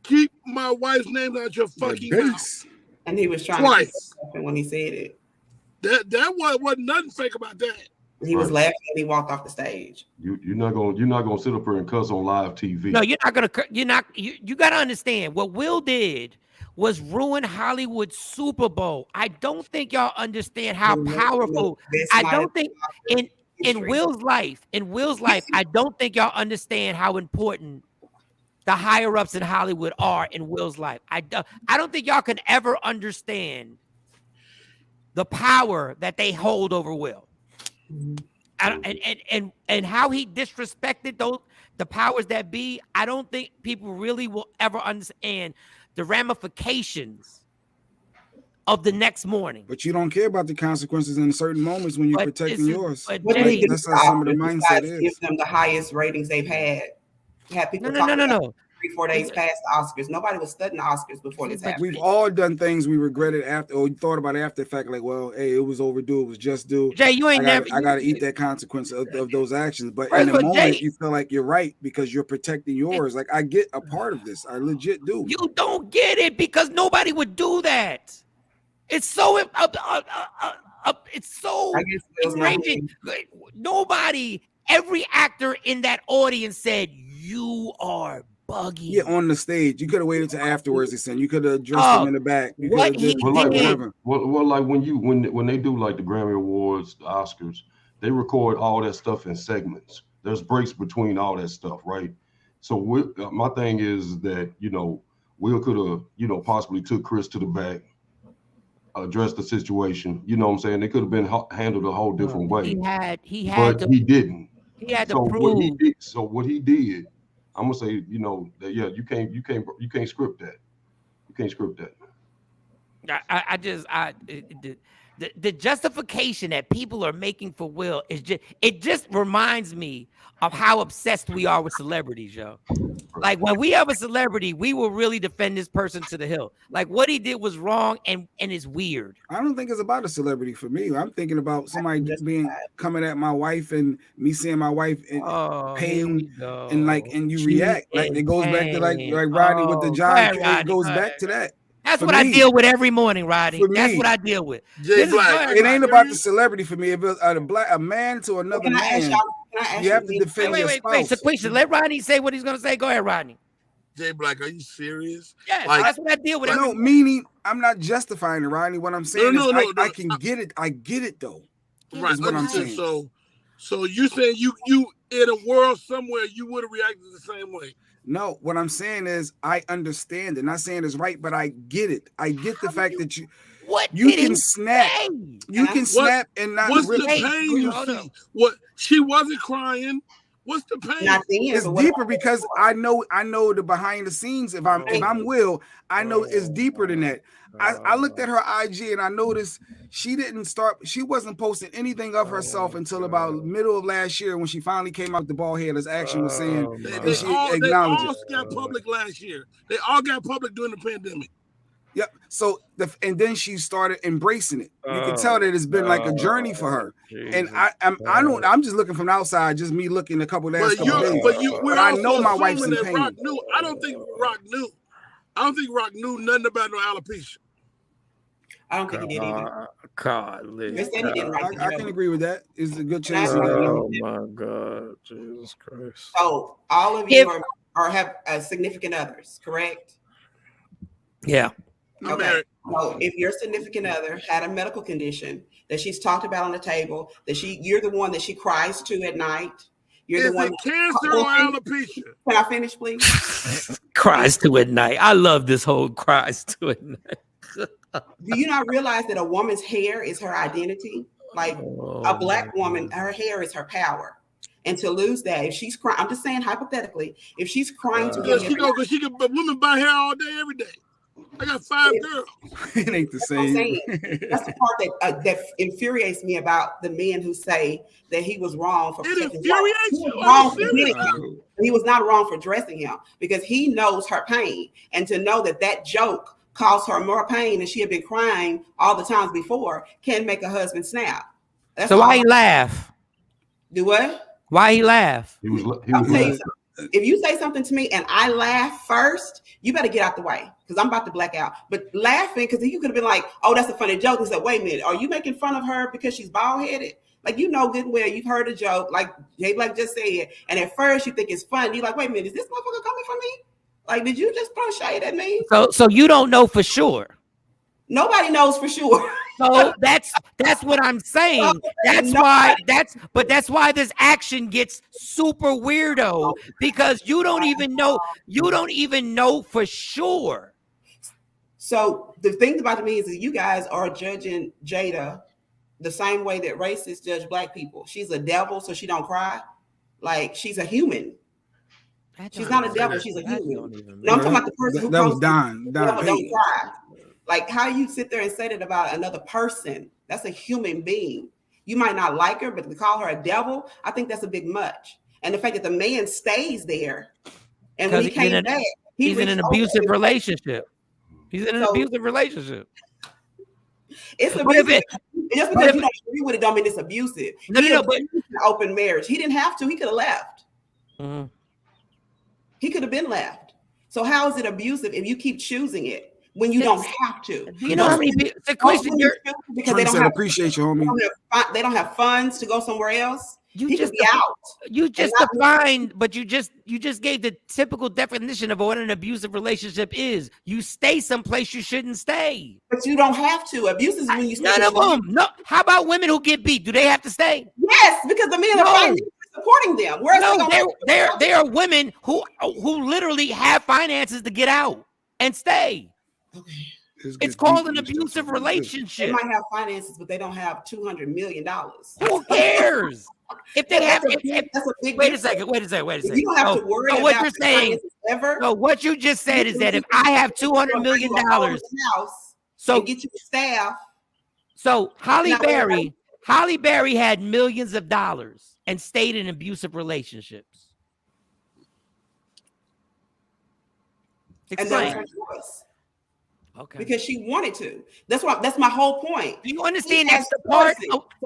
Keep my wife's name out your fucking mouth. And he was trying twice to keep when he said it. That wasn't nothing fake about that. He was laughing and he walked off the stage. You're not gonna sit up here and cuss on live TV. No, you gotta understand what Will did was ruin Hollywood Super Bowl. I don't think y'all understand how powerful. I don't think in Will's life, I don't think y'all understand how important the higher ups in Hollywood are in Will's life. I don't think y'all can ever understand the power that they hold over Will. And how he disrespected the powers that be. I don't think people really will ever understand the ramifications of the next morning. But you don't care about the consequences in certain moments when you're protecting yours. That's how some of the mindset is. Give them the highest ratings they've had. You have people no. 3-4 days past the Oscars. Nobody was studying the Oscars before this happened. We've all done things we regretted after, or thought about after the fact. Like, well, hey, it was overdue. It was just due. Jay, you ain't I got to eat that consequence of those actions. But in the moment, you feel like you're right because you're protecting yours. Like, I get a part of this. I legit do. You don't get it because nobody would do that. It's so enraging. Nobody, every actor in that audience said, "You are buggy." Yeah, on the stage. You could have waited till afterwards. They said you could have addressed them in the back. You what he did. Like when they do like the Grammy Awards, the Oscars, they record all that stuff in segments. There's breaks between all that stuff, right? So my thing is that Will could have possibly took Chris to the back, addressed the situation. You know what I'm saying? They could have been handled a whole different way. He had, but he didn't. He had to prove. What he did, I'm gonna say, that you can't script that. You can't script that. The justification that people are making for Will is just reminds me of how obsessed we are with celebrities, yo. Like when we have a celebrity, we will really defend this person to the hill. Like what he did was wrong and it's weird. I don't think it's about a celebrity for me. I'm thinking about somebody coming at my wife and me seeing my wife in pain and you react. Like it goes back to like Rodney with the John. It goes back to that. That's what I deal with every morning, Rodney. That's what I deal with. It ain't about the celebrity for me. If it's a man to another man, you have to defend your spouse. Wait, Sequisha, let Rodney say what he's going to say. Go ahead, Rodney. Jay Black, are you serious? Yes, that's what I deal with. No, meaning I'm not justifying it, Rodney. What I'm saying is I can get it. I get it, though. Right. Is what I'm saying. So you saying you in a world somewhere you would have reacted the same way? No, what I'm saying is I understand it. Not saying it's right, but I get it. I get the fact that you can snap. You can snap and not. What's the pain you see? What she wasn't crying. What's the pain? It's deeper because I know the behind the scenes. If I'm Will, I know it's deeper than that. I looked at her IG and I noticed she wasn't posting anything of herself until about middle of last year when she finally came out with the bald head, as Action was saying. They all got public last year. They all got public during the pandemic. Yep. So and then she started embracing it. You can tell that it's been like a journey for her. And I'm just looking from the outside, just me looking a couple days. But I know my wife's in pain. I don't think Rock knew nothing about no alopecia. I don't think he did either. God, I can agree with that. It's a good chance. Oh my God, Jesus Christ! So all of you have significant others, correct? Yeah. Okay. So if your significant other had a medical condition that she's talked about on the table, you're the one that she cries to at night. You're the one. Cancer or alopecia? Can I finish, please? Cries to at night. I love this whole cries to at night. Do you not realize that a woman's hair is her identity? Like a black woman, her hair is her power. And to lose that, if she's crying, I'm just saying hypothetically, if she's crying to women buy hair all day, every day. I got 5 girls. It ain't the That's what I'm same. saying. That's the part that infuriates me about the men who say that he was wrong for protecting his wife. He was wrong for hitting him. He was not wrong for dressing him because he knows her pain. And to know that joke caused her more pain and she had been crying all the times before can make a husband snap. That's so why he laugh? Do what? Why he laugh? He was if you say something to me and I laugh first, you better get out the way because I'm about to black out. But laughing, because you could have been like, oh, that's a funny joke. He said, wait a minute, are you making fun of her because she's bald-headed? Like, you know good and well, you've heard a joke, like Jay Black just said, and at first you think it's funny. You're like, wait a minute, is this motherfucker coming for me? Like, did you just throw shade at me? So you don't know for sure. Nobody knows for sure. So that's what I'm saying. That's why this action gets super weirdo because you don't even know for sure. So the thing about me is that you guys are judging Jada the same way that racists judge black people. She's a devil, so she don't cry. Like, she's a human. She's not a devil, she's a human. No, I'm talking about the person who that was Don don't cry. Like, how you sit there and say that about another person? That's a human being. You might not like her, but to call her a devil, I think that's a big much. And the fact that the man stays there, and when he came back, he's in an abusive relationship. He's in an abusive relationship. It's abusive. Just because you don't agree with it, don't mean it's abusive. No, but open marriage. He didn't have to. He could have left. Mm-hmm. He could have been left. So how is it abusive if you keep choosing it? When you don't have to, you know how many people, the question because they don't have appreciate you, homie. They don't have funds to go somewhere else. You just be out. You just defined, but you just gave the typical definition of what an abusive relationship is. You stay someplace you shouldn't stay. But you don't have to. Abuse is when you stay. None of them. No. How about women who get beat? Do they have to stay? Yes, because the men are fighting, supporting them. There are women who literally have finances to get out and stay. Okay. It's called an abusive relationship. They might have finances, but they don't have $200 million. Who cares? If they have, wait a second. You don't have to worry about what you're saying. Ever. No, what you just said is that if I have $200 million, so get you staff. So Holly Berry had millions of dollars and stayed in abusive relationships. Explain. Okay. Because she wanted to. That's my whole point. Do you understand that's the part?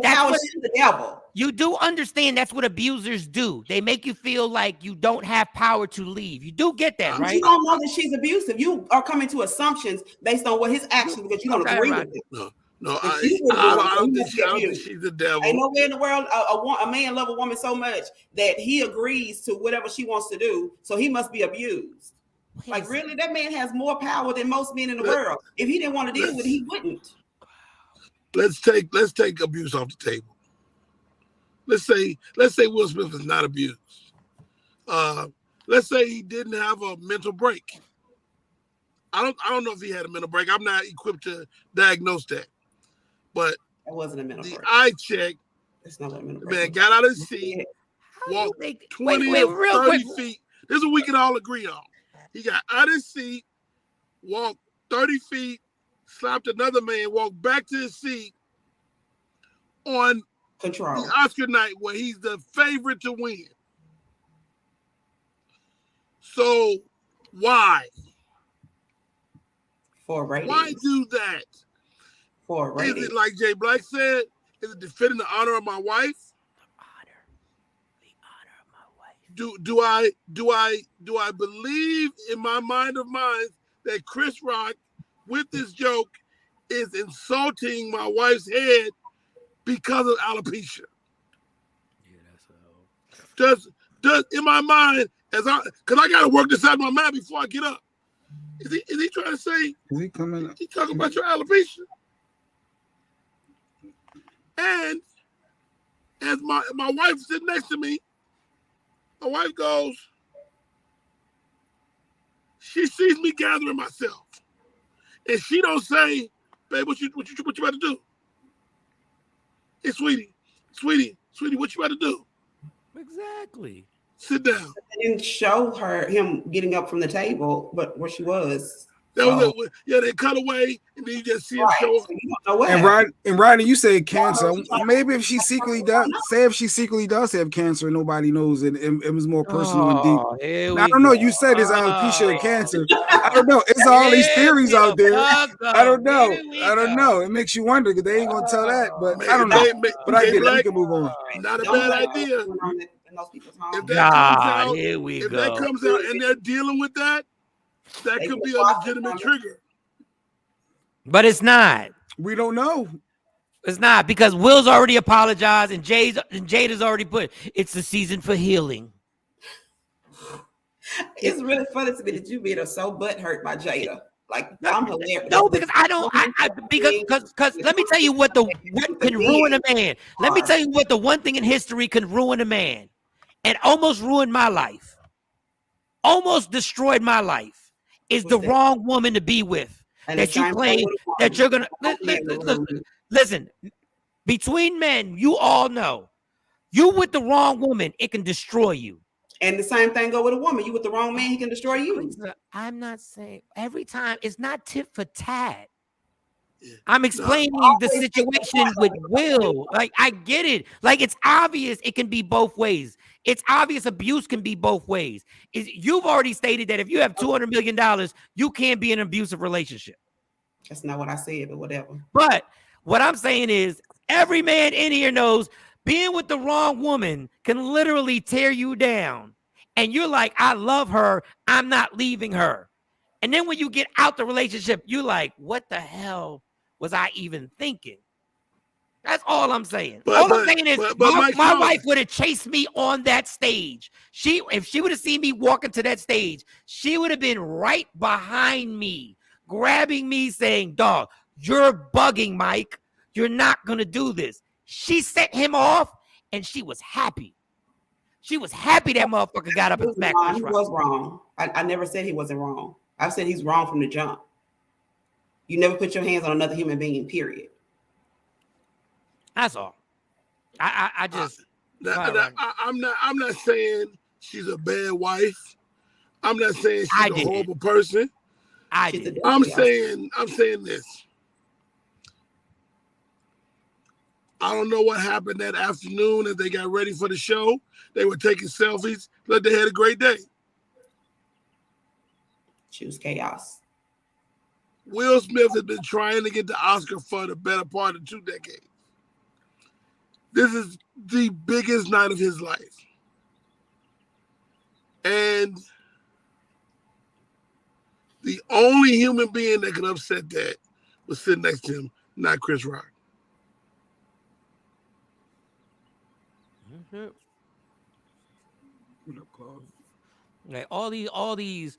How is she the devil? You do understand that's what abusers do. They make you feel like you don't have power to leave. You do get that, right? You don't know that she's abusive. You are coming to assumptions based on what his actions, because you don't agree with it. No, I don't think she's the devil. Ain't no way in the world a man love a woman so much that he agrees to whatever she wants to do, so he must be abused. Like, really, that man has more power than most men in the world. If he didn't want to deal with it, he wouldn't. Let's take abuse off the table. Let's say Will Smith is not abused. Let's say he didn't have a mental break. I don't know if he had a mental break. I'm not equipped to diagnose that. But that wasn't a mental break. The eye check. It's not a mental break. Man got out of his seat, walked 20 or 30 feet. This is what we can all agree on. He got out of his seat, walked 30 feet, slapped another man, walked back to his seat on the Oscar night where he's the favorite to win. So why? For ratings. Why do that? For ratings. Is it like Jay Black said? Is it defending the honor of my wife? Do I believe in my mind of minds that Chris Rock with this joke is insulting my wife's head because of alopecia? Yeah, does in my mind, because I gotta work this out in my mind before I get up. Is he trying to say? Is he coming up? He talking about your alopecia? And as my wife sitting next to me, my wife goes, she sees me gathering myself. And she don't say, babe, what you about to do? Hey, sweetie, what you about to do? Exactly. Sit down. I didn't show him getting up from the table, but where she was. That was they cut away, and then you just see him show up. So you don't know what And Rodney, you said cancer. Maybe if she secretly does, have cancer, and nobody knows, and it was more personal and deep. Now, I don't know. You said it's alopecia cancer. I don't know. It's all these theories out there. I don't know. It makes you wonder because they ain't gonna tell that. But I don't know. But I get it. We can move on. Not a bad idea. If that comes out and they're dealing with that, that could be a legitimate trigger. But it's not. We don't know. It's not because Will's already apologized and Jade has already put it's the season for healing. It's really funny to me that you being so butthurt by Jada. Like I'm hilarious. No, because I don't. Because let me tell you what can ruin a man. Let me tell you what the one thing in history can ruin a man, and almost ruined my life, almost destroyed my life, is the wrong woman to be with. And that you claim that you're gonna listen. Between men, you all know, you with the wrong woman, it can destroy you. And the same thing go with a woman. You with the wrong man, he can destroy you. I'm not saying every time. It's not tit for tat. I'm explaining the situation with Will. Like, I get it. Like, it's obvious it can be both ways. It's obvious abuse can be both ways. You've already stated that if you have $200 million, you can't be in an abusive relationship. That's not what I said, but whatever. But what I'm saying is every man in here knows being with the wrong woman can literally tear you down. And you're like, I love her. I'm not leaving her. And then when you get out the relationship, you're like, what the hell was I even thinking? That's all I'm saying. All I'm saying is my wife would have chased me on that stage. If she would have seen me walking to that stage, she would have been right behind me, grabbing me, saying, dog, you're bugging, Mike. You're not going to do this. She set him off, and she was happy. She was happy that motherfucker got up and smacked her. He was wrong. I never said he wasn't wrong. I said he's wrong from the jump. You never put your hands on another human being, period. That's all. I'm not saying she's a bad wife. I'm not saying she's a horrible person. I'm saying this. I don't know what happened that afternoon as they got ready for the show. They were taking selfies, but they had a great day. She was chaos. Will Smith has been trying to get the Oscar for the better part of 2 decades. This is the biggest night of his life. And the only human being that could upset that was sitting next to him, not Chris Rock. Like all these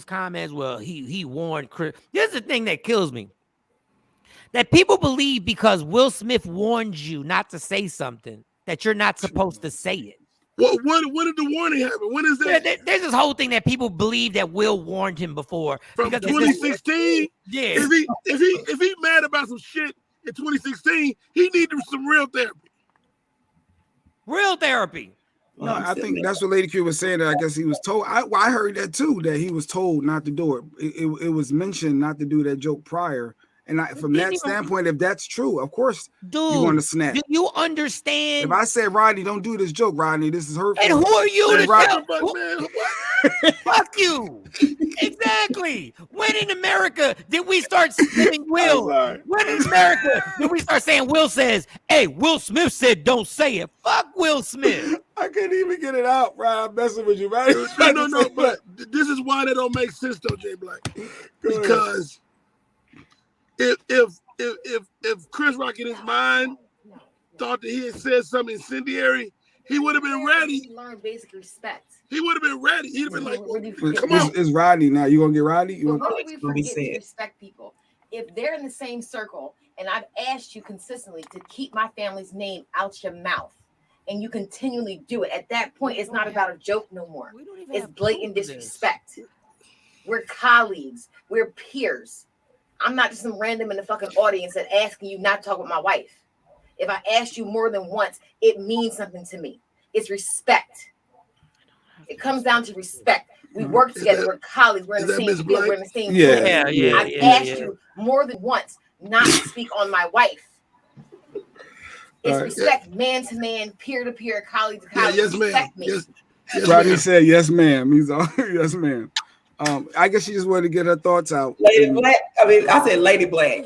comments. Well, he warned Chris. Here's the thing that kills me: that people believe because Will Smith warned you not to say something that you're not supposed to say it. When did the warning happen? When is that? There's this whole thing that people believe that Will warned him before. From 2016. Yeah. If he mad about some shit in 2016, he needed some real therapy. Real therapy. No, I think that's what Lady Q was saying. That I guess he was told. I heard that too. That he was told not to do it. It was mentioned not to do that joke prior. And from that standpoint, if that's true, of course, you want to snap. Do you understand? If I said, Rodney, don't do this joke, Rodney, this is hurtful. And who are you to tell? Fuck you. Exactly. When in America did we start saying Will? When in America did we start saying Will says, hey, Will Smith said don't say it. Fuck Will Smith. I couldn't even get it out, Brian. I'm messing with you, right? No, but this is why that don't make sense though, Jay Black. Because if Chris Rock in his mind thought that he had said something incendiary, he would have been ready. He learned basic respect. He would have been ready. He'd have been like, come on. It's Rodney now. You gonna get Rodney? When we forget to respect people, if they're in the same circle and I've asked you consistently to keep my family's name out your mouth and you continually do it, at that point, it's not about a joke no more. It's blatant disrespect. We're colleagues. We're peers. I'm not just some random in the fucking audience that asking you not to talk with my wife. If I asked you more than once, it means something to me. It's respect. It comes down to respect. We work together. We're colleagues. We're in the same field. We're in the same place. I've asked you more than once not to speak on my wife. It's respect, man to man, peer to peer, colleague to colleague. Yes, ma'am. Respect me. Yes, Rodney ma'am. said, "Yes, ma'am." He's all, "Yes, ma'am." I guess she just wanted to get her thoughts out. Lady Black. I mean, I said Lady Black.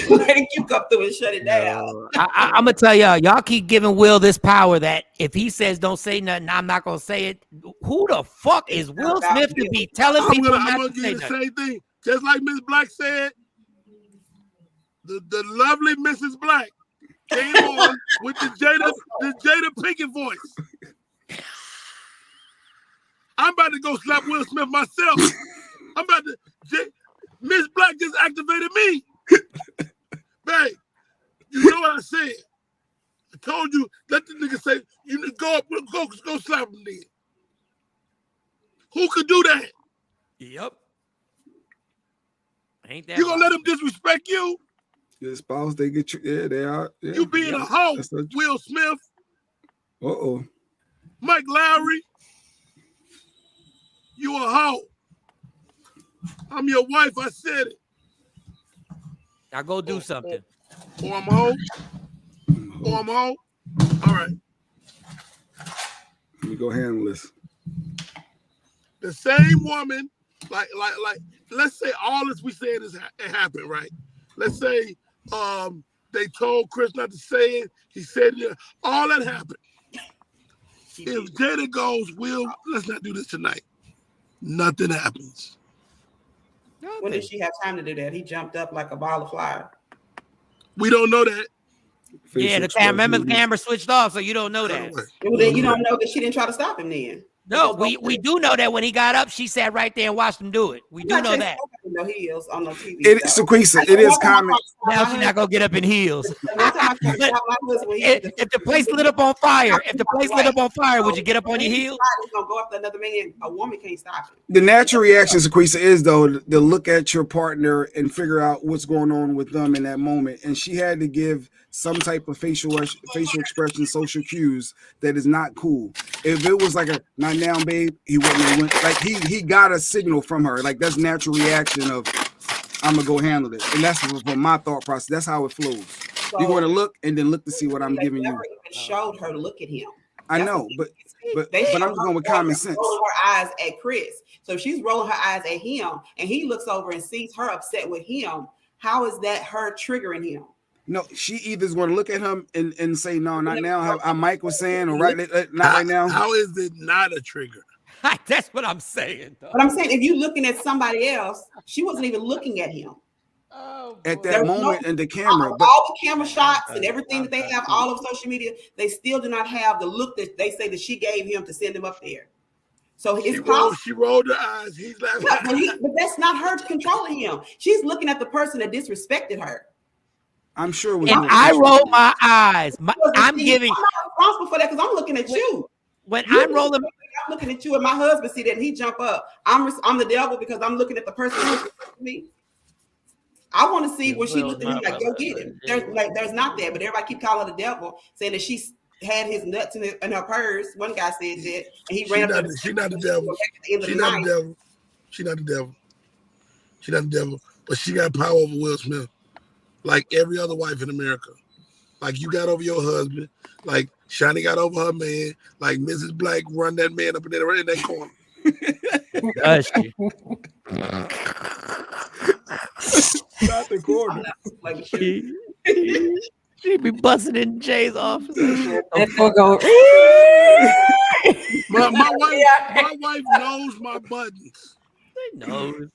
Lady Q come through and shut it down. I'm gonna tell y'all keep giving Will this power that if he says don't say nothing, I'm not gonna say it. Who the fuck is Will Smith to be telling people I'm not gonna to do say the nothing? same thing. Just like Miss Black said, the lovely Mrs. Black came on with the Jada Pinkett voice. I'm about to go slap Will Smith myself. I'm about to. Miss Black just activated me. Babe, you know what I said? I told you, let the nigga say, you go up, go slap him then. Who could do that? Yep. Ain't that You gonna let him disrespect you? Your spouse, they get you. Yeah, they are. Yeah. You being a hoe, Will Smith. Uh-oh. Mike Lowry. You a hoe. I'm your wife, I said it. Now go do something. Or I'm a hoe. Or I'm a hoe. All right. Let me go handle this. The same woman, like, let's say all this we said is it happened, right? Let's say they told Chris not to say it. He said it. All that happened. If Jada goes, Will, let's not do this tonight. Nothing happens. When did she have time to do that? He jumped up like a ball of fire. We don't know that. Yeah, remember the camera switched off, so you don't know that. Well, then you don't know that she didn't try to stop him then. No, we do know that when he got up, she sat right there and watched him do it. We do know that. No heels on no TV. Sequisa, it is common. Now she's not gonna get up in heels. If the place lit up on fire, would you get up on your heels? He's gonna go after another man. A woman can't stop him. The natural reaction, Sequisa, is though to look at your partner and figure out what's going on with them in that moment. And she had to give some type of facial expression, social cues that is not cool. If it was like a not now, babe, he wouldn't have went. Like he got a signal from her. Like that's natural reaction of I'm gonna go handle it. And that's from my thought process. That's how it flows. So, You're going to look and then look to see what I'm giving you. Never even showed her to look at him. I know, but I'm just going with common sense. Rolling her eyes at Chris. So she's rolling her eyes at him, and he looks over and sees her upset with him. How is that her triggering him? No, she either is going to look at him and say, no, not now. How Mike was saying, or not right now. How is it not a trigger? That's what I'm saying. Though. But I'm saying if you're looking at somebody else, she wasn't even looking at him. At that moment in the camera. All the camera shots and everything that they have, all of social media, they still do not have the look that they say that she gave him to send him up there. So it's possible. She rolled her eyes. He's laughing. But that's not her controlling him. She's looking at the person that disrespected her. I'm sure. And I roll my eyes. I'm giving. I'm not responsible for that because I'm looking at you. When I'm rolling, I'm looking at you, and my husband see that, and he jump up. I'm the devil because I'm looking at the person who disrespected me. I want to see when she looked at him like, go get him. There's not that, but everybody keep calling her the devil, saying that she had his nuts in her purse. One guy said that, and he ran up. She's not the devil. She's not the devil. She's not the devil. She's not the devil. But she got power over Will Smith, like every other wife in America. Like you got over your husband. Like Shani got over her man. Like Mrs. Black run that man up in that corner. Does she? Not the corner. Like she be busting in Jay's office. My wife knows my buttons.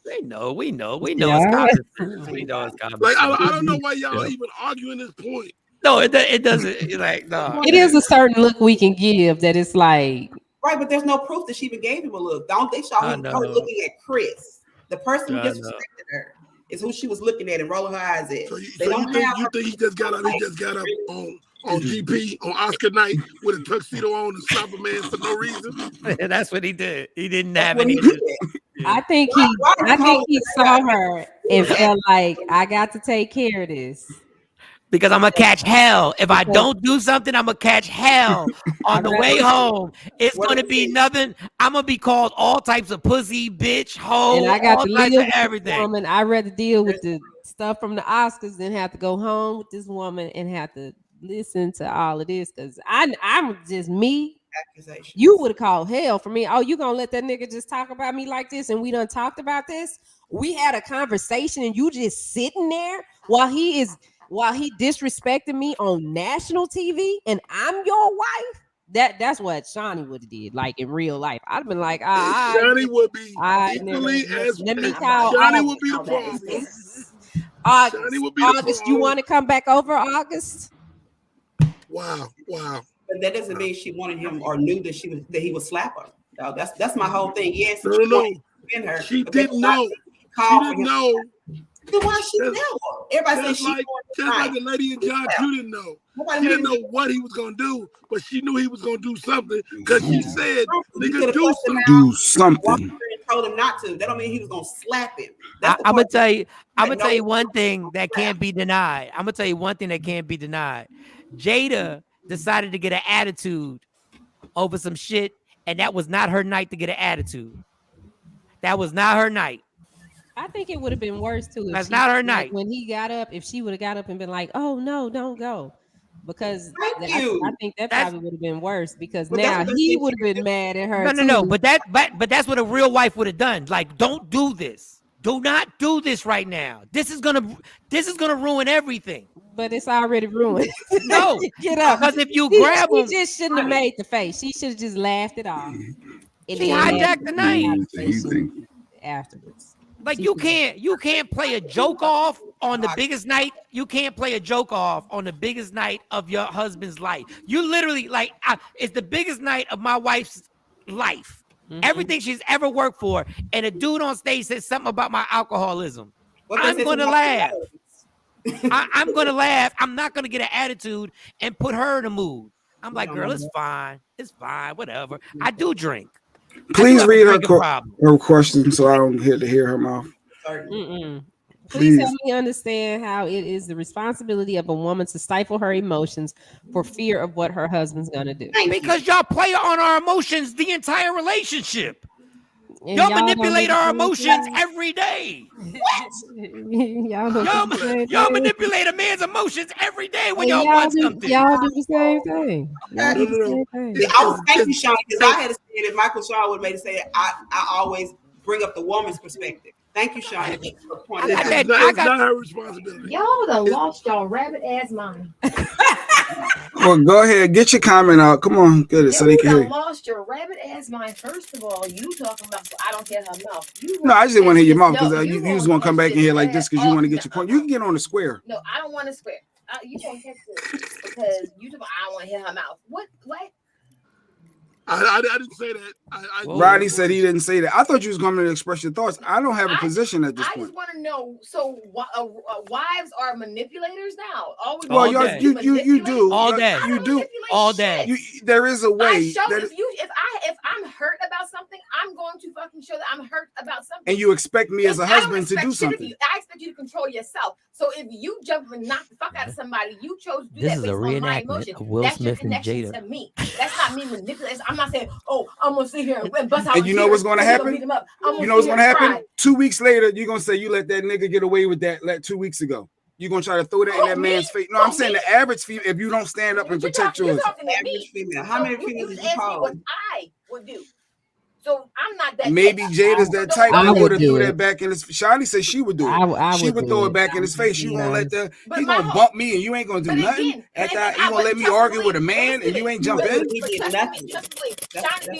They know. We know. It's common sense. We know it's common like sense. I don't know why y'all even arguing this point. No, it doesn't. Like no. It is a certain look we can give that it's like. Right, but there's no proof that she even gave him a look. Don't they show her looking at Chris? The person who disrespected her is who she was looking at and rolling her eyes at. So you think he just got up? He just got up on GP on Oscar night with a tuxedo on and slap a man for no reason. That's what he did. He didn't have any. I think he saw her and felt like I got to take care of this. Because I'm gonna catch hell. If I don't do something, I'm gonna catch hell on the way home. It's gonna be nothing. I'm gonna be called all types of pussy, bitch, hoe, And I got all to types live of with everything. this woman. I'd rather deal with the stuff from the Oscars than have to go home with this woman and have to listen to all of this. Because I'm just me. You would have called hell for me. Oh, you gonna let that nigga just talk about me like this? And we done talked about this. We had a conversation, and you just sitting there while he disrespected me on national TV, and I'm your wife. That's what Shawnee would have did, like in real life. I'd have been like, Shawnee would be equally as. let me call. Shawnee would be the problem. Shawnee would be the August, problem. you want to come back over, August? Wow. But that doesn't mean she wanted him or knew that he would slap her. No, that's my whole thing. Yes, No. Her, she didn't know. She didn't know. Then why she tell her? Everybody says just like the lady in John, you didn't know. She didn't know what he was gonna do, but she knew he was gonna do something because she said, "Nigga, do something." Do something. Told him not to. That don't mean he was gonna slap him. I'm gonna tell you one thing that can't be denied. I'm gonna tell you one thing that can't be denied. Jada decided to get an attitude over some shit, and that was not her night to get an attitude. That was not her night. I think it would have been worse too. That's not her night. When he got up, if she would have got up and been like, "Oh no, don't go," because I think that probably would have been worse. Because now he would have been mad at her. No. But that's what a real wife would have done. Like, don't do this. Do not do this right now. This is gonna ruin everything. But it's already ruined. No, get up. Because if you grab him, she just shouldn't have made the face. She should have just laughed it off. She hijacked the night afterwards. Like you can't play a joke off on the biggest night. You can't play a joke off on the biggest night of your husband's life. You literally it's the biggest night of my wife's life. Mm-hmm. Everything she's ever worked for, and a dude on stage says something about my alcoholism. I'm going to laugh. I'm going to laugh. I'm not going to get an attitude and put her in a mood. I'm like, girl, it's fine. It's fine. Whatever. I do drink. Please read her question so I don't get to hear her mouth. Please help me understand how it is the responsibility of a woman to stifle her emotions for fear of what her husband's gonna do. Because y'all play on our emotions the entire relationship. Y'all manipulate our emotions every day. Y'all manipulate a man's emotions every day when y'all want something. Y'all do the same thing. Thank you, Shawn, because I had to say it. Michael Shawn would have made it say I always bring up the woman's perspective. Thank you, Shawn. It's not her responsibility. Y'all done lost y'all rabbit ass mind. Well, go ahead, get your comment out. Come on, get it so they can hear. You lost your rabbit ass mind. First of all, you talking about so I don't care her mouth. No, I just didn't want to hear your mouth because you just want to come back in here like this because you want to get your point. You can get on the square. No, I don't want to square. You can't catch this because you talking. I don't want to hear her mouth. What? I didn't say that. Rodney said he didn't say that. I thought you was going to express your thoughts. I don't have a position at this point. I just want to know. So, wives are manipulators now. Well, you do all day. You do all day. There is a way. If I'm hurt about something, I'm going to fucking show that I'm hurt about something. And you expect me as a husband to do something. I expect you to control yourself. So if you jump and knock the fuck out of somebody, you chose to do that based on my emotions. Will Smith and Jada. To me. That's not me manipulating. I'm not saying, oh, I'm gonna sit here and bust out. And you know what's going to happen? You know what's going to happen? 2 weeks later, you're going to say you let that nigga get away with that 2 weeks ago. You're going to try to throw that in that man's face. No, I'm saying the average female, if you don't stand up and protect yours. Average female. How many females did you call? What I would do. So I'm not that. Maybe Jada's that type. I would have threw that back in his. Shawnee said she would do it. She would throw it back in his face. You gonna let that? He gonna bump me and you ain't gonna do nothing. After you gonna let me argue with a man and you ain't jump in? Shawnee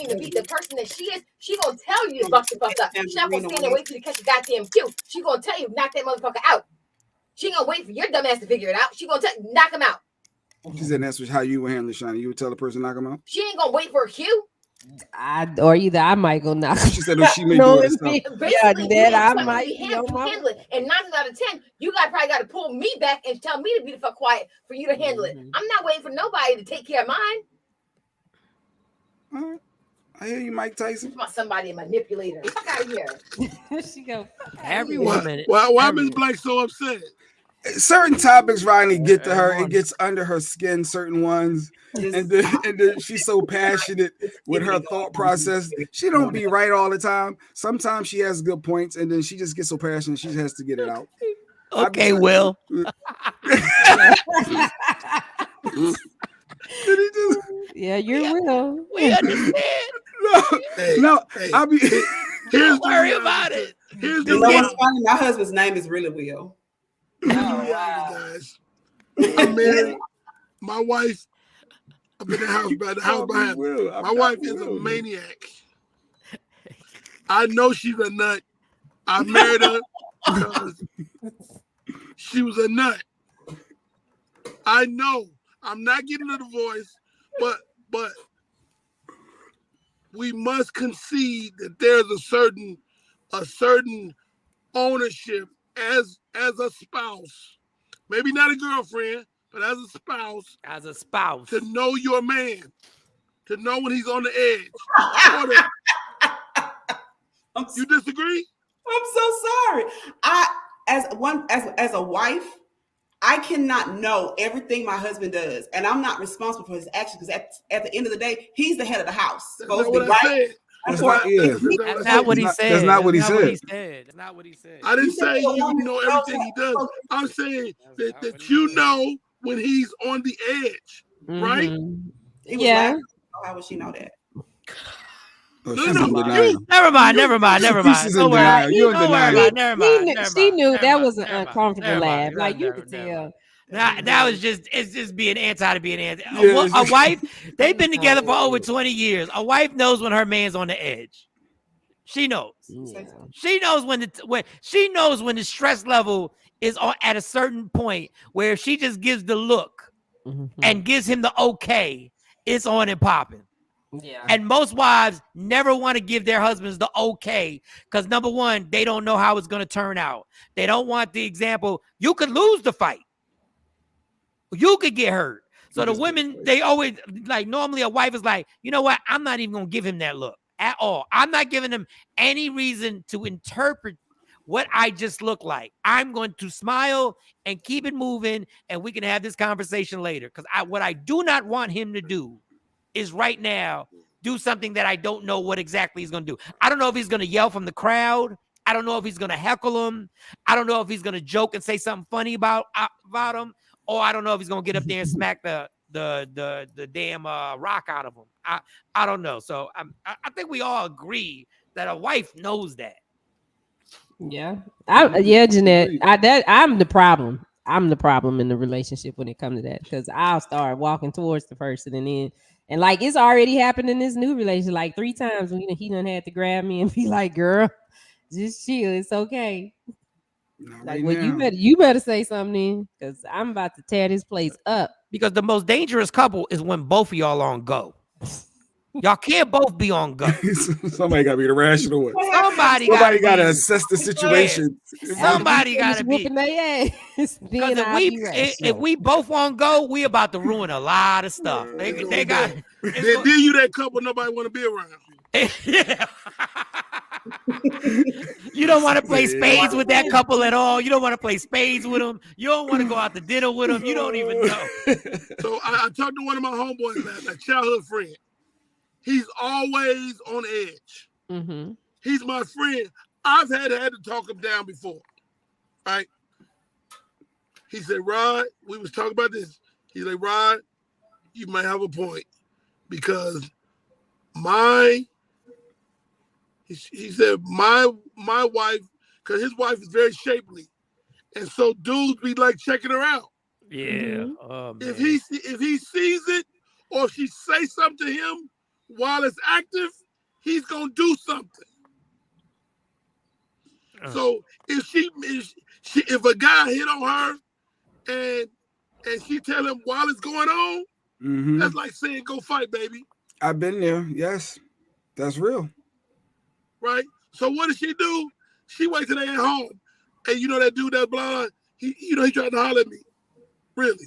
being the person that she is, she gonna tell you to bust the fuck up. She's not gonna stand there wait till you catch a goddamn cue. She gonna tell you knock that motherfucker out. She ain't gonna wait for your dumb ass to figure it out. She gonna tell you knock him out. She said that's how you would handle it, Shawnee. You would tell the person knock him out. She ain't gonna wait for a cue. Or either I might go knock. She said she may do it herself. I might handle it. And 9 out of 10, you probably got to pull me back and tell me to be the fuck quiet for you to handle it. I'm not waiting for nobody to take care of mine. All right. I hear you, Mike Tyson. About somebody a manipulator. Fuck out of here. She go. Every woman. Why Miss Blake so upset? certain topics finally get to her. It gets under her skin, certain ones. And then she's so passionate with her thought process. She don't be right all the time. Sometimes she has good points, and then she just gets so passionate she has to get it out. Okay, Will. Yeah, you're Will. We understand. I'll be. Here's Don't worry about it. Here's You know what's funny? My husband's name is really Will. guys. I'm married. My wife, I've been in the house behind me. My wife is a maniac. I know she's a nut. I married her because she was a nut. I know. I'm not getting a divorce, but we must concede that there's a certain ownership as a spouse, maybe not a girlfriend, but as a spouse, to know your man, to know when he's on the edge. You disagree? I'm so sorry. As a wife, I cannot know everything my husband does, and I'm not responsible for his actions because at the end of the day, he's the head of the house. That's not what I said. That's not what he said. That's not what he said. That's not what he said. I didn't say you know everything he does. I'm saying that you know when he's on the edge, right? Yeah. How would she know that? Never mind. Don't worry about it. Never mind. She knew that was an uncomfortable laugh. Like you could tell. That was it's just being anti to being anti. A wife, they've been together for over 20 years. A wife knows when her man's on the edge. She knows. Yeah. She knows when the stress level is at a certain point where if she just gives the look and gives him the okay, it's on and popping. Yeah. And most wives never want to give their husbands the okay because number one, they don't know how it's going to turn out. They don't want the example. You could lose the fight. You could get hurt. So the women, they always like normally a wife is like, you know what? I'm not even going to give him that look at all. I'm not giving him any reason to interpret what I just look like. I'm going to smile and keep it moving and we can have this conversation later. Because what I do not want him to do is right now do something that I don't know what exactly he's going to do. I don't know if he's going to yell from the crowd. I don't know if he's going to heckle him. I don't know if he's going to joke and say something funny about him. Or I don't know if he's going to get up there and smack the damn rock out of him. I don't know. So I think we all agree that a wife knows that. Yeah. Jeanette. I'm the problem. I'm the problem in the relationship when it comes to that because I'll start walking towards the person and like it's already happened in this new relationship like 3 times when he done had to grab me and be like, girl, just chill. It's okay. Like, well, you better say something because I'm about to tear this place up. Because the most dangerous couple is when both of y'all on go. Y'all can't both be on go. Somebody got to be the rational one. Somebody got to assess the situation. Somebody got to be. Whooping their ass. Because if we both on go, we about to ruin a lot of stuff. They got. Then you that couple nobody want to be around. Yeah. You don't want to play spades with that couple at all. You don't want to play spades with them. You don't want to go out to dinner with them. You don't even know. So I talked to one of my homeboys last night, childhood friend. He's always on edge. Mm-hmm. He's my friend. I've had to talk him down before, right? He said, Rod, we was talking about this. He's like, Rod, you might have a point because he said my wife, because his wife is very shapely, and so dudes be like checking her out. Yeah. Mm-hmm. Oh, if he sees it or if she say something to him while it's active, he's gonna do something. So if a guy hit on her and she tell him while it's going on, that's like saying go fight, baby. I've been there. Yes, that's real. Right. So what does she do? She waits till they at home, and you know that dude that blonde. He tried to holler at me. Really?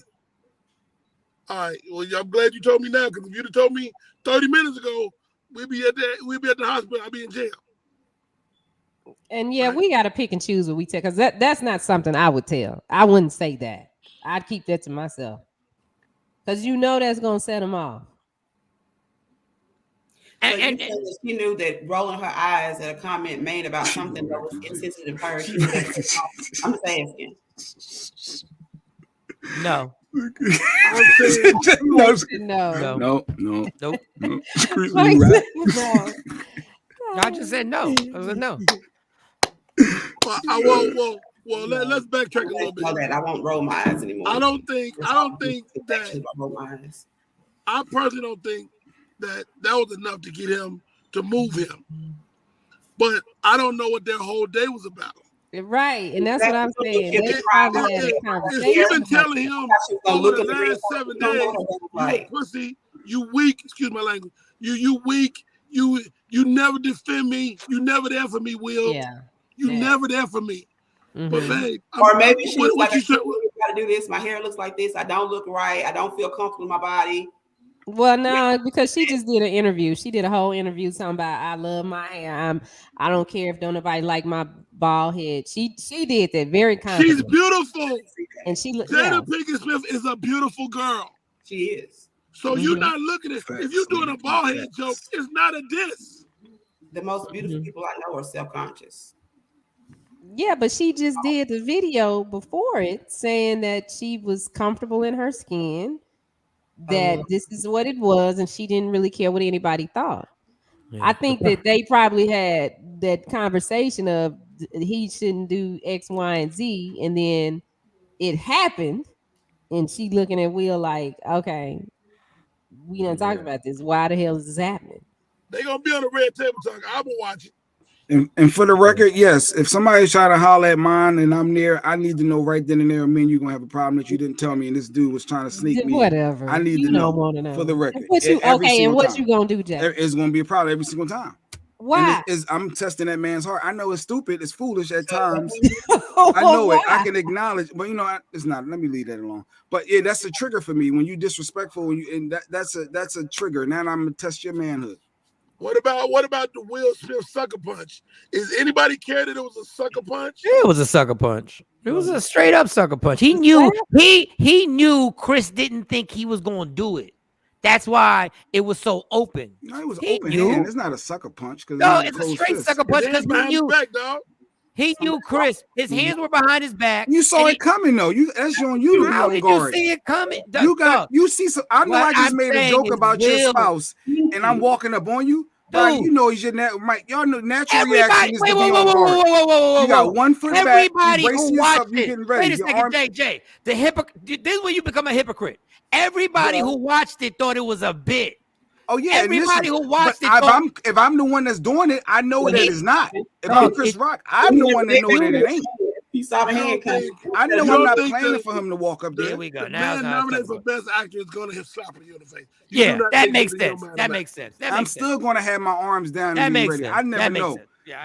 All right. Well, I'm glad you told me now, because if you'd have told me 30 minutes ago, we'd be at the hospital. I'd be in jail. And yeah, we got to pick and choose what we tell, because that's not something I would tell. I wouldn't say that. I'd keep that to myself, because that's going to set them off. So you said that she knew that rolling her eyes at a comment made about something that was insensitive to her. She knew that. I'm just asking. No. No. Nope. Mike said no. I just said no. I said no. Well, let's backtrack a little bit. I won't roll my eyes anymore. I don't think that. Roll my eyes. I personally don't think that was enough to get him to move him. But I don't know what their whole day was about. Right, and that's what I'm saying. They probably had a conversation. If you've been telling him over the last 7 days, you pussy, you weak. Excuse my language. You weak. You never defend me. You never there for me, Will. Yeah. You never there for me. Mm-hmm. But babe, or maybe she was like, you said, "I gotta do this. My hair looks like this. I don't look right. I don't feel comfortable in my body." Well, no, because she just did an interview. She did a whole interview talking about I love my hair. I don't care if don't nobody like my bald head. She did that very confident. She's beautiful, and she Jada Pinkett Smith is a beautiful girl. She is. So you're not looking at if you're doing a bald head joke, it's not a diss. The most beautiful people I know are self-conscious. Yeah, but she just did the video before it saying that she was comfortable in her skin, that this is what it was, and she didn't really care what anybody thought. Yeah. I think that they probably had that conversation of he shouldn't do X, Y, and Z, and then it happened, and she looking at Will like, okay, we done talked about this. Why the hell is this happening? They gonna be on the red table talk. I will watch it. And for the record, yes, if somebody's trying to holler at mine and I'm near, I need to know right then and there, me and you gonna have a problem that you didn't tell me, and this dude was trying to sneak me. Whatever. I need to know for the record. What you gonna do, Jack? There is gonna be a problem every single time. Why? I'm testing that man's heart. I know it's stupid, it's foolish at times. I know it. I can acknowledge, but it's not. Let me leave that alone. But yeah, that's a trigger for me when you disrespectful. That's a trigger. Now I'm gonna test your manhood. What about the Will Smith sucker punch? Is anybody care that it was a sucker punch? Yeah, it was a sucker punch. It was a straight up sucker punch. He knew he knew Chris didn't think he was going to do it. That's why it was so open. No, it was open hand. It's not a sucker punch because it's a straight sucker punch because he knew Chris. His hands were behind his back. You saw it coming though. That's showing you to be on guard. You see it coming? You see some. I know I just made a joke about your spouse, and I'm walking up on you. Right, you know, y'all know natural reaction is to be on guard. You got 1 foot back. Everybody who watched it. Wait a second, JJ. This is where you become a hypocrite. Everybody who watched it thought it was a bit. Oh yeah, everybody who watched it. If I'm the one that's doing it, I know that it's not. If I'm Chris Rock, I'm the one that know that it ain't. He saw the hand coming. I know I'm not planning for him to walk up there. There we go. The man nominated for best actor is going to hit slap you in the face. Yeah, that makes sense. That makes sense. I'm still going to have my arms down and be ready. I never know.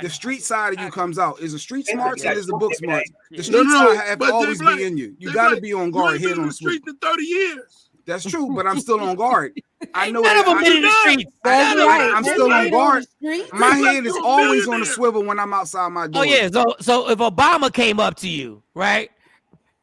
The street side of you comes out. Is the street smarts and is the book smarts? The street side have to always be in you. You got to be on guard. Head on the street in 30 years. That's true, but I'm still on guard. I know none of them been in the streets. I'm still on guard. My head is always on the swivel when I'm outside my door. Oh yeah. So if Obama came up to you, right,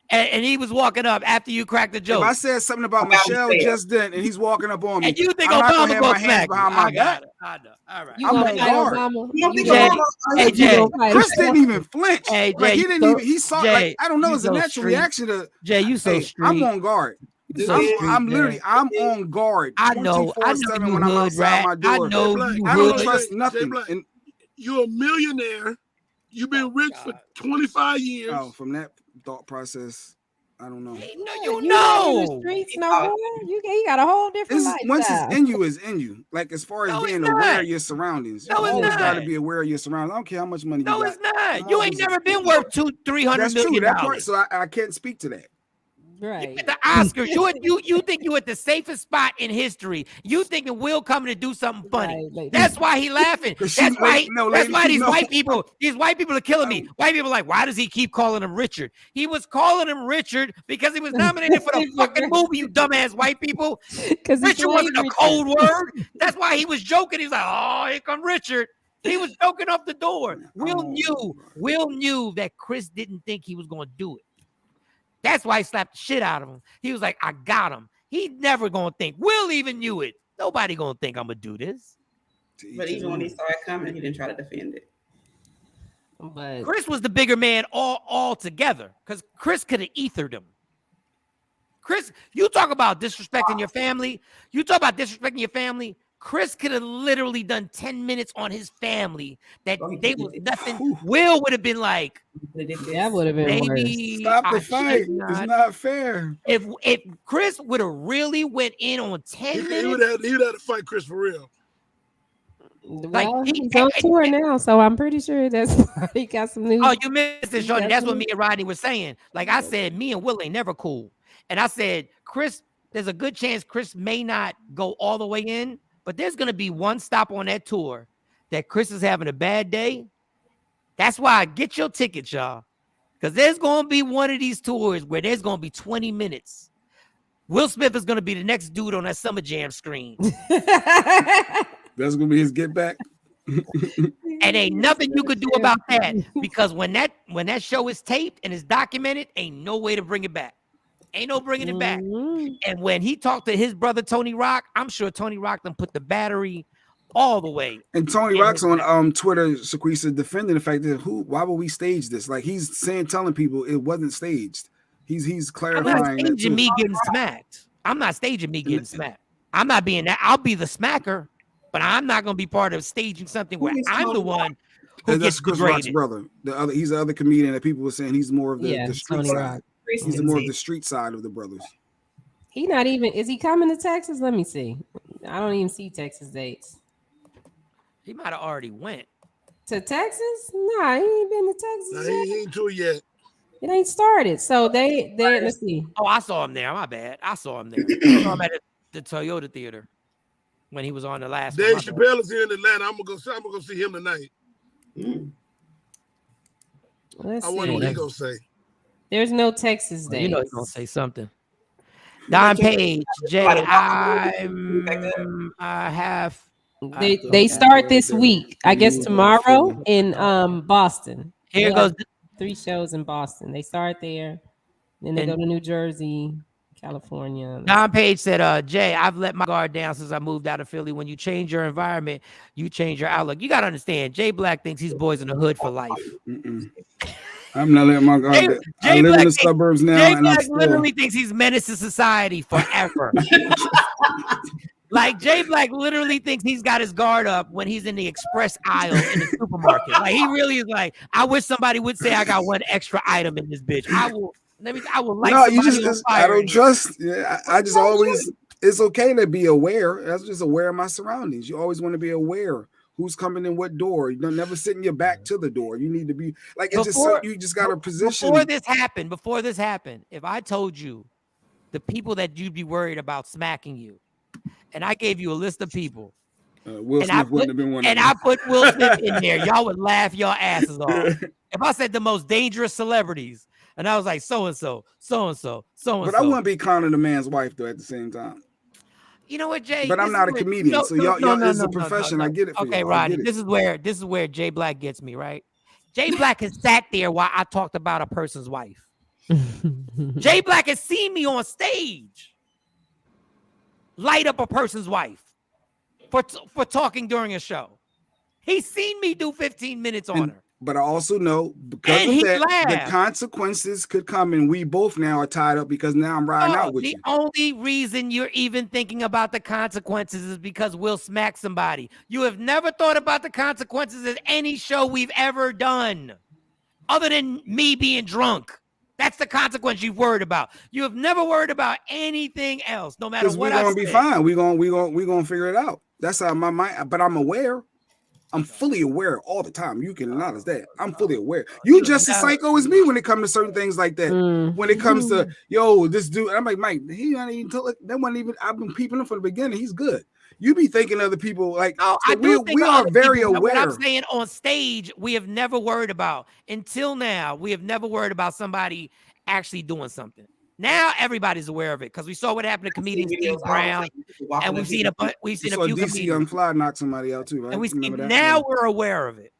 and he was walking up after you cracked the joke. If I said something about Michelle just then, and he's walking up on me, and you think Obama have my hands behind my back? I know. All right. I'm on guard. Chris didn't even flinch. Hey, like he didn't even. He saw. Like, I don't know. It's a natural reaction to. Jay, you so street. I'm on guard. I'm on guard. I know you when I'm outside my door. I know you. I don't trust nothing. You're a millionaire. You've been rich for 25 years. Oh, from that thought process, I don't know. You know. The streets, no you got a whole different lifestyle. Once it's in you, is in you. Like as far as being aware of your surroundings, you always got to be aware of your surroundings. I don't care how much money you got. No, it's not. You ain't never been worth $200-300 That's million. True. That part, so I can't speak to that. Right. The Oscars. You think you at the safest spot in history. You thinking Will coming to do something funny. Right, that's why he laughing. That's why these white people are killing me. White people are like, why does he keep calling him Richard? He was calling him Richard because he was nominated for the fucking movie, you dumbass white people. Richard wasn't a cold word. That's why he was joking. He's like, oh, here come Richard. He was choking off the door. Will knew that Chris didn't think he was going to do it. That's why he slapped the shit out of him. He was like, I got him. He never going to think. Will even knew it. Nobody going to think I'm going to do this. But even when he saw it coming, he didn't try to defend it. But Chris was the bigger man all together because Chris could have ethered him. Chris, you talk about disrespecting your family. Chris could have literally done 10 minutes on his family that they was nothing. Will would have been like, that would have been worse. Stop the fight. It's not fair. If Chris would have really went in on 10 minutes. He would have to fight Chris for real. Well, he's on tour now, so I'm pretty sure that's he got some news. Oh, you missed it, Shawn. That's what me and Rodney were saying. Like I said, me and Will ain't never cool. And I said, Chris, there's a good chance Chris may not go all the way in, but there's going to be one stop on that tour that Chris is having a bad day. That's why I get your tickets, y'all. Because there's going to be one of these tours where there's going to be 20 minutes. Will Smith is going to be the next dude on that Summer Jam screen. That's going to be his get back. And ain't nothing you could do about that. Because when that show is taped and is documented, ain't no way to bring it back. Ain't no bringing it back. And when he talked to his brother Tony Rock, I'm sure Tony Rock done put the battery all the way. And Tony Rock's on Twitter, Shaquisa, defending the fact that why would we stage this? Like he's telling people it wasn't staged. He's clarifying. I'm not staging me getting smacked. I'm not staging me getting smacked. I'm not being that. I'll be the smacker, but I'm not going to be part of staging something where I'm the one who gets Chris degraded. Rock's brother. He's the other comedian that people were saying he's more of the street Tony side. Rock. He's more of the street side of the brothers. He not even. Is he coming to Texas? Let me see. I don't even see Texas dates. He might have already went to Texas. Nah, he ain't been to Texas. Nah, he ain't to it yet. It ain't started. So they let's see. Oh, I saw him there. My bad. I saw him there. I saw him at the Toyota Theater when he was on the last. Dave Chappelle is here in Atlanta. I'm gonna go see him tonight. I wonder what he's gonna say. There's no Texas dates. You know he's gonna say something. Don Page, Jay, I have. They start this week. I guess tomorrow in Boston. Here goes 3 shows in Boston. They start there, then they go to New Jersey, California. Don Page said, Jay, I've let my guard down since I moved out of Philly. When you change your environment, you change your outlook. You got to understand, Jay Black thinks he's boys in the hood for life. I'm not letting my guard down. I live in the suburbs now. Jay and Black I'm literally thinks he's menace to society forever. Like Jay Black literally thinks he's got his guard up when he's in the express aisle in the supermarket. Like he really is like, I wish somebody would say I got one extra item in this bitch. I will like. No, you just I don't trust. Yeah, I just always. It's okay to be aware. That's just aware of my surroundings. You always want to be aware who's coming in what door. You don't never sit in your back to the door. You need to be like it's you just got to position. Before this happened, if I told you the people that you'd be worried about smacking you, and I gave you a list of people, Will Smith wouldn't have been one. And I put Will Smith in there, y'all would laugh your asses off. If I said the most dangerous celebrities, and I was like so and so. But I wouldn't be clowning the man's wife though at the same time. You know what, Jay? But I'm not a comedian, so y'all it's a profession. I get it. Okay, Rodney, this is where Jay Black gets me, right? Jay Black has sat there while I talked about a person's wife. Jay Black has seen me on stage light up a person's wife for talking during a show. He's seen me do 15 minutes on her. But I also know because of that, the consequences could come, and we both now are tied up because now I'm riding out with you. The only reason you're even thinking about the consequences is because Will smack somebody. You have never thought about the consequences of any show we've ever done, other than me being drunk. That's the consequence you've worried about. You have never worried about anything else, no matter what. We're gonna be fine. We're gonna figure it out. That's how my mind. But I'm aware. I'm fully aware all the time. You can acknowledge that. I'm fully aware. You just as psycho as me when it comes to certain things like that. When it comes to this dude, I'm like, Mike, he not even that wasn't even. I've been peeping him from the beginning. He's good. You be thinking other people like. No, so we are very aware. What I'm saying on stage, we have never worried about until now. We have never worried about somebody actually doing something. Now everybody's aware of it because we saw what happened to comedian Steve Brown, and we've seen a few DC comedians. Young Fly knock somebody out too, right? And we Remember that? now we're aware of it.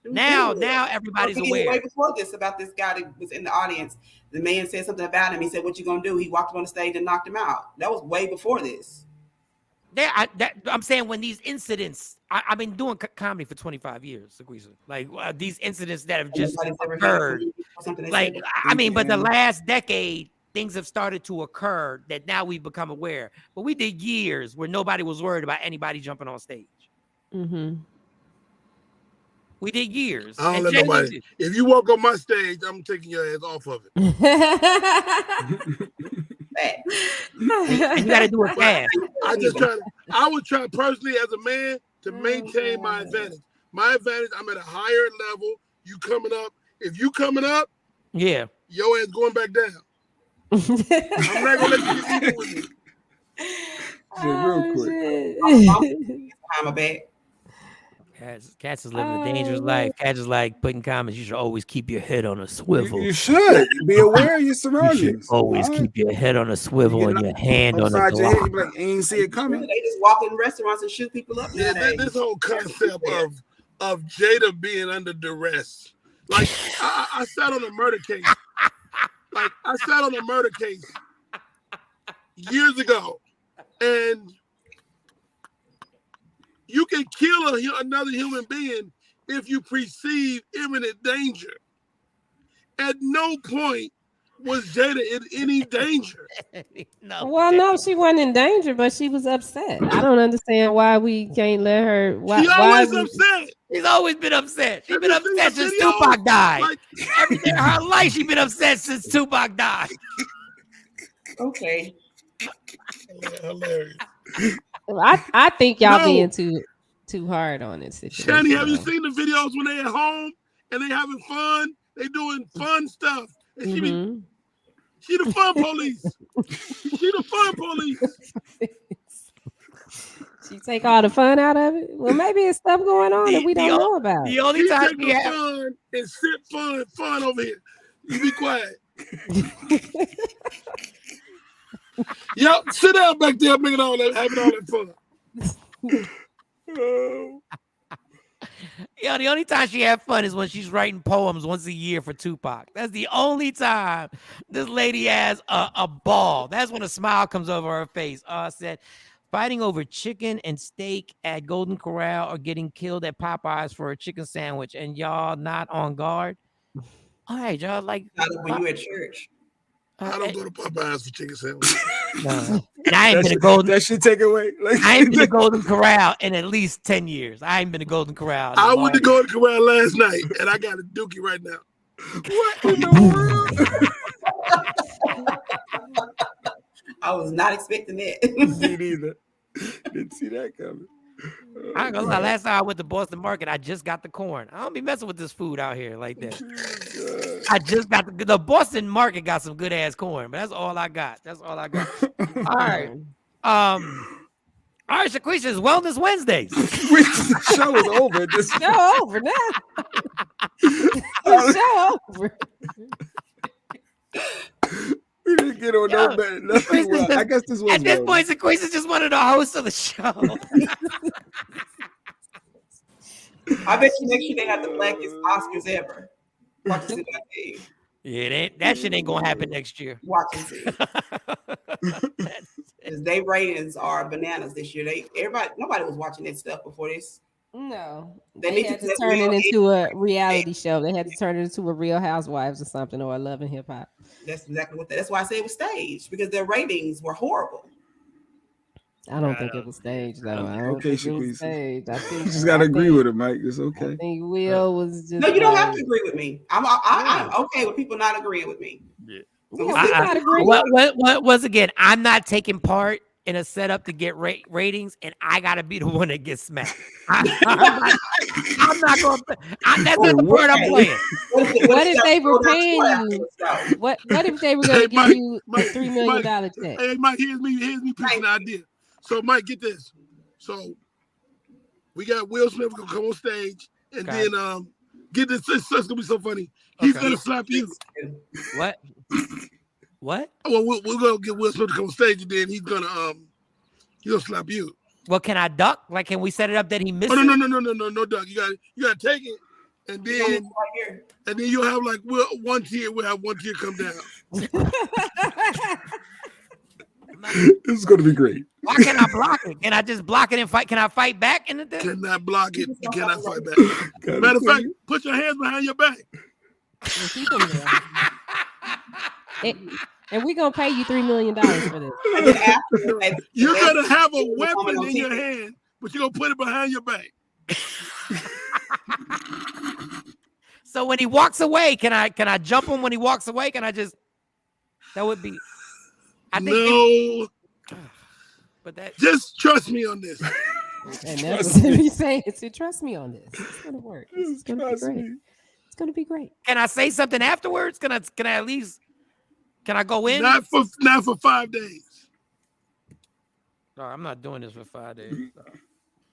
Now everybody's aware. Way before this about this guy that was in the audience. The man said something about him. He said, "What you gonna do?" He walked on the stage and knocked him out. That was way before this. I'm saying when these incidents, I've been doing comedy for 25 years, like these incidents that have just occurred. Like, I mean, but the last decade, things have started to occur that now we've become aware. But we did years where nobody was worried about anybody jumping on stage. Mm-hmm. We did years. I don't let nobody. If you walk on my stage, I'm taking your ass off of it. You got to do it fast. I would try personally as a man to maintain my advantage. My advantage, I'm at a higher level. You coming up. If you coming up, yeah, your ass going back down. I'm not gonna let you get even with me. Real quick. I'm a bad. Cats is living a dangerous life. Cats is like putting comments. You should always keep your head on a swivel. You should be aware of your surroundings. You should always keep your head on a swivel and your hand on the upside your head. You Glock. be like, ain't see it coming. They just walk in restaurants and shoot people up. Yeah, this whole concept of Jada being under duress. Like I sat on a murder case. Like I sat on a murder case years ago, and you can kill another human being if you perceive imminent danger. At no point was Jada in any danger. No, she wasn't in danger, but she was upset. I don't understand why we can't let her. She always upset. She's always been upset. She's been upset since Tupac died. Every day of her life, she's been upset since Tupac died. Okay. Hilarious. I think y'all being too hard on it. Shani, have you seen the videos when they at home and they having fun? They doing fun stuff. And she the fun police. She the fun police. She take all the fun out of it. Well, maybe it's stuff going on that we don't know about. The only time she take the fun and sip fun over here. You be quiet. Yep, sit down back there, having all that fun. Yo, the only time she had fun is when she's writing poems once a year for Tupac. That's the only time this lady has a ball. That's when a smile comes over her face. Said, fighting over chicken and steak at Golden Corral or getting killed at Popeyes for a chicken sandwich, and y'all not on guard. All right, y'all, like when you at church. I don't go to Popeyes for chicken sandwich. No. And I ain't been to Golden. That should take away. I ain't been to Golden Corral in at least 10 years. I ain't been to Golden Corral. I went to Golden Corral last night, and I got a dookie right now. What in the world? I was not expecting that. Me neither. Didn't see that coming. I ain't gonna lie, last time I went to Boston Market, I just got the corn. I don't be messing with this food out here like that. I just got the Boston Market got some good ass corn, but that's all I got. That's all I got. All right. All right, Shaquisha, it's Wellness Wednesdays. The show is over. This show over now. Show over. We didn't get on no better. Well, I guess this was at this point, Shaquisha is just one of the hosts of the show. I bet you next year they have the blackest Oscars ever. Watch and see that thing. Yeah, that shit ain't gonna happen next year. Watch and see. Because their ratings are bananas this year. Nobody was watching that stuff before this. No, they had to turn it into a reality show. They had to turn it into a Real Housewives or something, or a Love and Hip Hop. That's exactly what. That's why I say it was staged, because their ratings were horrible. I don't think it was staged though. I don't think it was staged. I think you just gotta agree with it, Mike. It's okay. I think Will was just. No, you don't have to agree with me. I'm okay with people not agreeing with me. Yeah. So once again, I'm not taking part in a setup to get ratings, and I gotta be the one that gets smacked. I'm not going. That's not the part I'm playing. What if they were paying you? What if they were going to give you a $3 million check? Hey, Mike, here's me pitching an idea. So, Mike, get this. So, we got Will Smith gonna come on stage, and then get this. It's gonna be so funny. He's gonna slap you. What? What? Well, we're gonna get Will Smith to come on stage, and then he's gonna slap you. Well, can I duck? Like, can we set it up that he misses? Oh no, Doug. You gotta take it, and then you'll have like one tear. We'll have one tear come down. This is gonna be great. Why can't I block it? Can I just block it and fight? Can I fight back in the day? Cannot block it. You cannot fight back. Matter of fact, put your hands behind your back. And we're gonna pay you $3 million for this. You're gonna have a weapon in your hand, but you're gonna put it behind your back. So when he walks away, can I jump him when he walks away? Can I just? That would be. I think no. But that just trust me on this. And that's what he's saying. Trust me on this. It's gonna work. It's gonna be great. It's gonna be great. Can I say something afterwards? Can I at least? Can I go in? Not for 5 days. No, I'm not doing this for 5 days.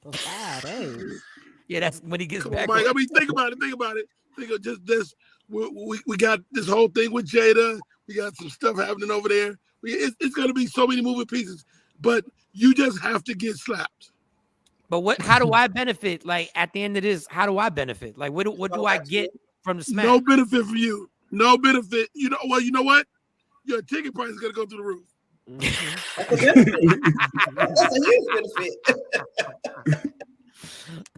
For 5 days. Yeah, that's when he gets Come back. on, Mike. I mean, think about it. Think of just this. We got this whole thing with Jada. We got some stuff happening over there. It's going to be so many moving pieces, but you just have to get slapped. But how do I benefit? Like at the end of this, how do I benefit? Like what do I get from the smack? No benefit for you. No benefit. You know what? Your ticket price is going to go through the roof. That's a benefit. That's a huge benefit.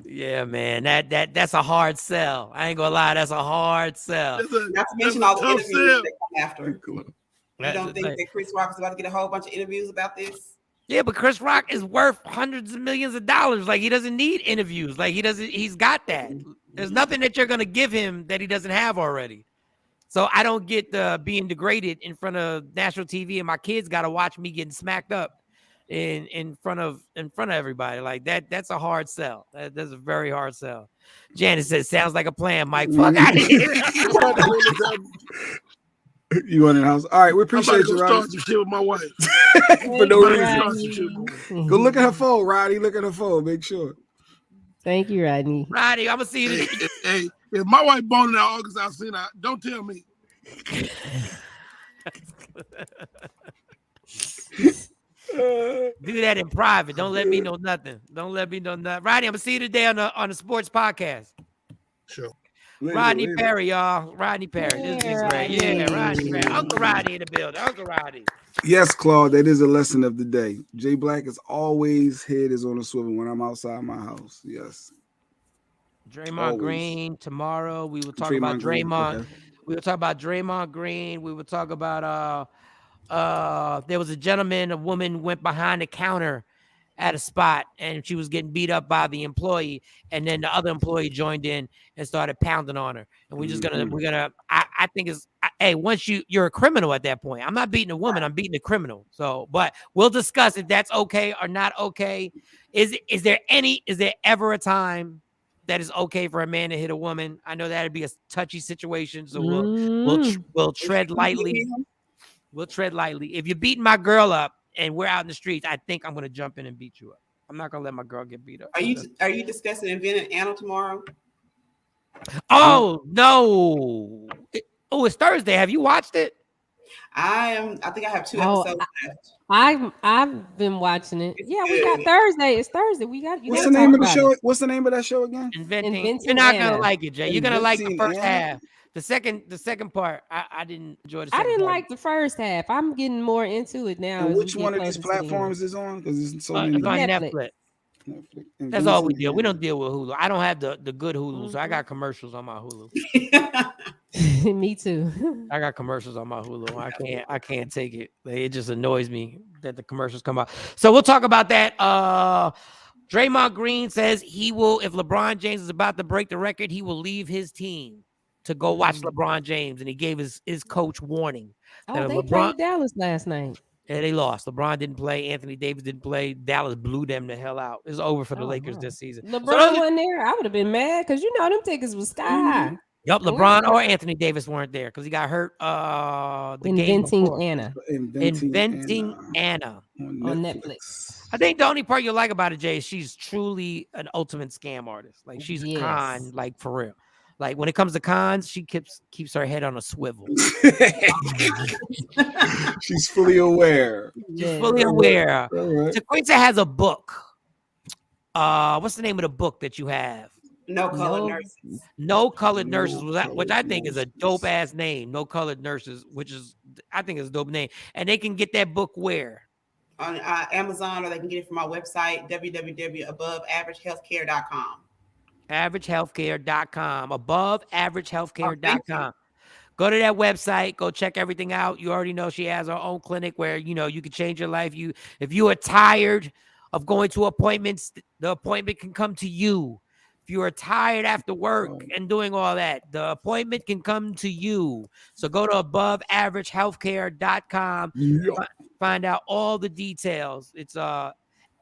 Yeah, man. That's a hard sell. I ain't gonna lie, that's a hard sell. Not to mention all the interviews that come after. You don't think that Chris Rock is about to get a whole bunch of interviews about this? Yeah, but Chris Rock is worth hundreds of millions of dollars. Like he doesn't need interviews. Like he's got that. There's nothing that you're gonna give him that he doesn't have already. So I don't get being degraded in front of national TV, and my kids gotta watch me getting smacked up in front of everybody. Like that's a hard sell. That's a very hard sell. Janice says, sounds like a plan, Mike. Fuck out of here. You want in the house? All right, we appreciate you, Roddy. Start some shit with my wife. For no reason. Go look at her phone, Roddy. Look at her phone. Make sure. Thank you, Rodney. Roddy, I'm gonna see you. Hey, if my wife born in August, I'll see her. Don't tell me. Do that in private. Don't let me know nothing. Don't let me know nothing. Rodney, I'm gonna see you today on the sports podcast. Sure. Rodney Perry, y'all. Rodney Perry. This is great. Yeah, Rodney Perry. Uncle Rodney in the building. Uncle Rodney. Yes, Claude, that is a lesson of the day. Jay Black is always head is on a swivel when I'm outside my house. Yes. Draymond Green. Tomorrow we will talk about Draymond. Okay. We will talk about Draymond Green. We will talk about there was a woman went behind the counter at a spot and she was getting beat up by the employee, and then the other employee joined in and started pounding on her. And I think once you're a criminal at that point. I'm not beating a woman, I'm beating a criminal. So, but we'll discuss if that's okay or not okay. Is there ever a time that is okay for a man to hit a woman? I know that'd be a touchy situation, so we'll tread lightly. We'll tread lightly. If you're beating my girl up and we're out in the streets, I think I'm going to jump in and beat you up. I'm not going to let my girl get beat up. Are you discussing Inventing Anna tomorrow? Oh, no. It's Thursday. Have you watched it? I think I have 2 episodes left. I've been watching it. Yeah, we got Thursday. It's Thursday. What's the name of the show? What's the name of that show again? Inventing. You're not going to like it, Jay. You're going to like the first half. The second part, I didn't enjoy the second I didn't part. like the first half. I'm getting more into it now. And which one of these platforms is on? Because there's so many. It's on Netflix. That's all we deal. We don't deal with Hulu. I don't have the good Hulu, so I got commercials on my Hulu. Me too. I got commercials on my Hulu. I can't take it. It just annoys me that the commercials come out. So we'll talk about that. Draymond Green says he will, if LeBron James is about to break the record, he will leave his team to go watch LeBron James, and he gave his coach warning. They played Dallas last night. Yeah, they lost. LeBron didn't play. Anthony Davis didn't play. Dallas blew them the hell out. It's over for the Lakers this season. LeBron wasn't there. I would have been mad because them tickets was sky high. Yup, LeBron or Anthony Davis weren't there because he got hurt. Inventing Anna. Inventing Anna on Netflix. I think the only part you like about it, Jay, is she's truly an ultimate scam artist. Like she's a con, like for real. Like when it comes to cons, she keeps her head on a swivel. She's fully aware. She's fully aware. All right. Taquisa has a book. What's the name of the book that you have? No Colored Nurses. No Colored Nurses, which I think is a dope ass name. No Colored Nurses, I think is a dope name. And they can get that book where? On Amazon, or they can get it from my website, www.aboveaveragehealthcare.com. AverageHealthcare.com. AboveAverageHealthcare.com. Go to that website. Go check everything out. You already know she has her own clinic where you can change your life. If you are tired of going to appointments, the appointment can come to you. If you are tired after work and doing all that, the appointment can come to you. So go to AboveAverageHealthcare.com. Find out all the details. It's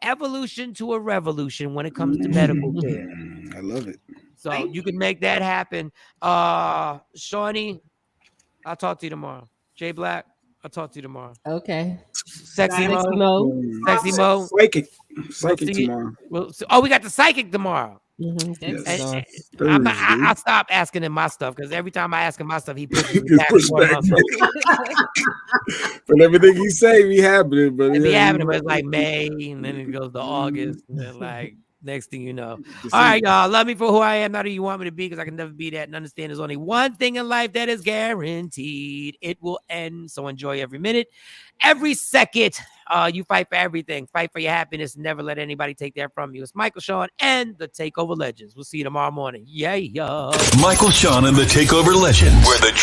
evolution to a revolution when it comes to medical care. I love it. So you can make that happen. Shawnee, I'll talk to you tomorrow. Jay Black, I'll talk to you tomorrow. Okay. Sexy Mo. Sexy Mo. Psychic tomorrow. We got the psychic tomorrow. I stopped asking him my stuff because every time I ask him my stuff, he pushes me back. But everything he say be happening, but it be happening, but it's like May, and then it goes to August, and then like next thing you know. All right, y'all. Love me for who I am, not who you want me to be, because I can never be that. And understand there's only one thing in life that is guaranteed. It will end. So enjoy every minute, every second. You fight for everything. Fight for your happiness. Never let anybody take that from you. It's Michael, Shawn, and the Takeover Legends. We'll see you tomorrow morning. Yeah. Michael, Shawn, and the Takeover Legends, where the truth